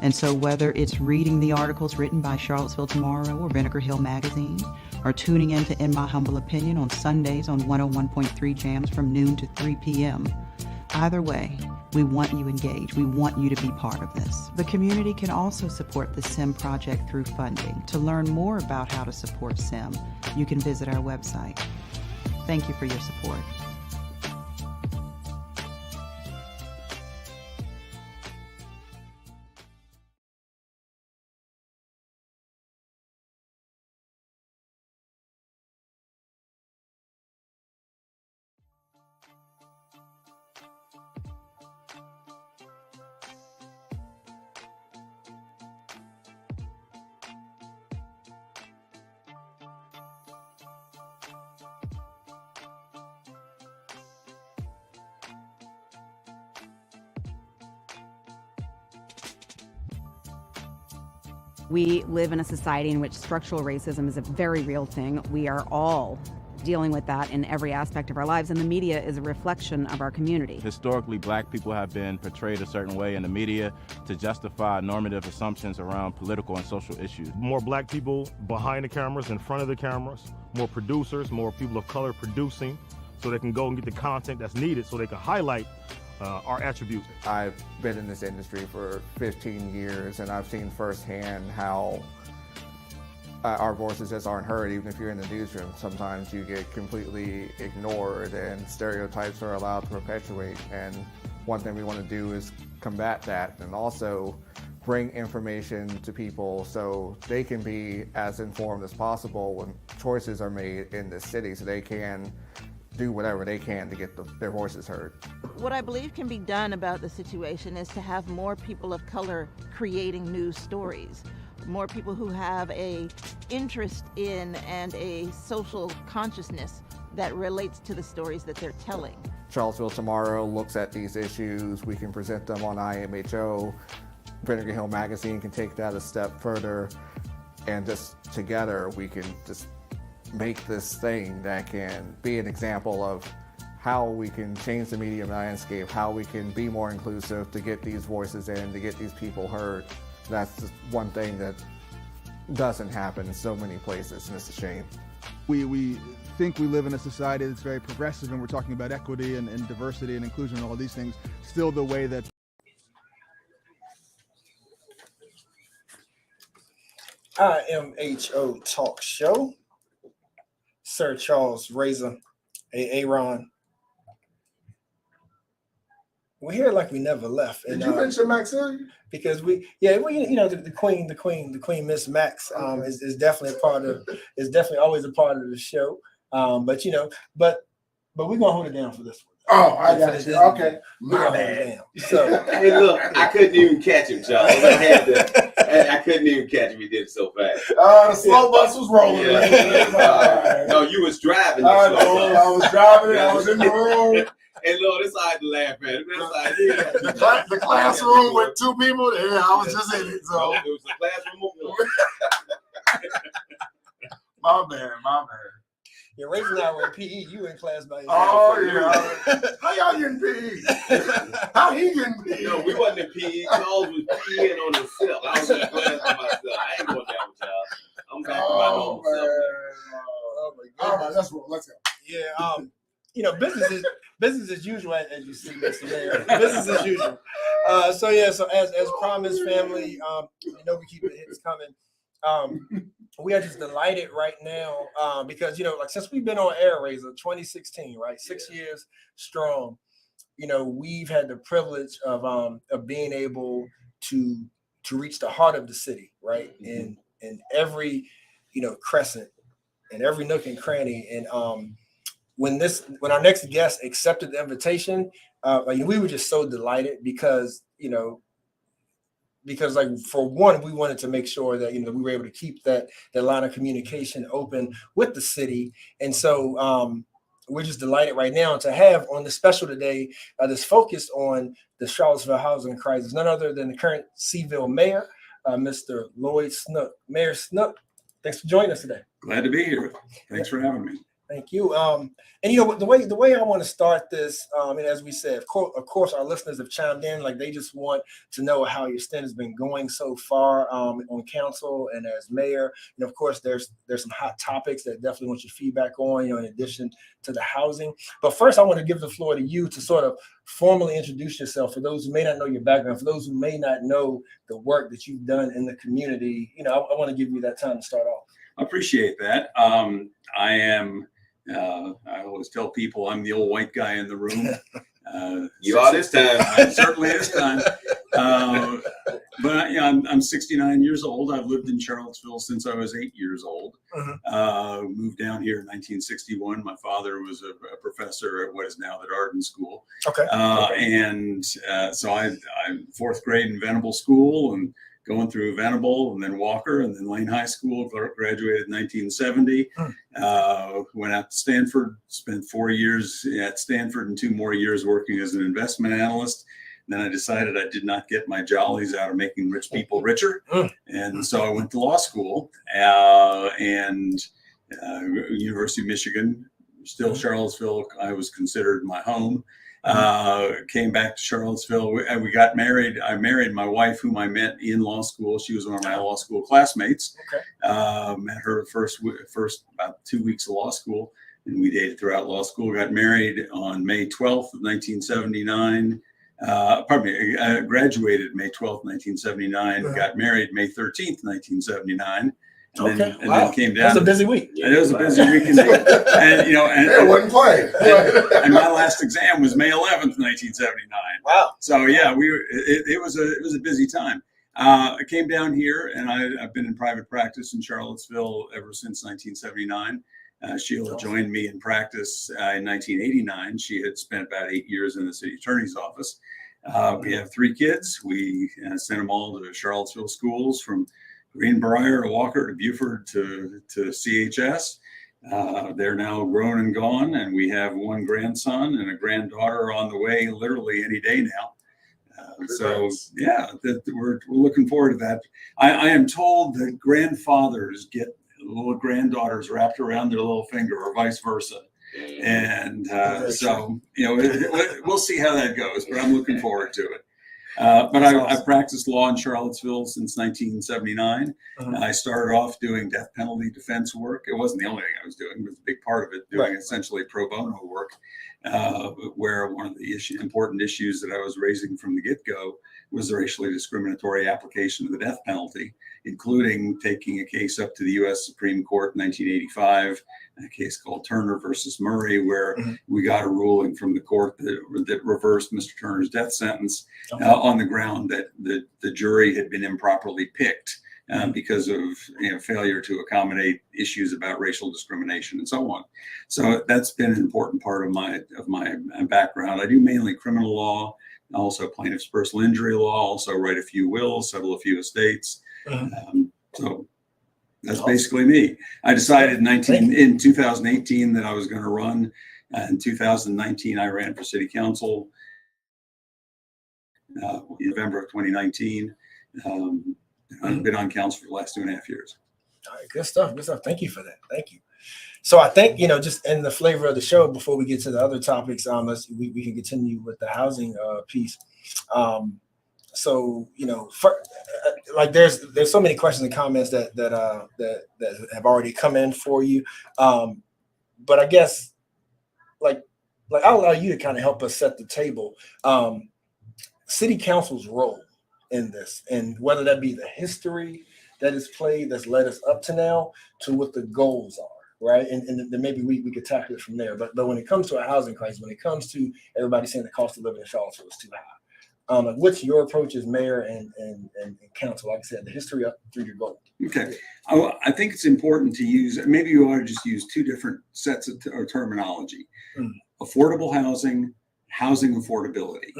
And so whether it's reading the articles written by Charlottesville Tomorrow or Vinegar Hill Magazine, or tuning in to In My Humble Opinion on Sundays on 101.3 Jams from noon to 3 p.m., either way, we want you engaged. We want you to be part of this. The community can also support the SIM project through funding. To learn more about how to support SIM, you can visit our website. Thank you for your support. We live in a society in which structural racism is a very real thing. We are all dealing with that in every aspect of our lives, and the media is a reflection of our community. Historically, black people have been portrayed a certain way in the media to justify normative assumptions around political and social issues. More black people behind the cameras, in front of the cameras, more producers, more people of color producing, so they can go and get the content that's needed so they can highlight our attributes. I've been in this industry for 15 years, and I've seen firsthand how our voices just aren't heard. Even if you're in the newsroom, sometimes you get completely ignored and stereotypes are allowed to perpetuate. And one thing we want to do is combat that, and also bring information to people so they can be as informed as possible when choices are made in this city, so they can do whatever they can to get their voices heard. What I believe can be done about the situation is to have more people of color creating news stories, more people who have a interest in and a social consciousness that relates to the stories that they're telling. Charlottesville Tomorrow looks at these issues. We can present them on IMHO. Vinegar Hill Magazine can take that a step further, and just together we can just make this thing that can be an example of how we can change the media landscape, how we can be more inclusive to get these voices in, to get these people heard. That's just one thing that doesn't happen in so many places, and it's a shame. We think we live in a society that's very progressive, and we're talking about equity and diversity and inclusion and all these things. Still, the way that IMHO Talk Show. Sir Charles Razor, Aaron. We're here like we never left. Did you mention Maxine? Because the queen, Miss Max, is definitely always a part of the show. But we're gonna hold it down for this one. Oh, I got you. Okay, my bad. So, hey, look, I couldn't even catch him, Charles. I couldn't even catch him. He did it so fast. The slow bus was rolling. Yeah. No, you was driving. I was driving. I was in the room. Hey, Lord, it's hard to laugh at it. It's like, the classroom with two people. Yeah, I was just in it. So it was a classroom of one. My bad. Yeah, Razor and I were in PE. You in class by yourself. Oh, yeah. How y'all getting PE? How he getting PE? No, we wasn't in PE. Charles was PEing on himself. I was in class by myself. I ain't going down with y'all. I'm back to my normal self. Oh, my goodness. All right, let's roll. Let's go. Yeah, business as usual, as you see, Mr. Mayor. Business as usual. So as promised, family, we keep the hits coming. We are just delighted right now because since we've been on air, Razor, 2016, right, 6 years strong. We've had the privilege of being able to reach the heart of the city, right, in every crescent, in every nook and cranny, and when our next guest accepted the invitation, we were just so delighted because for one, we wanted to make sure that we were able to keep that line of communication open with the city, and so we're just delighted right now to have on the special today this focus on the Charlottesville housing crisis, none other than the current Cville mayor, Mr. Lloyd Snook. Mayor Snook, thanks for joining us today. Glad to be here. Thanks for having me. Thank you. And the way I want to start this, and as we said, of course, our listeners have chimed in, like they just want to know how your stint has been going so far on council and as mayor. And of course, there's some hot topics that definitely want your feedback on, in addition to the housing. But first, I want to give the floor to you to sort of formally introduce yourself for those who may not know your background, for those who may not know the work that you've done in the community. I want to give you that time to start off. I appreciate that. I always tell people I'm the old white guy in the room. You are this time. Certainly this time. But I'm 69 years old. I've lived in Charlottesville since I was 8 years old. Moved down here in 1961. My father was a professor at what is now the Darden School. Okay. So I'm fourth grade in Venable School and going through Venable and then Walker and then Lane High School, graduated in 1970, went out to Stanford, spent 4 years at Stanford and 2 more years working as an investment analyst. And then I decided I did not get my jollies out of making rich people richer. And so I went to law school and University of Michigan, still Charlottesville, I was considered my home. Came back to Charlottesville. We got married. I married my wife, whom I met in law school. She was one of my law school classmates. Met her first about 2 weeks of law school. and we dated throughout law school. Got married on May 12th of 1979. Graduated May 12th, 1979. Got married May 13th, 1979. And then came down. That's a busy week. And it was a busy week indeed. And you know, and it wasn't playing. And my last exam was May 11th, 1979. Wow. So yeah, it was a busy time. I came down here, and I've been in private practice in Charlottesville ever since 1979. Sheila joined me in practice in 1989. She had spent about 8 years in the city attorney's office. We have 3 kids. We sent them all to Charlottesville schools, from Greenbrier to Walker to Buford to CHS. They're now grown and gone, and we have 1 grandson and a granddaughter on the way literally any day now. So yeah, we're looking forward to that. I am told that grandfathers get little granddaughters wrapped around their little finger, or vice versa. And so, you know, we'll see how that goes, but I'm looking forward to it. But I've practiced law in Charlottesville since 1979. I started off doing death penalty defense work. It wasn't the only thing I was doing, but a big part of it, doing essentially pro bono work, where one of the important issues that I was raising from the get-go was the racially discriminatory application of the death penalty, including taking a case up to the U.S. Supreme Court in 1985, a case called Turner versus Murray, where we got a ruling from the court that reversed Mr. Turner's death sentence on the ground that the jury had been improperly picked because of failure to accommodate issues about racial discrimination and so on. So that's been an important part of my background. I do mainly criminal law, also plaintiff's personal injury law, also write a few wills, settle a few estates. So that's basically me. I decided in 2018 that I was going to run. In 2019, I ran for city council. In November of 2019. I've been on council for the last 2.5 years. All right, good stuff. Good stuff. Thank you for that. Thank you. So I think, just in the flavor of the show, before we get to the other topics, we can continue with the housing piece. So, like there's so many questions and comments that have already come in for you. But I guess like I'll allow you to kind of help us set the table. City council's role in this, and whether that be the history that is played that's led us up to now, to what the goals are. Right. And then maybe we could tackle it from there. But when it comes to a housing crisis, when it comes to everybody saying the cost of living in Charlottesville is too high, what's your approach as mayor and council? Like I said, the history up through your goal. Okay. I think it's important to use, maybe you ought to just use 2 different sets of terminology. Affordable housing, housing affordability.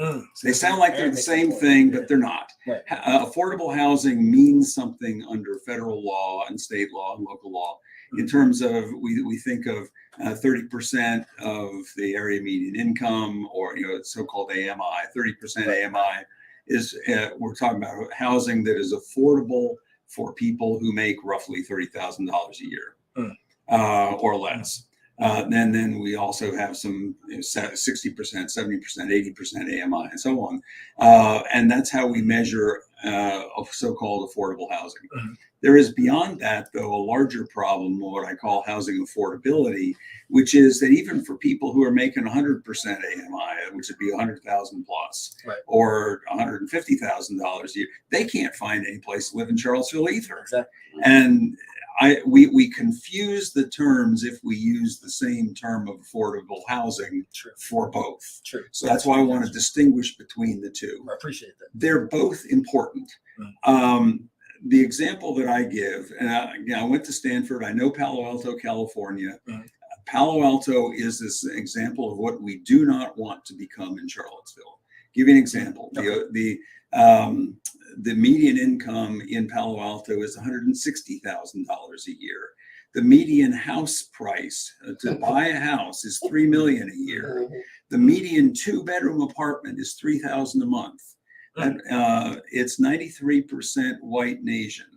They sound like they're the same thing, but they're not. Right. Affordable housing means something under federal law and state law and local law. In terms of, we think of 30% of the area median income, or so-called AMI. 30% AMI is we're talking about housing that is affordable for people who make roughly $30,000 a year or less. Then we also have some 60%, 70%, 80% AMI, and so on. And that's how we measure so-called affordable housing. There is beyond that, though, a larger problem, what I call housing affordability, which is that even for people who are making 100% AMI, which would be 100,000 plus, or $150,000 a year, they can't find any place to live in Charlottesville either. Exactly. And we confuse the terms if we use the same term of affordable housing for both. True. So that's why I want to distinguish between the 2. I appreciate that. They're both important. The example that I give, and I went to Stanford, I know Palo Alto, California. Palo Alto is this example of what we do not want to become in Charlottesville. Give you an example. The median income in Palo Alto is $160,000 a year. The median house price to buy a house is $3 million a year. The median 2-bedroom apartment is $3,000 a month. It's 93% white and Asian.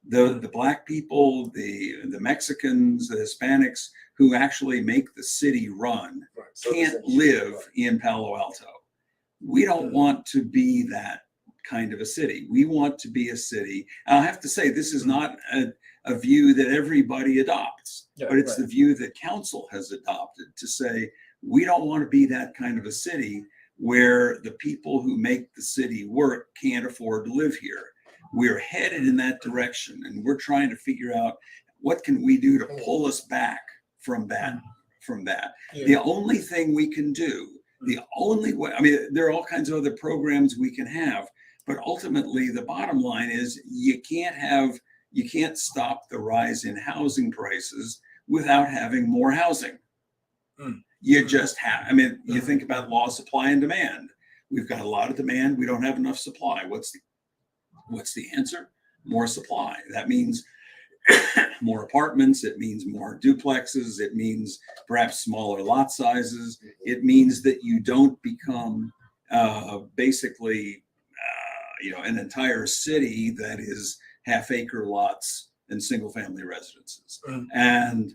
The Black people, the Mexicans, the Hispanics who actually make the city run can't live in Palo Alto. We don't want to be that kind of a city. We want to be a city. And I have to say, this is not a view that everybody adopts, but it's the view that council has adopted to say, we don't want to be that kind of a city where the people who make the city work can't afford to live here. We're headed in that direction, and we're trying to figure out what can we do to pull us back from that. The only thing we can do, the only way, I mean, there are all kinds of other programs we can have, but ultimately the bottom line is you can't stop the rise in housing prices without having more housing. You just have, I mean, you think about law of supply and demand. We've got a lot of demand. We don't have enough supply. What's the answer? More supply. That means more apartments. It means more duplexes. It means perhaps smaller lot sizes. It means that you don't become basically, an entire city that is half-acre lots and single-family residences. And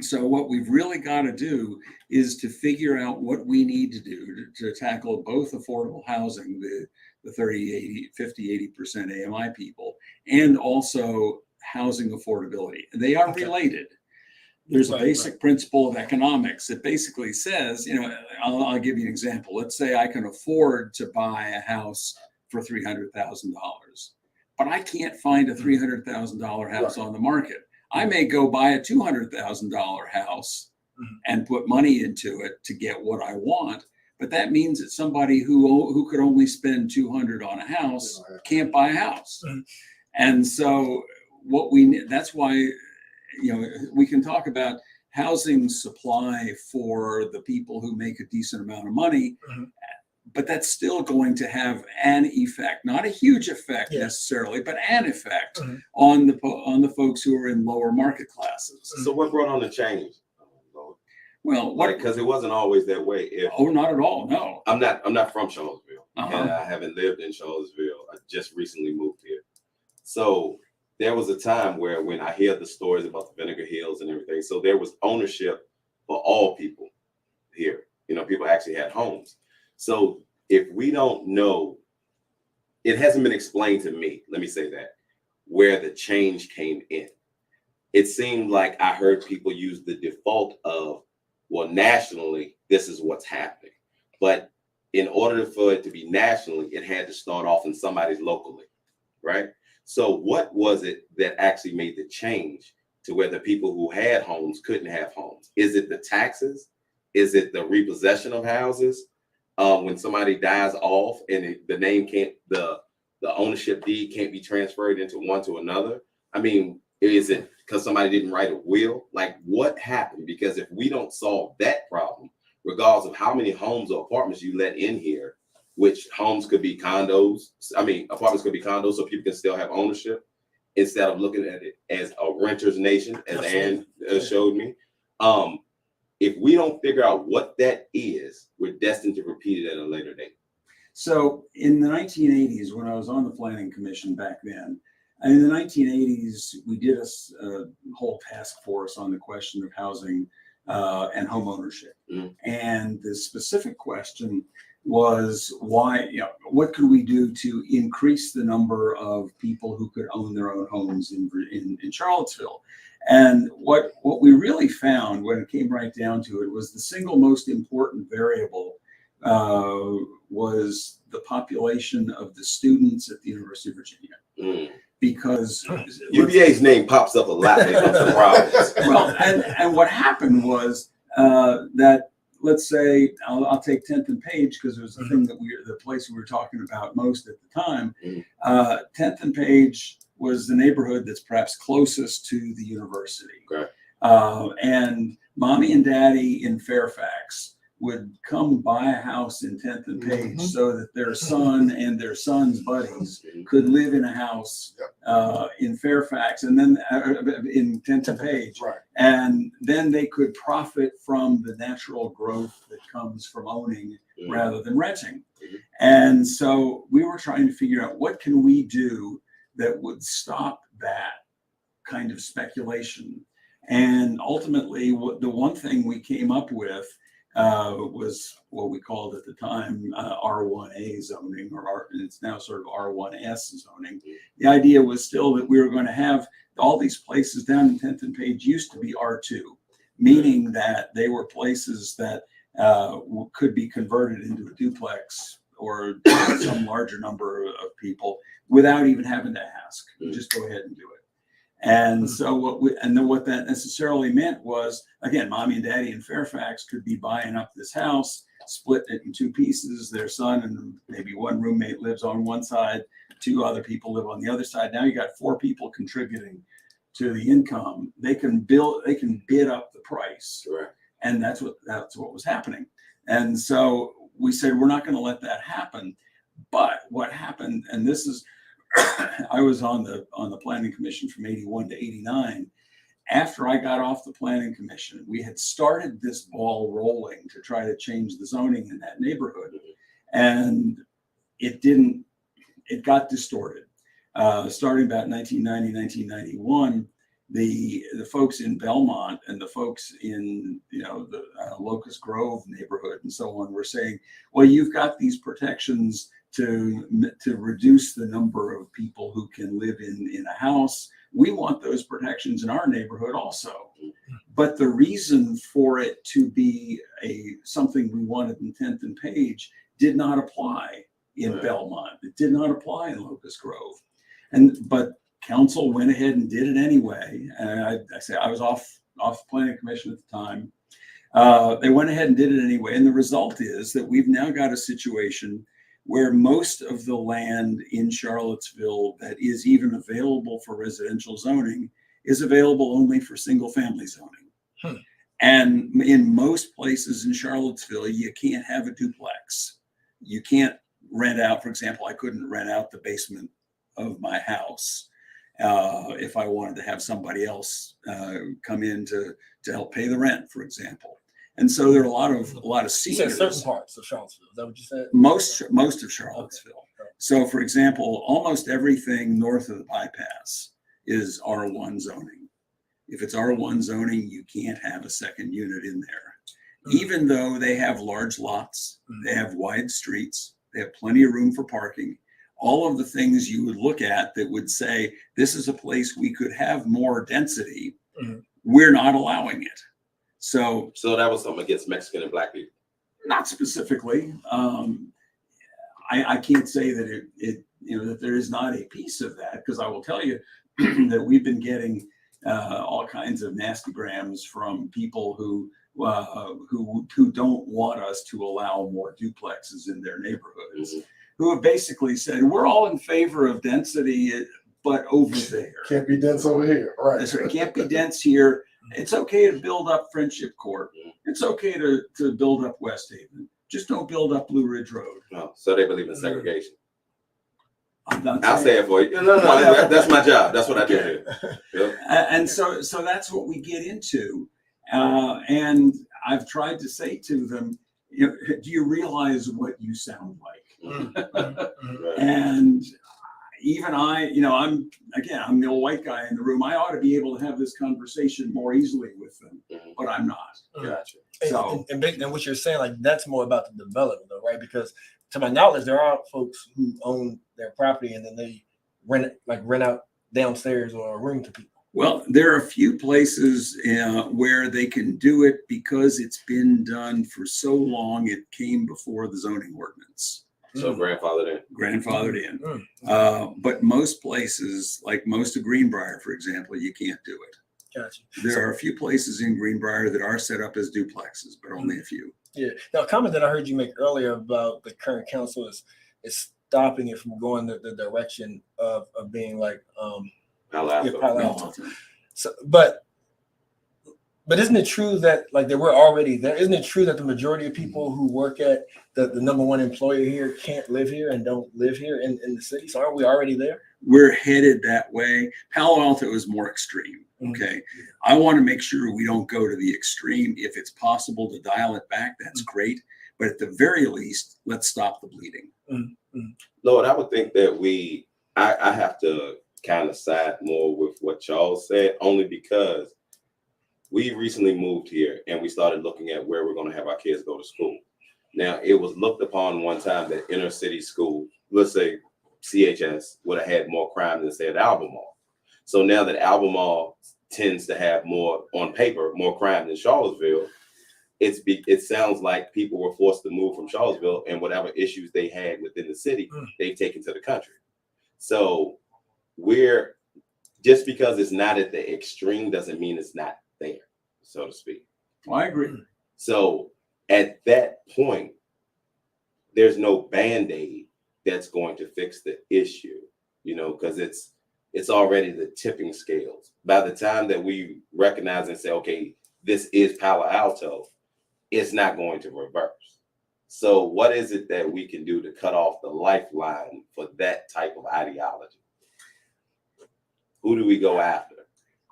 so what we've really got to do is to figure out what we need to do to tackle both affordable housing, the 30, 80, 50, 80% AMI people, and also housing affordability. They are related. There's a basic principle of economics that basically says, I'll give you an example. Let's say I can afford to buy a house for $300,000, but I can't find a $300,000 house on the market. I may go buy a $200,000 house and put money into it to get what I want, but that means that somebody who could only spend $200 on a house can't buy a house. And so that's why, we can talk about housing supply for the people who make a decent amount of money, but that's still going to have an effect, not a huge effect necessarily, but an effect on the folks who are in lower market classes. So what brought on the change? Well, because it wasn't always that way. Not at all. No, I'm not from Charlottesville, and I haven't lived in Charlottesville. I just recently moved here, so there was a time where when I hear the stories about the Vinegar Hills and everything, so there was ownership for all people here. People actually had homes. So if we don't know, it hasn't been explained to me, let me say that, where the change came in. It seemed like I heard people use the default of, well, nationally, this is what's happening. But in order for it to be nationally, it had to start off in somebody's locally, right? So what was it that actually made the change to where the people who had homes couldn't have homes? Is it the taxes? Is it the repossession of houses? When somebody dies off and the name the ownership deed can't be transferred into one to another? I mean, is it because somebody didn't write a will? Like, what happened? Because if we don't solve that problem, regardless of how many homes or apartments you let in here, which homes could be condos, apartments could be condos so people can still have ownership instead of looking at it as a renter's nation, as Ann showed me. If we don't figure out what that is, we're destined to repeat it at a later date. So in the 1980s, when I was on the Planning Commission back then, in the 1980s, we did a whole task force on the question of housing and home ownership. And the specific question was what could we do to increase the number of people who could own their own homes in Charlottesville? And what we really found when it came right down to it was the single most important variable was the population of the students at the University of Virginia. Because UVA's name pops up a lot when it comes to problems. Well, and what happened was that, let's say, I'll take 10th and Page because it was the thing that the place we were talking about most at the time. 10th and Page was the neighborhood that's perhaps closest to the university. And mommy and daddy in Fairfax would come buy a house in 10th and Page so that their son and their son's buddies could live in a house in Fairfax and then in 10th and Page. And then they could profit from the natural growth that comes from owning rather than renting. And so we were trying to figure out what can we do that would stop that kind of speculation. And ultimately, the one thing we came up with was what we called at the time R1A zoning, it's now sort of R1S zoning. The idea was still that we were going to have all these places down in 10th and Page used to be R2, meaning that they were places that could be converted into a duplex or some larger number of people without even having to ask. Just go ahead and do it. And so what that necessarily meant was, again, mommy and daddy in Fairfax could be buying up this house, splitting it in two pieces. Their son and maybe one roommate lives on one side, two other people live on the other side. Now you got four people contributing to the income. They can bid up the price. Right. And that's what was happening. And so we said, we're not going to let that happen. But what happened, and this is, I was on the planning commission from 81 to 89. After I got off the planning commission, we had started this ball rolling to try to change the zoning in that neighborhood. And it got distorted. Starting about 1990, 1991, the folks in Belmont and the folks in the Locust Grove neighborhood and so on were saying, well, you've got these protections to reduce the number of people who can live in a house. We want those protections in our neighborhood also. But the reason for it to be something we wanted in 10th and Page did not apply in Belmont. It did not apply in Locust Grove. But council went ahead and did it anyway. And I say I was off the planning commission at the time. They went ahead and did it anyway. And the result is that we've now got a situation where most of the land in Charlottesville that is even available for residential zoning is available only for single family zoning. And in most places in Charlottesville, you can't have a duplex. You can't rent out, for example, I couldn't rent out the basement of my house if I wanted to have somebody else come in to help pay the rent, for example. And so there are a lot of seniors. You said certain parts of Charlottesville. Is that what you said? Most of Charlottesville. Okay. So, for example, almost everything north of the bypass is R1 zoning. If it's R1 zoning, you can't have a second unit in there. Even though they have large lots, they have wide streets, they have plenty of room for parking. All of the things you would look at that would say, this is a place we could have more density, we're not allowing it. So that was something against Mexican and Black people? Not specifically. I can't say that that there is not a piece of that, because I will tell you that we've been getting all kinds of nasty grams from people who don't want us to allow more duplexes in their neighborhoods, who have basically said, we're all in favor of density, but over there. Can't be dense over here, right? That's right. Can't be dense here. It's okay to build up Friendship Court. It's okay to build up West Haven. Just don't build up Blue Ridge Road. No, so they believe in segregation. I'll say it for you. No, that's my job. That's what I do here. Yep. And so that's what we get into. And I've tried to say to them, do you realize what you sound like? And even I'm the old white guy in the room. I ought to be able to have this conversation more easily with them, but I'm not. Gotcha. So, and what you're saying, like, that's more about the development, though, right? Because to my knowledge, there are folks who own their property and then they rent out downstairs or a room to people. Well, there are a few places where they can do it because it's been done for so long. It came before the zoning ordinance. So grandfathered in. But most places, like most of Greenbrier, for example, you can't do it. Gotcha. There are a few places in Greenbrier that are set up as duplexes, but only a few. Yeah. Now, a comment that I heard you make earlier about the current council is stopping it from going the direction of being like Palo Alto. So, but isn't it true that that we're already there? Isn't it true that the majority of people who work at the number one employer here can't live here and don't live here in the city? So aren't we already there? We're headed that way. Palo Alto is more extreme. Okay. I want to make sure we don't go to the extreme. If it's possible to dial it back, that's great. But at the very least, let's stop the bleeding. Lord, I would think that I have to kind of side more with what Charles said, only because We recently moved here and we started looking at where we're going to have our kids go to school. Now, it was looked upon one time that inner city school, let's say CHS, would have had more crime than, say, at Albemarle. So now that Albemarle tends to have more, on paper, more crime than Charlottesville, it sounds like people were forced to move from Charlottesville, and whatever issues they had within the city, they've taken to the country. So just because it's not at the extreme doesn't mean it's not there, so to speak. Well, I agree. So at that point, there's no Band-Aid that's going to fix the issue, because it's already the tipping scales. By the time that we recognize and say, okay, this is Palo Alto, it's not going to reverse. So what is it that we can do to cut off the lifeline for that type of ideology? Who do we go after?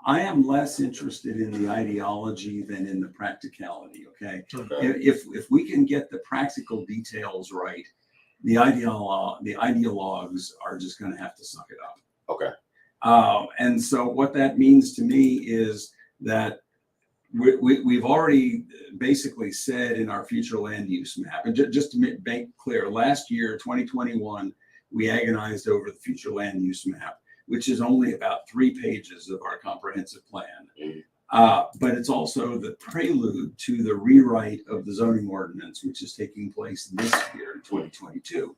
I am less interested in the ideology than in the practicality. Okay. If we can get the practical details right, the ideologues are just going to have to suck it up. Okay. And so what that means to me is that we've already basically said in our future land use map, and just to make clear, last year, 2021, we agonized over the future land use map, which is only about 3 pages of our comprehensive plan. But it's also the prelude to the rewrite of the zoning ordinance, which is taking place this year in 2022.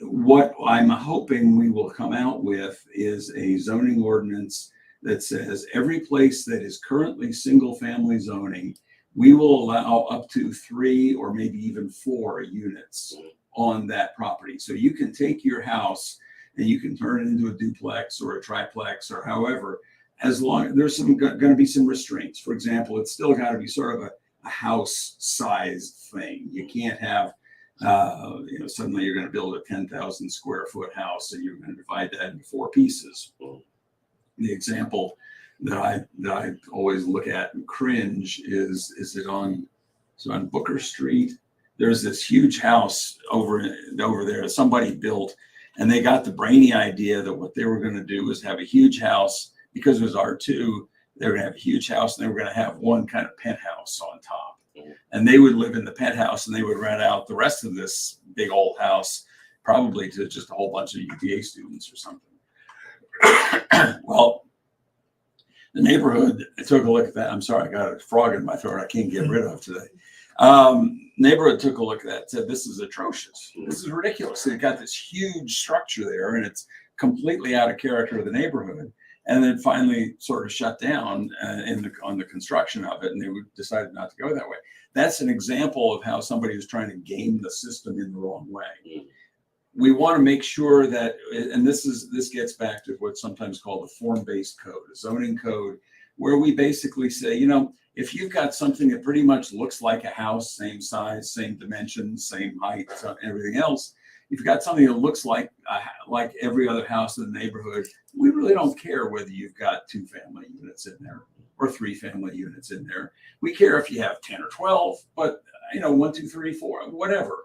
What I'm hoping we will come out with is a zoning ordinance that says every place that is currently single family zoning, we will allow up to 3 or maybe even 4 units on that property. So you can take your house and you can turn it into a duplex or a triplex or however, as long as there's going to be some restraints. For example, it's still got to be sort of a house size thing. You can't have, suddenly you're going to build a 10,000 square foot house and you're going to divide that into 4 pieces. The example that I always look at and cringe is it on Booker Street. There's this huge house over there somebody built, and they got the brainy idea that what they were going to do was have a huge house because it was R2. They were going to have a huge house and they were going to have one kind of penthouse on top, and they would live in the penthouse and they would rent out the rest of this big old house probably to just a whole bunch of UVA students or something. Well, the neighborhood took a look at that. I'm sorry, I got a frog in my throat I can't get rid of today. Neighborhood took a look at that and said, this is atrocious. This is ridiculous. They've got this huge structure there and it's completely out of character of the neighborhood. And then finally sort of shut down on the construction of it, and they decided not to go that way. That's an example of how somebody is trying to game the system in the wrong way. We want to make sure that, and this gets back to what's sometimes called a form-based code, a zoning code, where we basically say, if you've got something that pretty much looks like a house, same size, same dimensions, same height, everything else, if you've got something that looks like every other house in the neighborhood, we really don't care whether you've got 2 family units in there or 3 family units in there. We care if you have 10 or 12, but 1, 2, 3, 4, whatever.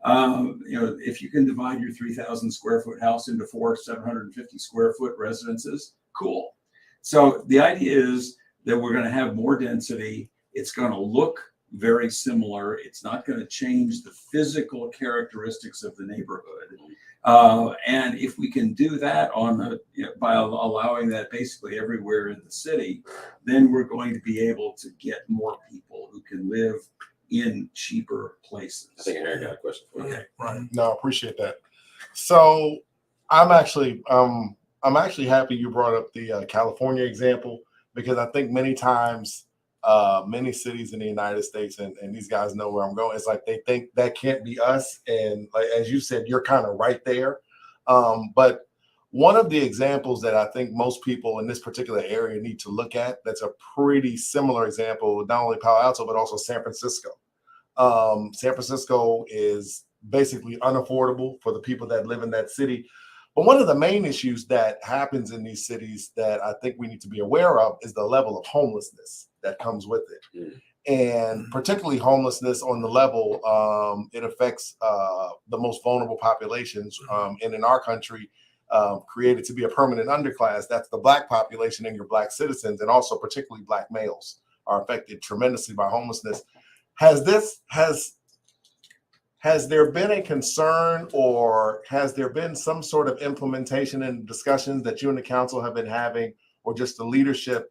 If you can divide your 3,000 square foot house into 4 750 square foot residences, cool. So the idea is that we're going to have more density. It's going to look very similar. It's not going to change the physical characteristics of the neighborhood. And if we can do that by allowing that basically everywhere in the city, then we're going to be able to get more people who can live in cheaper places. I think Aaron got a question for you. Okay, right. No, I appreciate that. So I'm actually happy you brought up the California example, because I think many times many cities in the United States, and these guys know where I'm going, it's like they think that can't be us. And like, as you said, you're kind of right there. But one of the examples that I think most people in this particular area need to look at, that's a pretty similar example, not only Palo Alto, but also San Francisco. San Francisco is basically unaffordable for the people that live in that city. But one of the main issues that happens in these cities that I think we need to be aware of is the level of homelessness that comes with it. And particularly homelessness on the level, it affects the most vulnerable populations. And in our country, created to be a permanent underclass. That's the Black population and your Black citizens, and also particularly Black males are affected tremendously by homelessness. Has there been a concern, or has there been some sort of implementation and discussions that you and the council have been having, or just the leadership,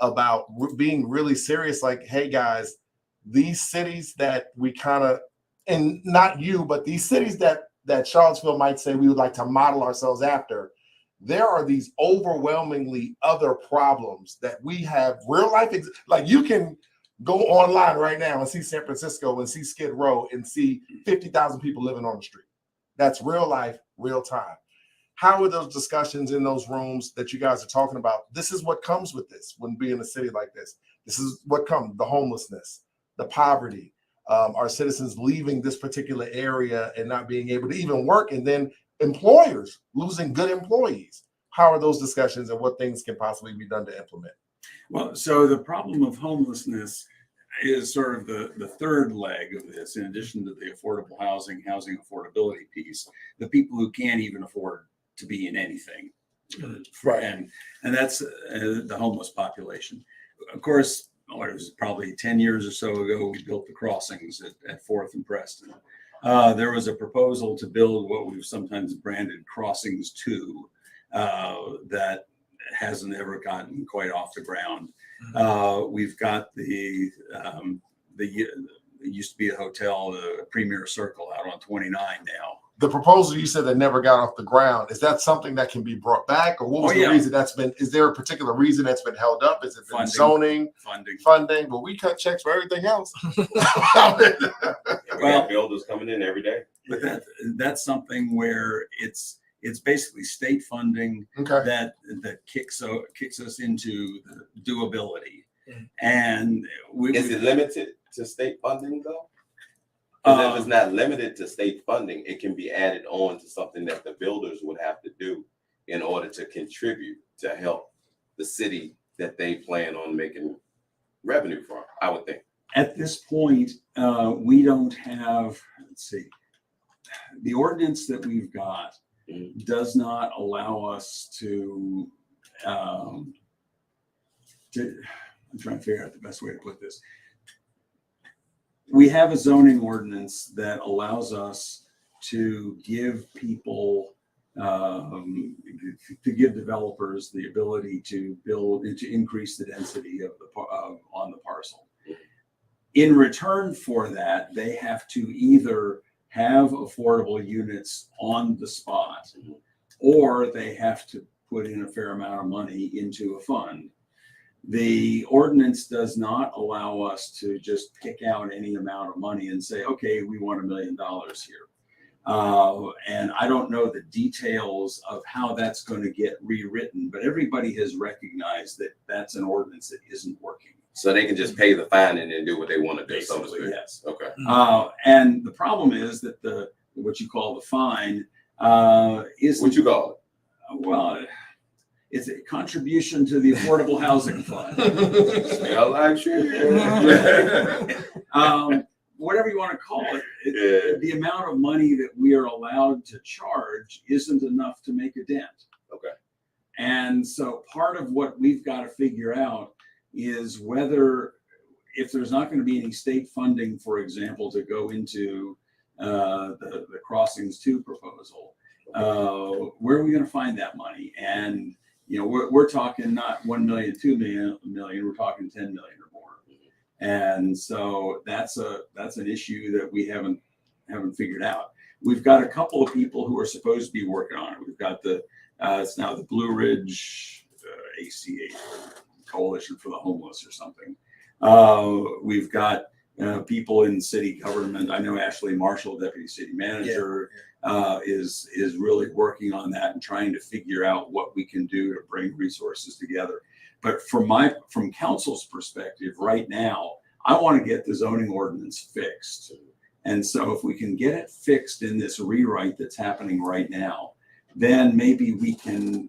about being really serious? Like, hey guys, these cities that we kind of, and not you, but these cities that Charlottesville might say we would like to model ourselves after, there are these overwhelmingly other problems that we have real life. Like, you can go online right now and see San Francisco and see Skid Row and see 50,000 people living on the street. That's real life, real time. How are those discussions in those rooms that you guys are talking about? This is what comes with this when being a city like this. This is what comes: the homelessness, the poverty, our citizens leaving this particular area and not being able to even work, and then employers losing good employees. How are those discussions, and what things can possibly be done to implement? Well, so the problem of homelessness is sort of the third leg of this, in addition to the affordable housing affordability piece. The people who can't even afford to be in anything, right? And that's the homeless population. Of course, it was probably 10 years or so ago, we built the crossings at 4th and Preston. There was a proposal to build what we've sometimes branded Crossings 2 that hasn't ever gotten quite off the ground. We've got it used to be a hotel, the Premier Circle, out on 29 now. The proposal you said that never got off the ground, is that something that can be brought back, or what was the reason that's been? Is there a particular reason that's been held up? Is it been zoning, funding? But we cut checks for everything else. Well, builders coming in every day. But that's something where it's basically state funding that kicks us into the doability. And is it limited to state funding though? If it's not limited to state funding, it can be added on to something that the builders would have to do in order to contribute to help the city that they plan on making revenue from, I would think. At this point, we don't have, let's see, the ordinance that we've got does not allow us to, I'm trying to figure out the best way to put this. We have a zoning ordinance that allows us to give people, to give developers the ability to build and to increase the density of on the parcel. In return for that, they have to either have affordable units on the spot, or they have to put in a fair amount of money into a fund. The ordinance does not allow us to just pick out any amount of money and say, okay, we want $1 million here. And I don't know the details of how that's going to get rewritten, but everybody has recognized that that's an ordinance that isn't working. So they can just pay the fine and then do what they want to do. Basically, yes. Okay. And the problem is that what you call the fine is what you call it? Well, it's a contribution to the affordable housing fund. Smell like shit. Whatever you want to call it, the amount of money that we are allowed to charge isn't enough to make a dent. Okay. And so part of what we've got to figure out is whether, if there's not going to be any state funding, for example, to go into the Crossings 2 proposal, where are we going to find that money? And we're talking not 1 million, 2 million, we're talking 10 million or more. And so that's an issue that we haven't figured out. We've got a couple of people who are supposed to be working on it. We've got it's now the Blue Ridge ACH, Coalition for the Homeless or something. We've got people in city government. I know Ashley Marshall, Deputy City Manager, is really working on that and trying to figure out what we can do to bring resources together. But from council's perspective, right now, I want to get the zoning ordinance fixed. And so if we can get it fixed in this rewrite that's happening right now, then maybe we can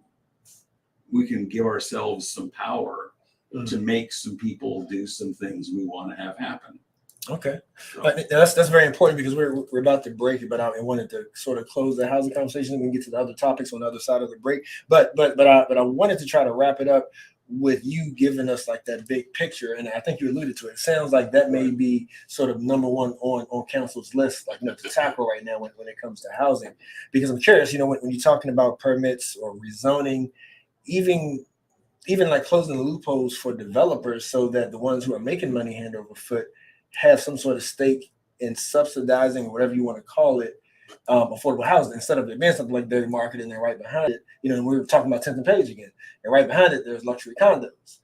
give ourselves some power to make some people do some things we want to have happen. Okay, that's very important because we're about to break it, but I wanted to sort of close the housing conversation and we can get to the other topics on the other side of the break. But I wanted to try to wrap it up with you giving us like that big picture, and I think you alluded to it. It sounds like that may be sort of number one on council's list, like to tackle right now when it comes to housing. Because I'm curious, when you're talking about permits or rezoning, even like closing the loopholes for developers so that the ones who are making money hand over foot have some sort of stake in subsidizing, whatever you want to call it, affordable housing, instead of it being something like dirty market and then right behind it, we were talking about 10th and Page again, and right behind it there's luxury condos.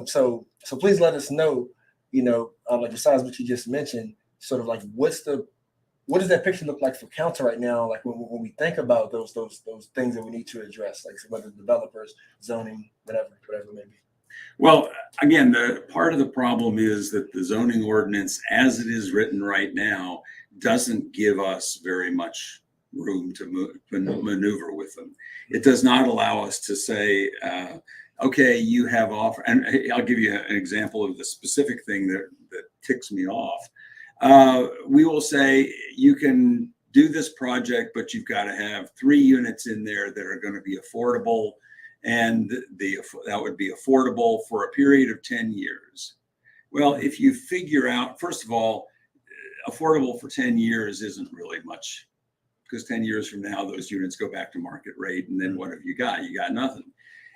So please let us know, like besides what you just mentioned, sort of like what does that picture look like for council right now? Like when we think about those things that we need to address, like whether developers, zoning, whatever it may be. Well, again, the part of the problem is that the zoning ordinance, as it is written right now, doesn't give us very much room to maneuver with them. It does not allow us to say, okay, you have offer, and I'll give you an example of the specific thing that ticks me off. We will say you can do this project, but you've got to have 3 units in there that are going to be affordable, and that would be affordable for a period of 10 years. Well, if you figure out, first of all, affordable for 10 years isn't really much, because 10 years from now, those units go back to market rate, and then what have you got? You got nothing.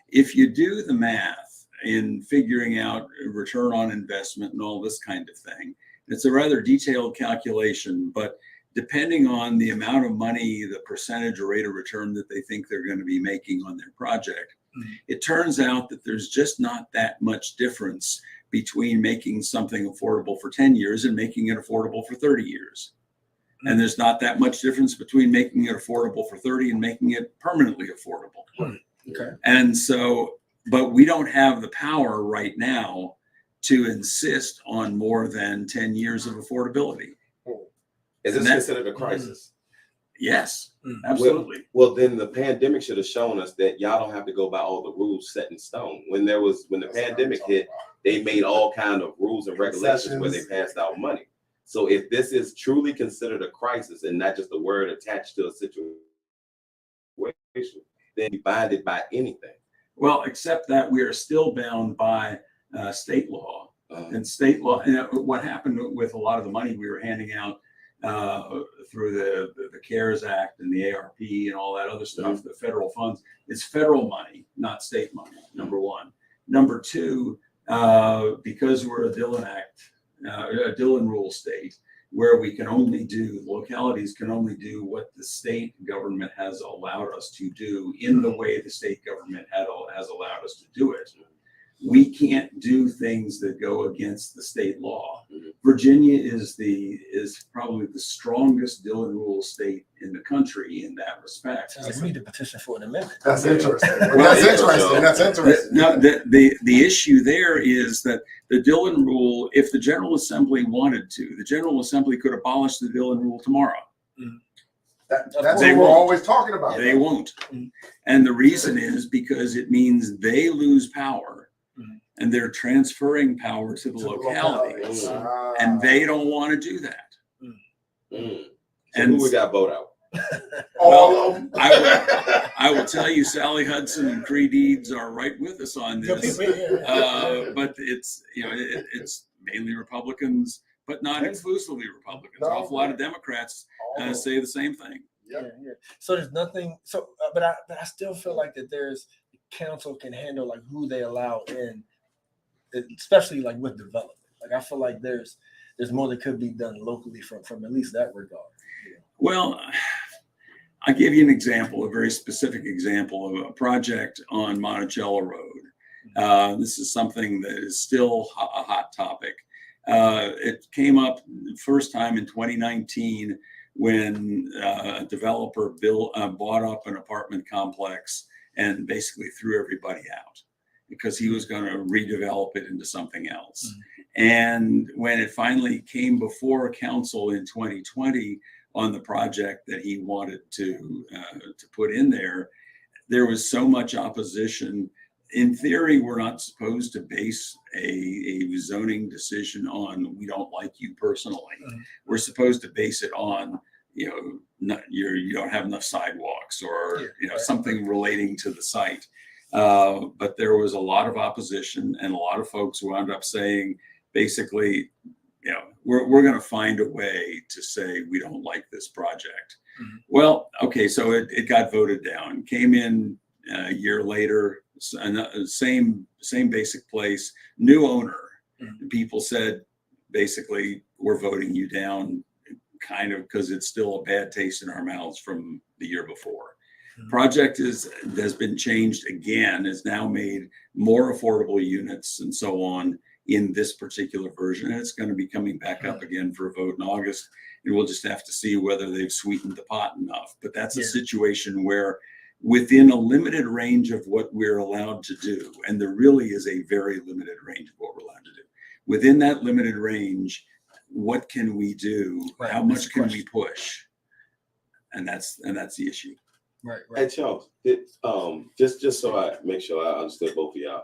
If you do the math in figuring out return on investment and all this kind of thing, it's a rather detailed calculation, but depending on the amount of money, the percentage or rate of return that they think they're going to be making on their project, it turns out that there's just not that much difference between making something affordable for 10 years and making it affordable for 30 years. And there's not that much difference between making it affordable for 30 and making it permanently affordable. Okay. And so, but we don't have the power right now to insist on more than 10 years of affordability. Is this considered a crisis? Yes, absolutely. Well, then the pandemic should have shown us that y'all don't have to go by all the rules set in stone. When the pandemic hit, they made all kind of rules and regulations where they passed out money. So if this is truly considered a crisis and not just a word attached to a situation, then be binded by anything. Well, except that we are still bound by state law. And state law, what happened with a lot of the money we were handing out through the CARES Act and the ARP and all that other stuff, the federal funds, it's federal money, not state money, number one. Number two, because we're a Dillon rule state, where we can only do, localities can only do what the state government has allowed us to do in the way the state government has allowed us to do it. We can't do things that go against the state law. Virginia is probably the strongest Dillon rule state in the country in that respect. Sounds like we need to petition for an amendment. That's interesting. That's interesting. No, the issue there is that the Dillon rule, if the General Assembly wanted to, the General Assembly could abolish the Dillon rule tomorrow. That's what we're always talking about. They won't. And the reason is because it means they lose power. And they're transferring power to the localities, and they don't want to do that. So and who we got vote out? All of them. I will tell you, Sally Hudson and Cree Deeds are right with us on this. But it's it's mainly Republicans, but not exclusively Republicans. An awful lot of Democrats say the same thing. Yeah. So there's nothing. So, but I still feel like that there's council can handle like who they allow in, especially like with development. Like I feel like there's more that could be done locally from at least that regard. Well, I'll give you an example, a very specific example of a project on Monticello Road. This is something that is still a hot topic. It came up first time in 2019 when a developer bought up an apartment complex and basically threw everybody out because he was going to redevelop it into something else. And when it finally came before council in 2020 on the project that he wanted to put in there, there was so much opposition. in theory, we're not supposed to base a zoning decision on we don't like you personally. We're supposed to base it on, you don't have enough sidewalks or something relating to the site. But there was a lot of opposition, and a lot of folks wound up saying, basically, we're going to find a way to say we don't like this project. Well, okay, so it got voted down. Came in a year later, same basic place, new owner. People said, basically, we're voting you down, kind of because it's still a bad taste in our mouths from the year before. Project has been changed again, is now made more affordable units and so on in this particular version. And it's going to be coming back up again for a vote in August. And we'll just have to see whether they've sweetened the pot enough. But that's a situation where within a limited range of what we're allowed to do, and there really is a very limited range of what we're allowed to do. Within that limited range, what can we do? How much can we push? And that's the issue. Right. Hey, Charles, just so I make sure I understood both of y'all,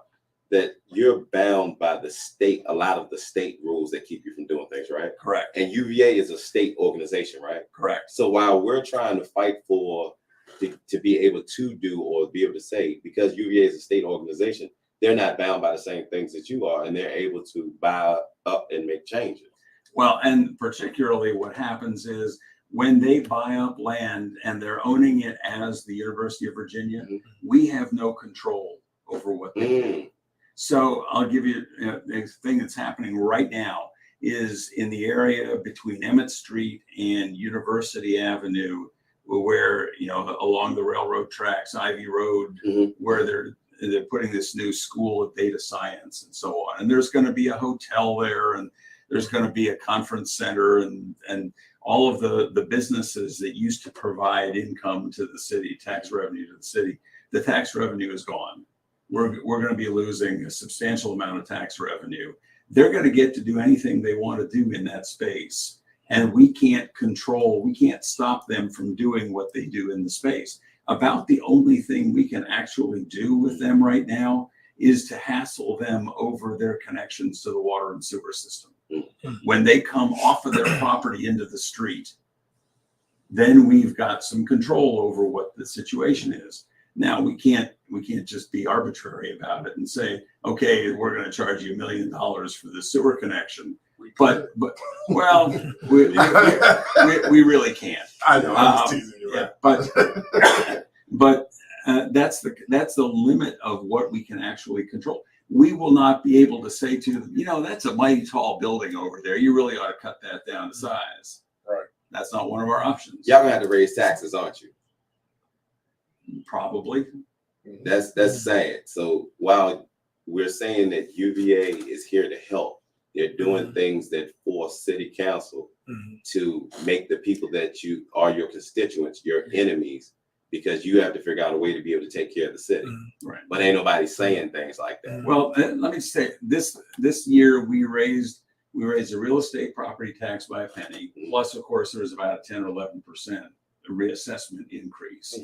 that you're bound by the state, a lot of the state rules that keep you from doing things, right? Correct. And UVA is a state organization, right? Correct. So while we're trying to fight for to be able to do or be able to say, because UVA is a state organization, they're not bound by the same things that you are, and they're able to buy up and make changes. Well, and particularly what happens is when they buy up land and they're owning it as the University of Virginia, we have no control over what they do. So I'll give you a thing that's happening right now is in the area between Emmett Street and University Avenue, where, along the railroad tracks, Ivy Road, where they're putting this new school of data science and so on. And there's going to be a hotel there, and there's going to be a conference center, and all of the businesses that used to provide income to the city, tax revenue to the city. The tax revenue is gone. We're going to be losing a substantial amount of tax revenue. They're going to get to do anything they want to do in that space. And we can't stop them from doing what they do in the space. About the only thing we can actually do with them right now is to hassle them over their connections to the water and sewer system. When they come off of their property into the street, then we've got some control over what the situation is. Now we can't just be arbitrary about it and say, okay, we're going to charge you $1 million for the sewer connection. But well, we really can't. I know. I'm just teasing you, right? But that's the limit of what we can actually control. We will not be able to say to them, that's a mighty tall building over there. You really ought to cut that down to size. Right. That's not one of our options. Y'all gonna have to raise taxes, aren't you? Probably. That's sad. So while we're saying that UVA is here to help, they're doing things that force city council to make the people that you are your constituents your enemies, because you have to figure out a way to be able to take care of the city. Right. But ain't nobody saying things like that. Well, let me say this year we raised the real estate property tax by a penny. Plus, of course, there was about a 10 or 11% reassessment increase.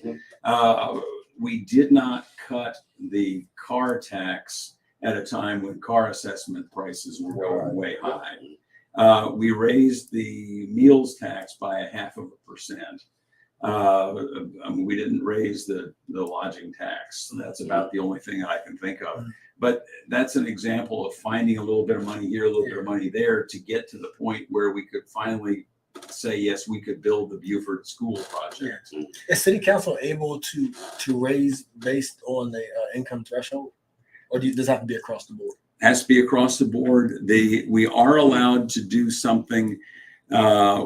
We did not cut the car tax at a time when car assessment prices were going way high. We raised the meals tax by 0.5%. We didn't raise the lodging tax. That's about the only thing I can think of. But that's an example of finding a little bit of money here, a little bit of money there to get to the point where we could finally say, yes, we could build the Buford School project. Is city council able to raise based on the income threshold? Or does it have to be across the board? Has to be across the board. We are allowed to do something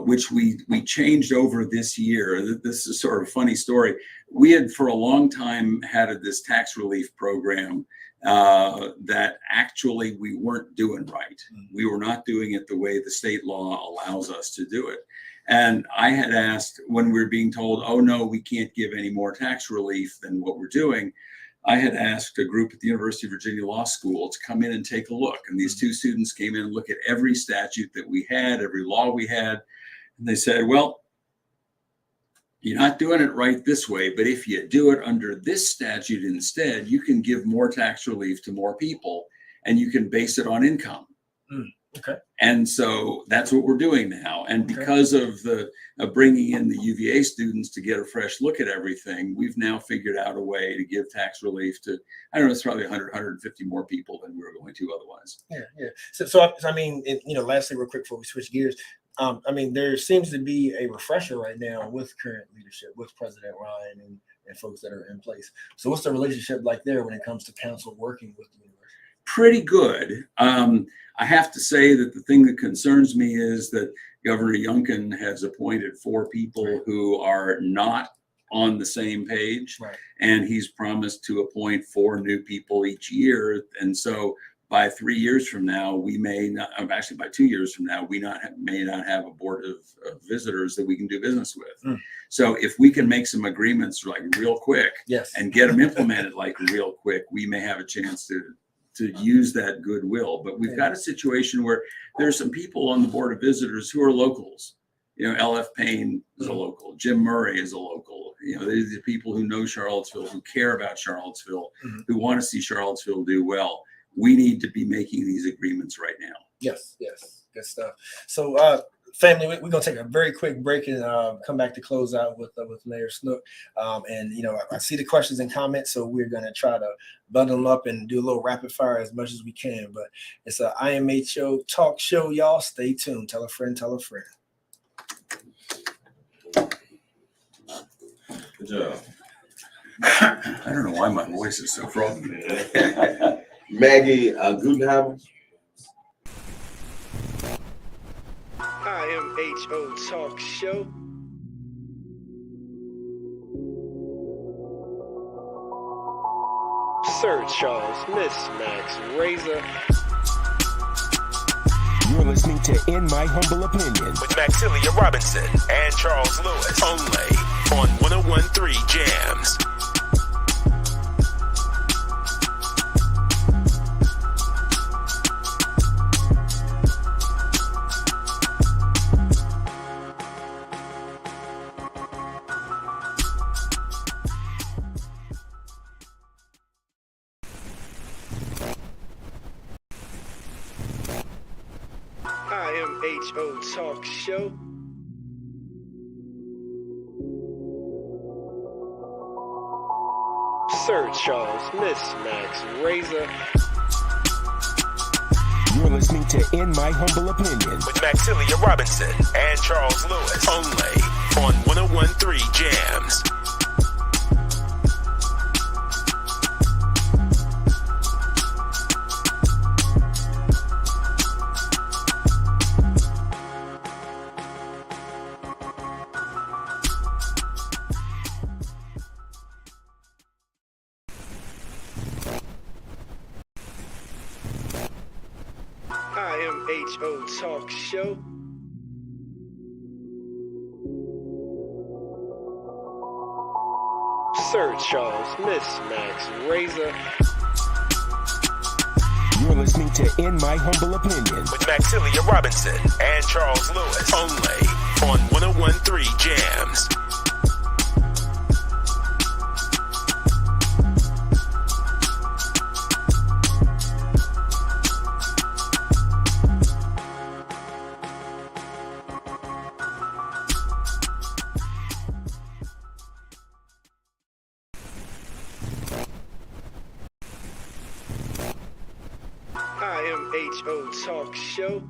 which we changed over this year. This is sort of a funny story. We had for a long time had this tax relief program that actually we weren't doing right. We were not doing it the way the state law allows us to do it. And I had asked, when we were being told, oh no, we can't give any more tax relief than what we're doing, I had asked a group at the University of Virginia Law School to come in and take a look. And these two students came in and looked at every statute that we had, every law we had. And they said, well, you're not doing it right this way, but if you do it under this statute instead, you can give more tax relief to more people, and you can base it on income. Okay. And so that's what we're doing now. And because of bringing in the UVA students to get a fresh look at everything, we've now figured out a way to give tax relief to, I don't know, it's probably 100, 150 more people than we were going to otherwise. Yeah. So I mean, lastly, real quick before we switch gears, I mean, there seems to be a refresher right now with current leadership, with President Ryan and folks that are in place. So what's the relationship like there when it comes to council working with the university? Pretty good. I have to say that the thing that concerns me is that Governor Youngkin has appointed 4 people who are not on the same page, and he's promised to appoint 4 new people each year. And so by 3 years from now, we may not, actually by 2 years from now, may not have a board of visitors that we can do business with. So if we can make some agreements like real quick and get them implemented like real quick, we may have a chance to use that goodwill. But we've got a situation where there's some people on the board of visitors who are locals. LF Payne is a local, Jim Murray is a local. These are people who know Charlottesville, who care about Charlottesville, who want to see Charlottesville do well. We need to be making these agreements right now. Yes, good stuff. So family, we're gonna take a very quick break and come back to close out with Mayor Snook. And I see the questions and comments, so we're gonna try to bundle them up and do a little rapid fire as much as we can. But it's a IMHO talk show, y'all. Stay tuned. Tell a friend, tell a friend. Good job. I don't know why my voice is so froggy. Maggie Gutenheimer. IMHO talk show. Sir Charles, Miss Max Razor. You're listening to In My Humble Opinion with Maxilia Robinson and Charles Lewis, only on 101.3 Jams. IMHO talk show. Sir Charles, Miss Max Razor. You're listening to In My Humble Opinion with Maxilia Robinson and Charles Lewis, only on 101.3 Jams. IMHO talk show. Sir Charles, Miss Max Razor. You're listening to In My Humble Opinion with Maxilia Robinson and Charles Lewis, only on 101.3 Jams. IMHO talk show.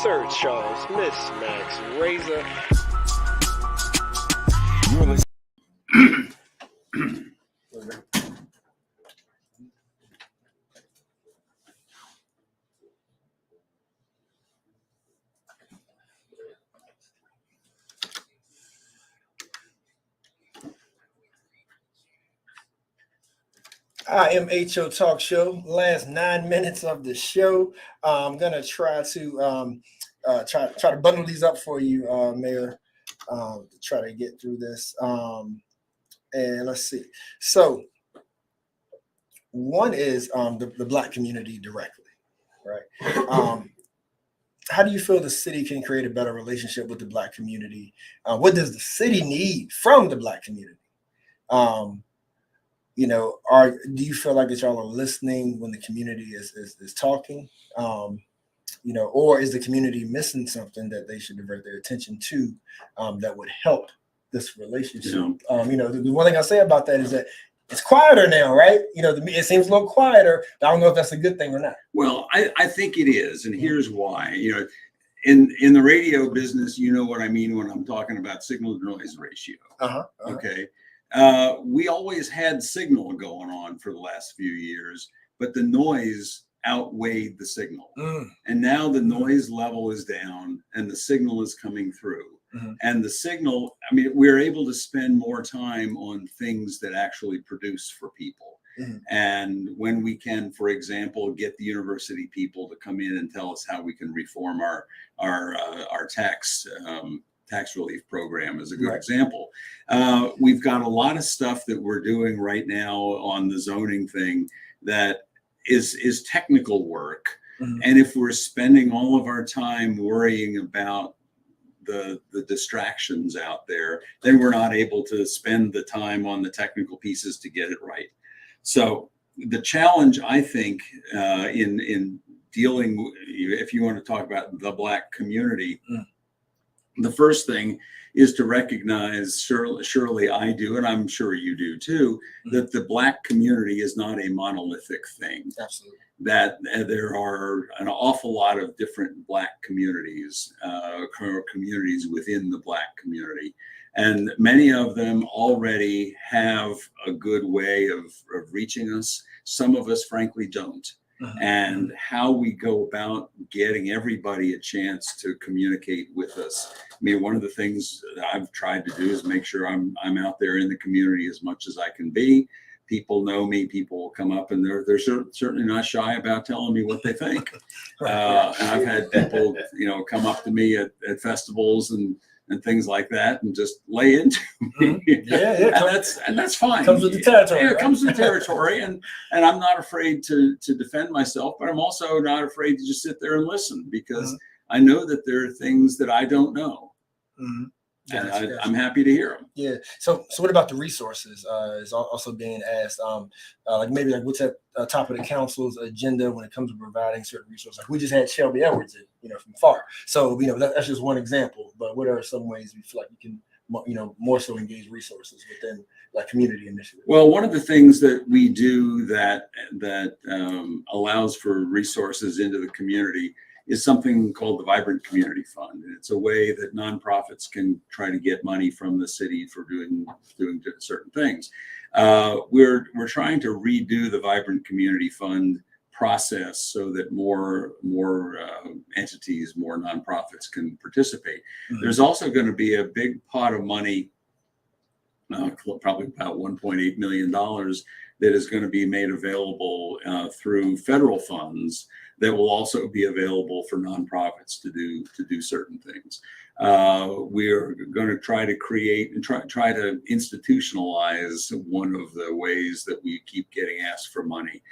Sir Charles, Miss Max Razor. You're listening. IMHO talk show. Last 9 minutes of the show. I'm gonna try to try to bundle these up for you, Mayor, to try to get through this. And let's see. So one is the Black community directly, right? how do you feel the city can create a better relationship with the Black community? What does the city need from the Black community? You know, do you feel like that y'all are listening when the community is talking? You know, or is the community missing something that they should divert their attention to that would help this relationship? You know, the one thing I say about that is that it's quieter now, right? You know, it seems a little quieter. I don't know if that's a good thing or not. Well, I think it is, and here's why. You know, in the radio business, you know what I mean when I'm talking about signal to noise ratio. Okay. We always had signal going on for the last few years, but the noise outweighed the signal. And now the noise level is down and the signal is coming through. And the signal, I mean, we're able to spend more time on things that actually produce for people. And when we can, for example, get the university people to come in and tell us how we can reform our tax relief program is a good example. We've got a lot of stuff that we're doing right now on the zoning thing that is technical work. And if we're spending all of our time worrying about the distractions out there, then we're not able to spend the time on the technical pieces to get it right. So the challenge, I think, in dealing, if you want to talk about the Black community, the first thing is to recognize, surely I do, and I'm sure you do too, that the Black community is not a monolithic thing. Absolutely. That there are an awful lot of different Black communities, communities within the Black community. And many of them already have a good way of reaching us. Some of us, frankly, don't. And how we go about getting everybody a chance to communicate with us. I mean, one of the things that I've tried to do is make sure I'm out there in the community as much as I can be. People know me. People will come up and they're certainly not shy about telling me what they think. And I've had people, you know, come up to me at festivals and things like that and just lay into me. And that's fine. Comes with the territory. Yeah, it comes with the territory. And I'm not afraid to defend myself, but I'm also not afraid to just sit there and listen because I know that there are things that I don't know. And I'm happy to hear them. Yeah. So what about the resources? Is also being asked. Like maybe like what's at the top of the council's agenda when it comes to providing certain resources? Like we just had Shelby Edwards, from FAR. So that's just one example. But what are some ways we feel like we can, more so engage resources within like community initiatives? Well, one of the things that we do that allows for resources into the community is something called the Vibrant Community Fund. And it's a way that nonprofits can try to get money from the city for doing certain things. We're trying to redo the Vibrant Community Fund process so that more entities, more nonprofits can participate. There's also going to be a big pot of money, probably about $1.8 million, that is going to be made available through federal funds that will also be available for nonprofits to do certain things. We are going to try to create and try to institutionalize one of the ways that we keep getting asked for money.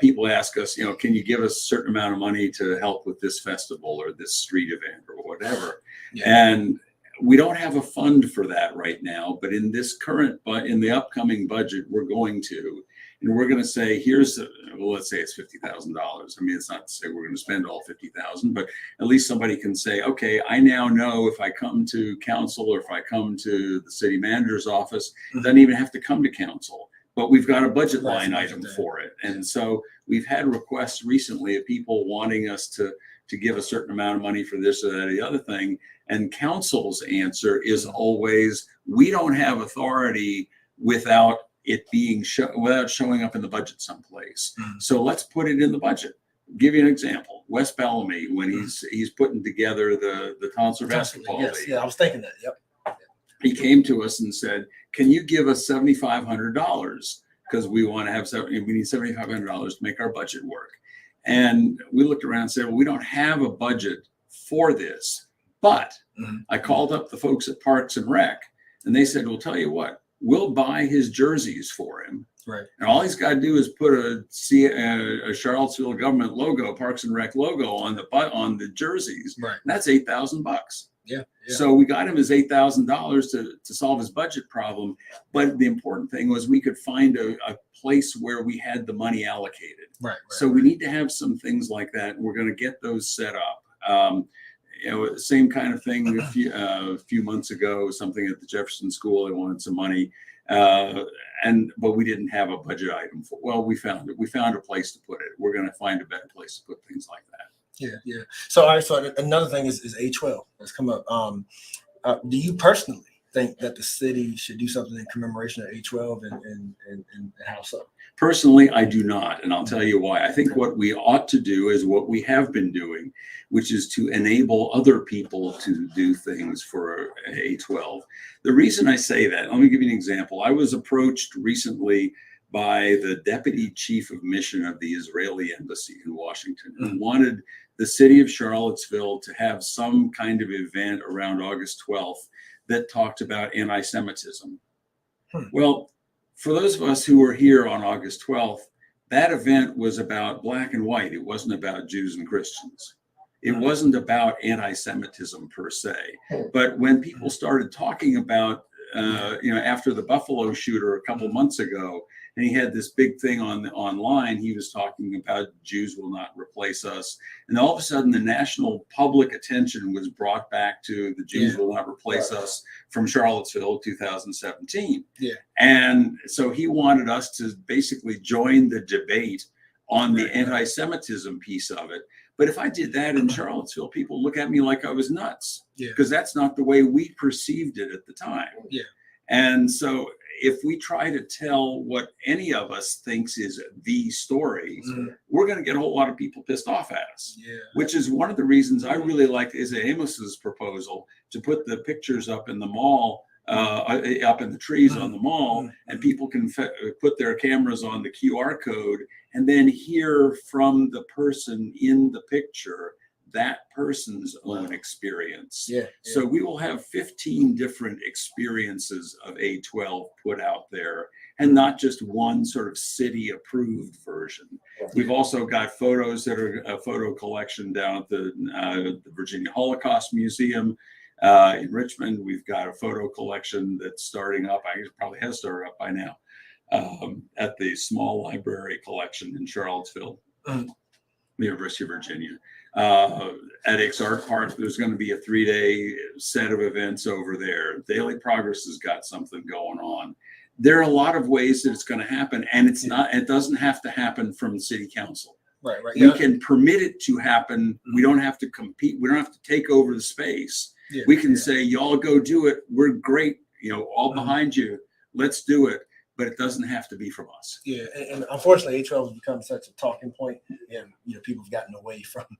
People ask us, can you give us a certain amount of money to help with this festival or this street event or whatever? And we don't have a fund for that right now, but in the upcoming budget, we're going to. And we're going to say, let's say it's $50,000. I mean, it's not to say we're going to spend all $50,000, but at least somebody can say, okay, I now know if I come to council or if I come to the city manager's office, it doesn't even have to come to council, but we've got a budget line item for it. And so we've had requests recently of people wanting us to give a certain amount of money for this or that or the other thing. And council's answer is always, we don't have authority without it being without showing up in the budget someplace. So let's put it in the budget. Give you an example. West Bellamy, when he's putting together the Tonsor basketball league. Yeah, I was thinking that. Yep. He came to us and said, "Can you give us $7,500 because we want to have we need $7,500 to make our budget work?" And we looked around and said, "Well, we don't have a budget for this." But I called up the folks at Parks and Rec, and they said, "Well, tell you what. we'll buy his jerseys for him. Right. And all he's got to do is put a Charlottesville government logo, Parks and Rec logo on the jerseys. Right. And that's $8,000. Yeah. So we got him his $8,000 to solve his budget problem. But the important thing was we could find a place where we had the money allocated. Right. So we need to have some things like that. We're going to get those set up. Same kind of thing a few months ago, something at the Jefferson School. They wanted some money. But we didn't have a budget item for. Well, we found it. We found a place to put it. We're going to find a better place to put things like that. Yeah. So, all right. So another thing is A12 that's come up. Do you personally think that the city should do something in commemoration of A12, and how so? Personally, I do not, and I'll tell you why. I think what we ought to do is what we have been doing, which is to enable other people to do things for A12. The reason I say that, let me give you an example. I was approached recently by the deputy chief of mission of the Israeli embassy in Washington, who wanted the city of Charlottesville to have some kind of event around August 12th that talked about anti-Semitism. Well, for those of us who were here on August 12th, that event was about black and white. It wasn't about Jews and Christians. It wasn't about anti-Semitism per se. But when people started talking about, after the Buffalo shooter a couple months ago, and he had this big thing online, he was talking about Jews will not replace us. And all of a sudden, the national public attention was brought back to the Jews will not replace us from Charlottesville 2017. Yeah. And so he wanted us to basically join the debate on the anti-Semitism piece of it. But if I did that in Charlottesville, people look at me like I was nuts, because that's not the way we perceived it at the time. Yeah. And so if we try to tell what any of us thinks is the story, we're going to get a whole lot of people pissed off at us. Which is one of the reasons I really like Amos's proposal to put the pictures up in the mall, up in the trees on the mall, and people can put their cameras on the QR code and then hear from the person in the picture that person's own experience. So we will have 15 different experiences of A12 put out there, and not just one sort of city approved version. We've also got photos that are a photo collection down at the Virginia Holocaust Museum in Richmond. We've got a photo collection that's starting up. I guess it probably has started up by now at the Small Library Collection in Charlottesville, the University of Virginia. At Ix Art Park, there's going to be a 3-day set of events over there. Daily Progress has got something going on. There are a lot of ways that it's going to happen, and it doesn't have to happen from the city council. Right. We can permit it to happen. We don't have to compete. We don't have to take over the space. We can say, y'all go do it. We're great. All behind you. Let's do it. But it doesn't have to be from us. Yeah, and unfortunately, A12 has become such a talking point, and people have gotten away from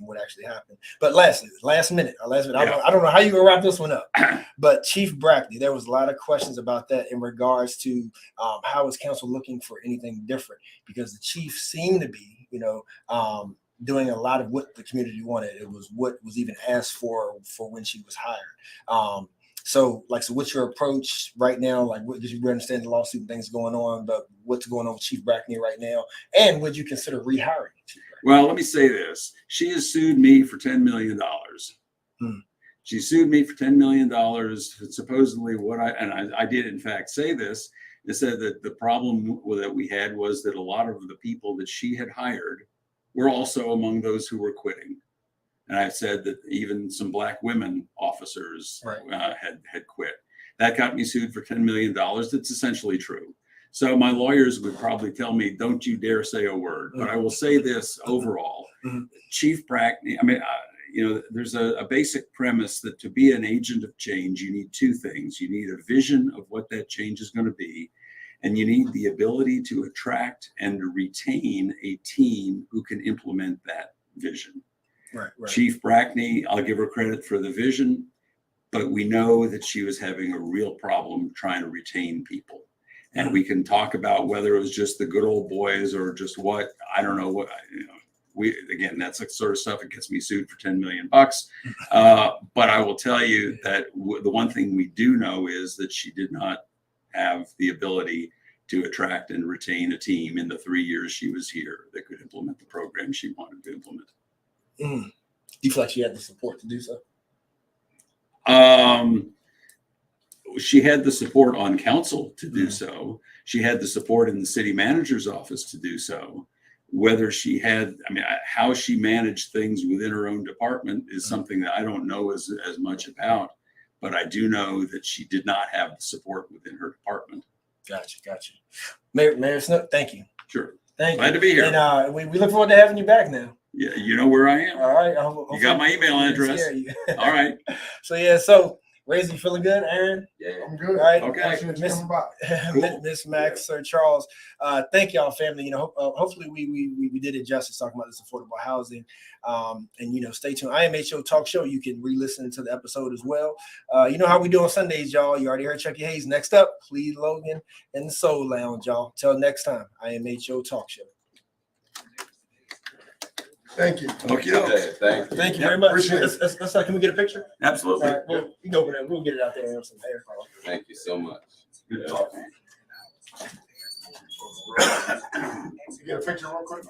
what actually happened. But last minute. I don't know how you gonna wrap this one up. But Chief Brackney, there was a lot of questions about that in regards to how is council looking for anything different, because the chief seemed to be, doing a lot of what the community wanted. It was what was even asked for when she was hired. So what's your approach right now? Because you understand the lawsuit and things going on, but what's going on with Chief Brackney right now? And would you consider rehiring Chief Brackney? Well, let me say this. She has sued me for $10 million. She sued me for $10 million. Supposedly I did in fact say this. It said that the problem that we had was that a lot of the people that she had hired were also among those who were quitting. And I said that even some black women officers had quit. That got me sued for $10 million. That's essentially true. So my lawyers would probably tell me, don't you dare say a word. But I will say this overall. Chief Brackney, there's a basic premise that to be an agent of change, you need two things. You need a vision of what that change is going to be, and you need the ability to attract and retain a team who can implement that vision. Right. Chief Brackney, I'll give her credit for the vision, but we know that she was having a real problem trying to retain people. And we can talk about whether it was just the good old boys or just what, I don't know what, that's the sort of stuff that gets me sued for $10 million. But I will tell you that the one thing we do know is that she did not have the ability to attract and retain a team in the 3 years she was here that could implement the program she wanted to implement. Do you feel like she had the support to do so? She had the support on council to do so. She had the support in the city manager's office to do so. Whether she had, how she managed things within her own department is something that I don't know as much about, but I do know that she did not have the support within her department. Gotcha. Mayor Snook, thank you. Sure. Thank you. Glad to be here. And we look forward to having you back now. Yeah, you know where I am. All right. You got my email address. All right. So Razor, you feeling good, Aaron? Yeah, I'm good. All right. Okay. Miss Max, Sir Charles. Thank y'all, family. Hopefully we did it justice talking about this affordable housing. And stay tuned. IMHO Talk Show. You can re-listen to the episode as well. You know how we do on Sundays, y'all. You already heard Chucky Hayes. Next up, Cleve Logan and the Soul Lounge, y'all. Till next time, IMHO Talk Show. Thank you. Okay. Thank you very much. Let's can we get a picture? Absolutely. All right, well, you go over there. We'll get it out there. Some hair. Thank you so much. Good talk. You get a picture real quick?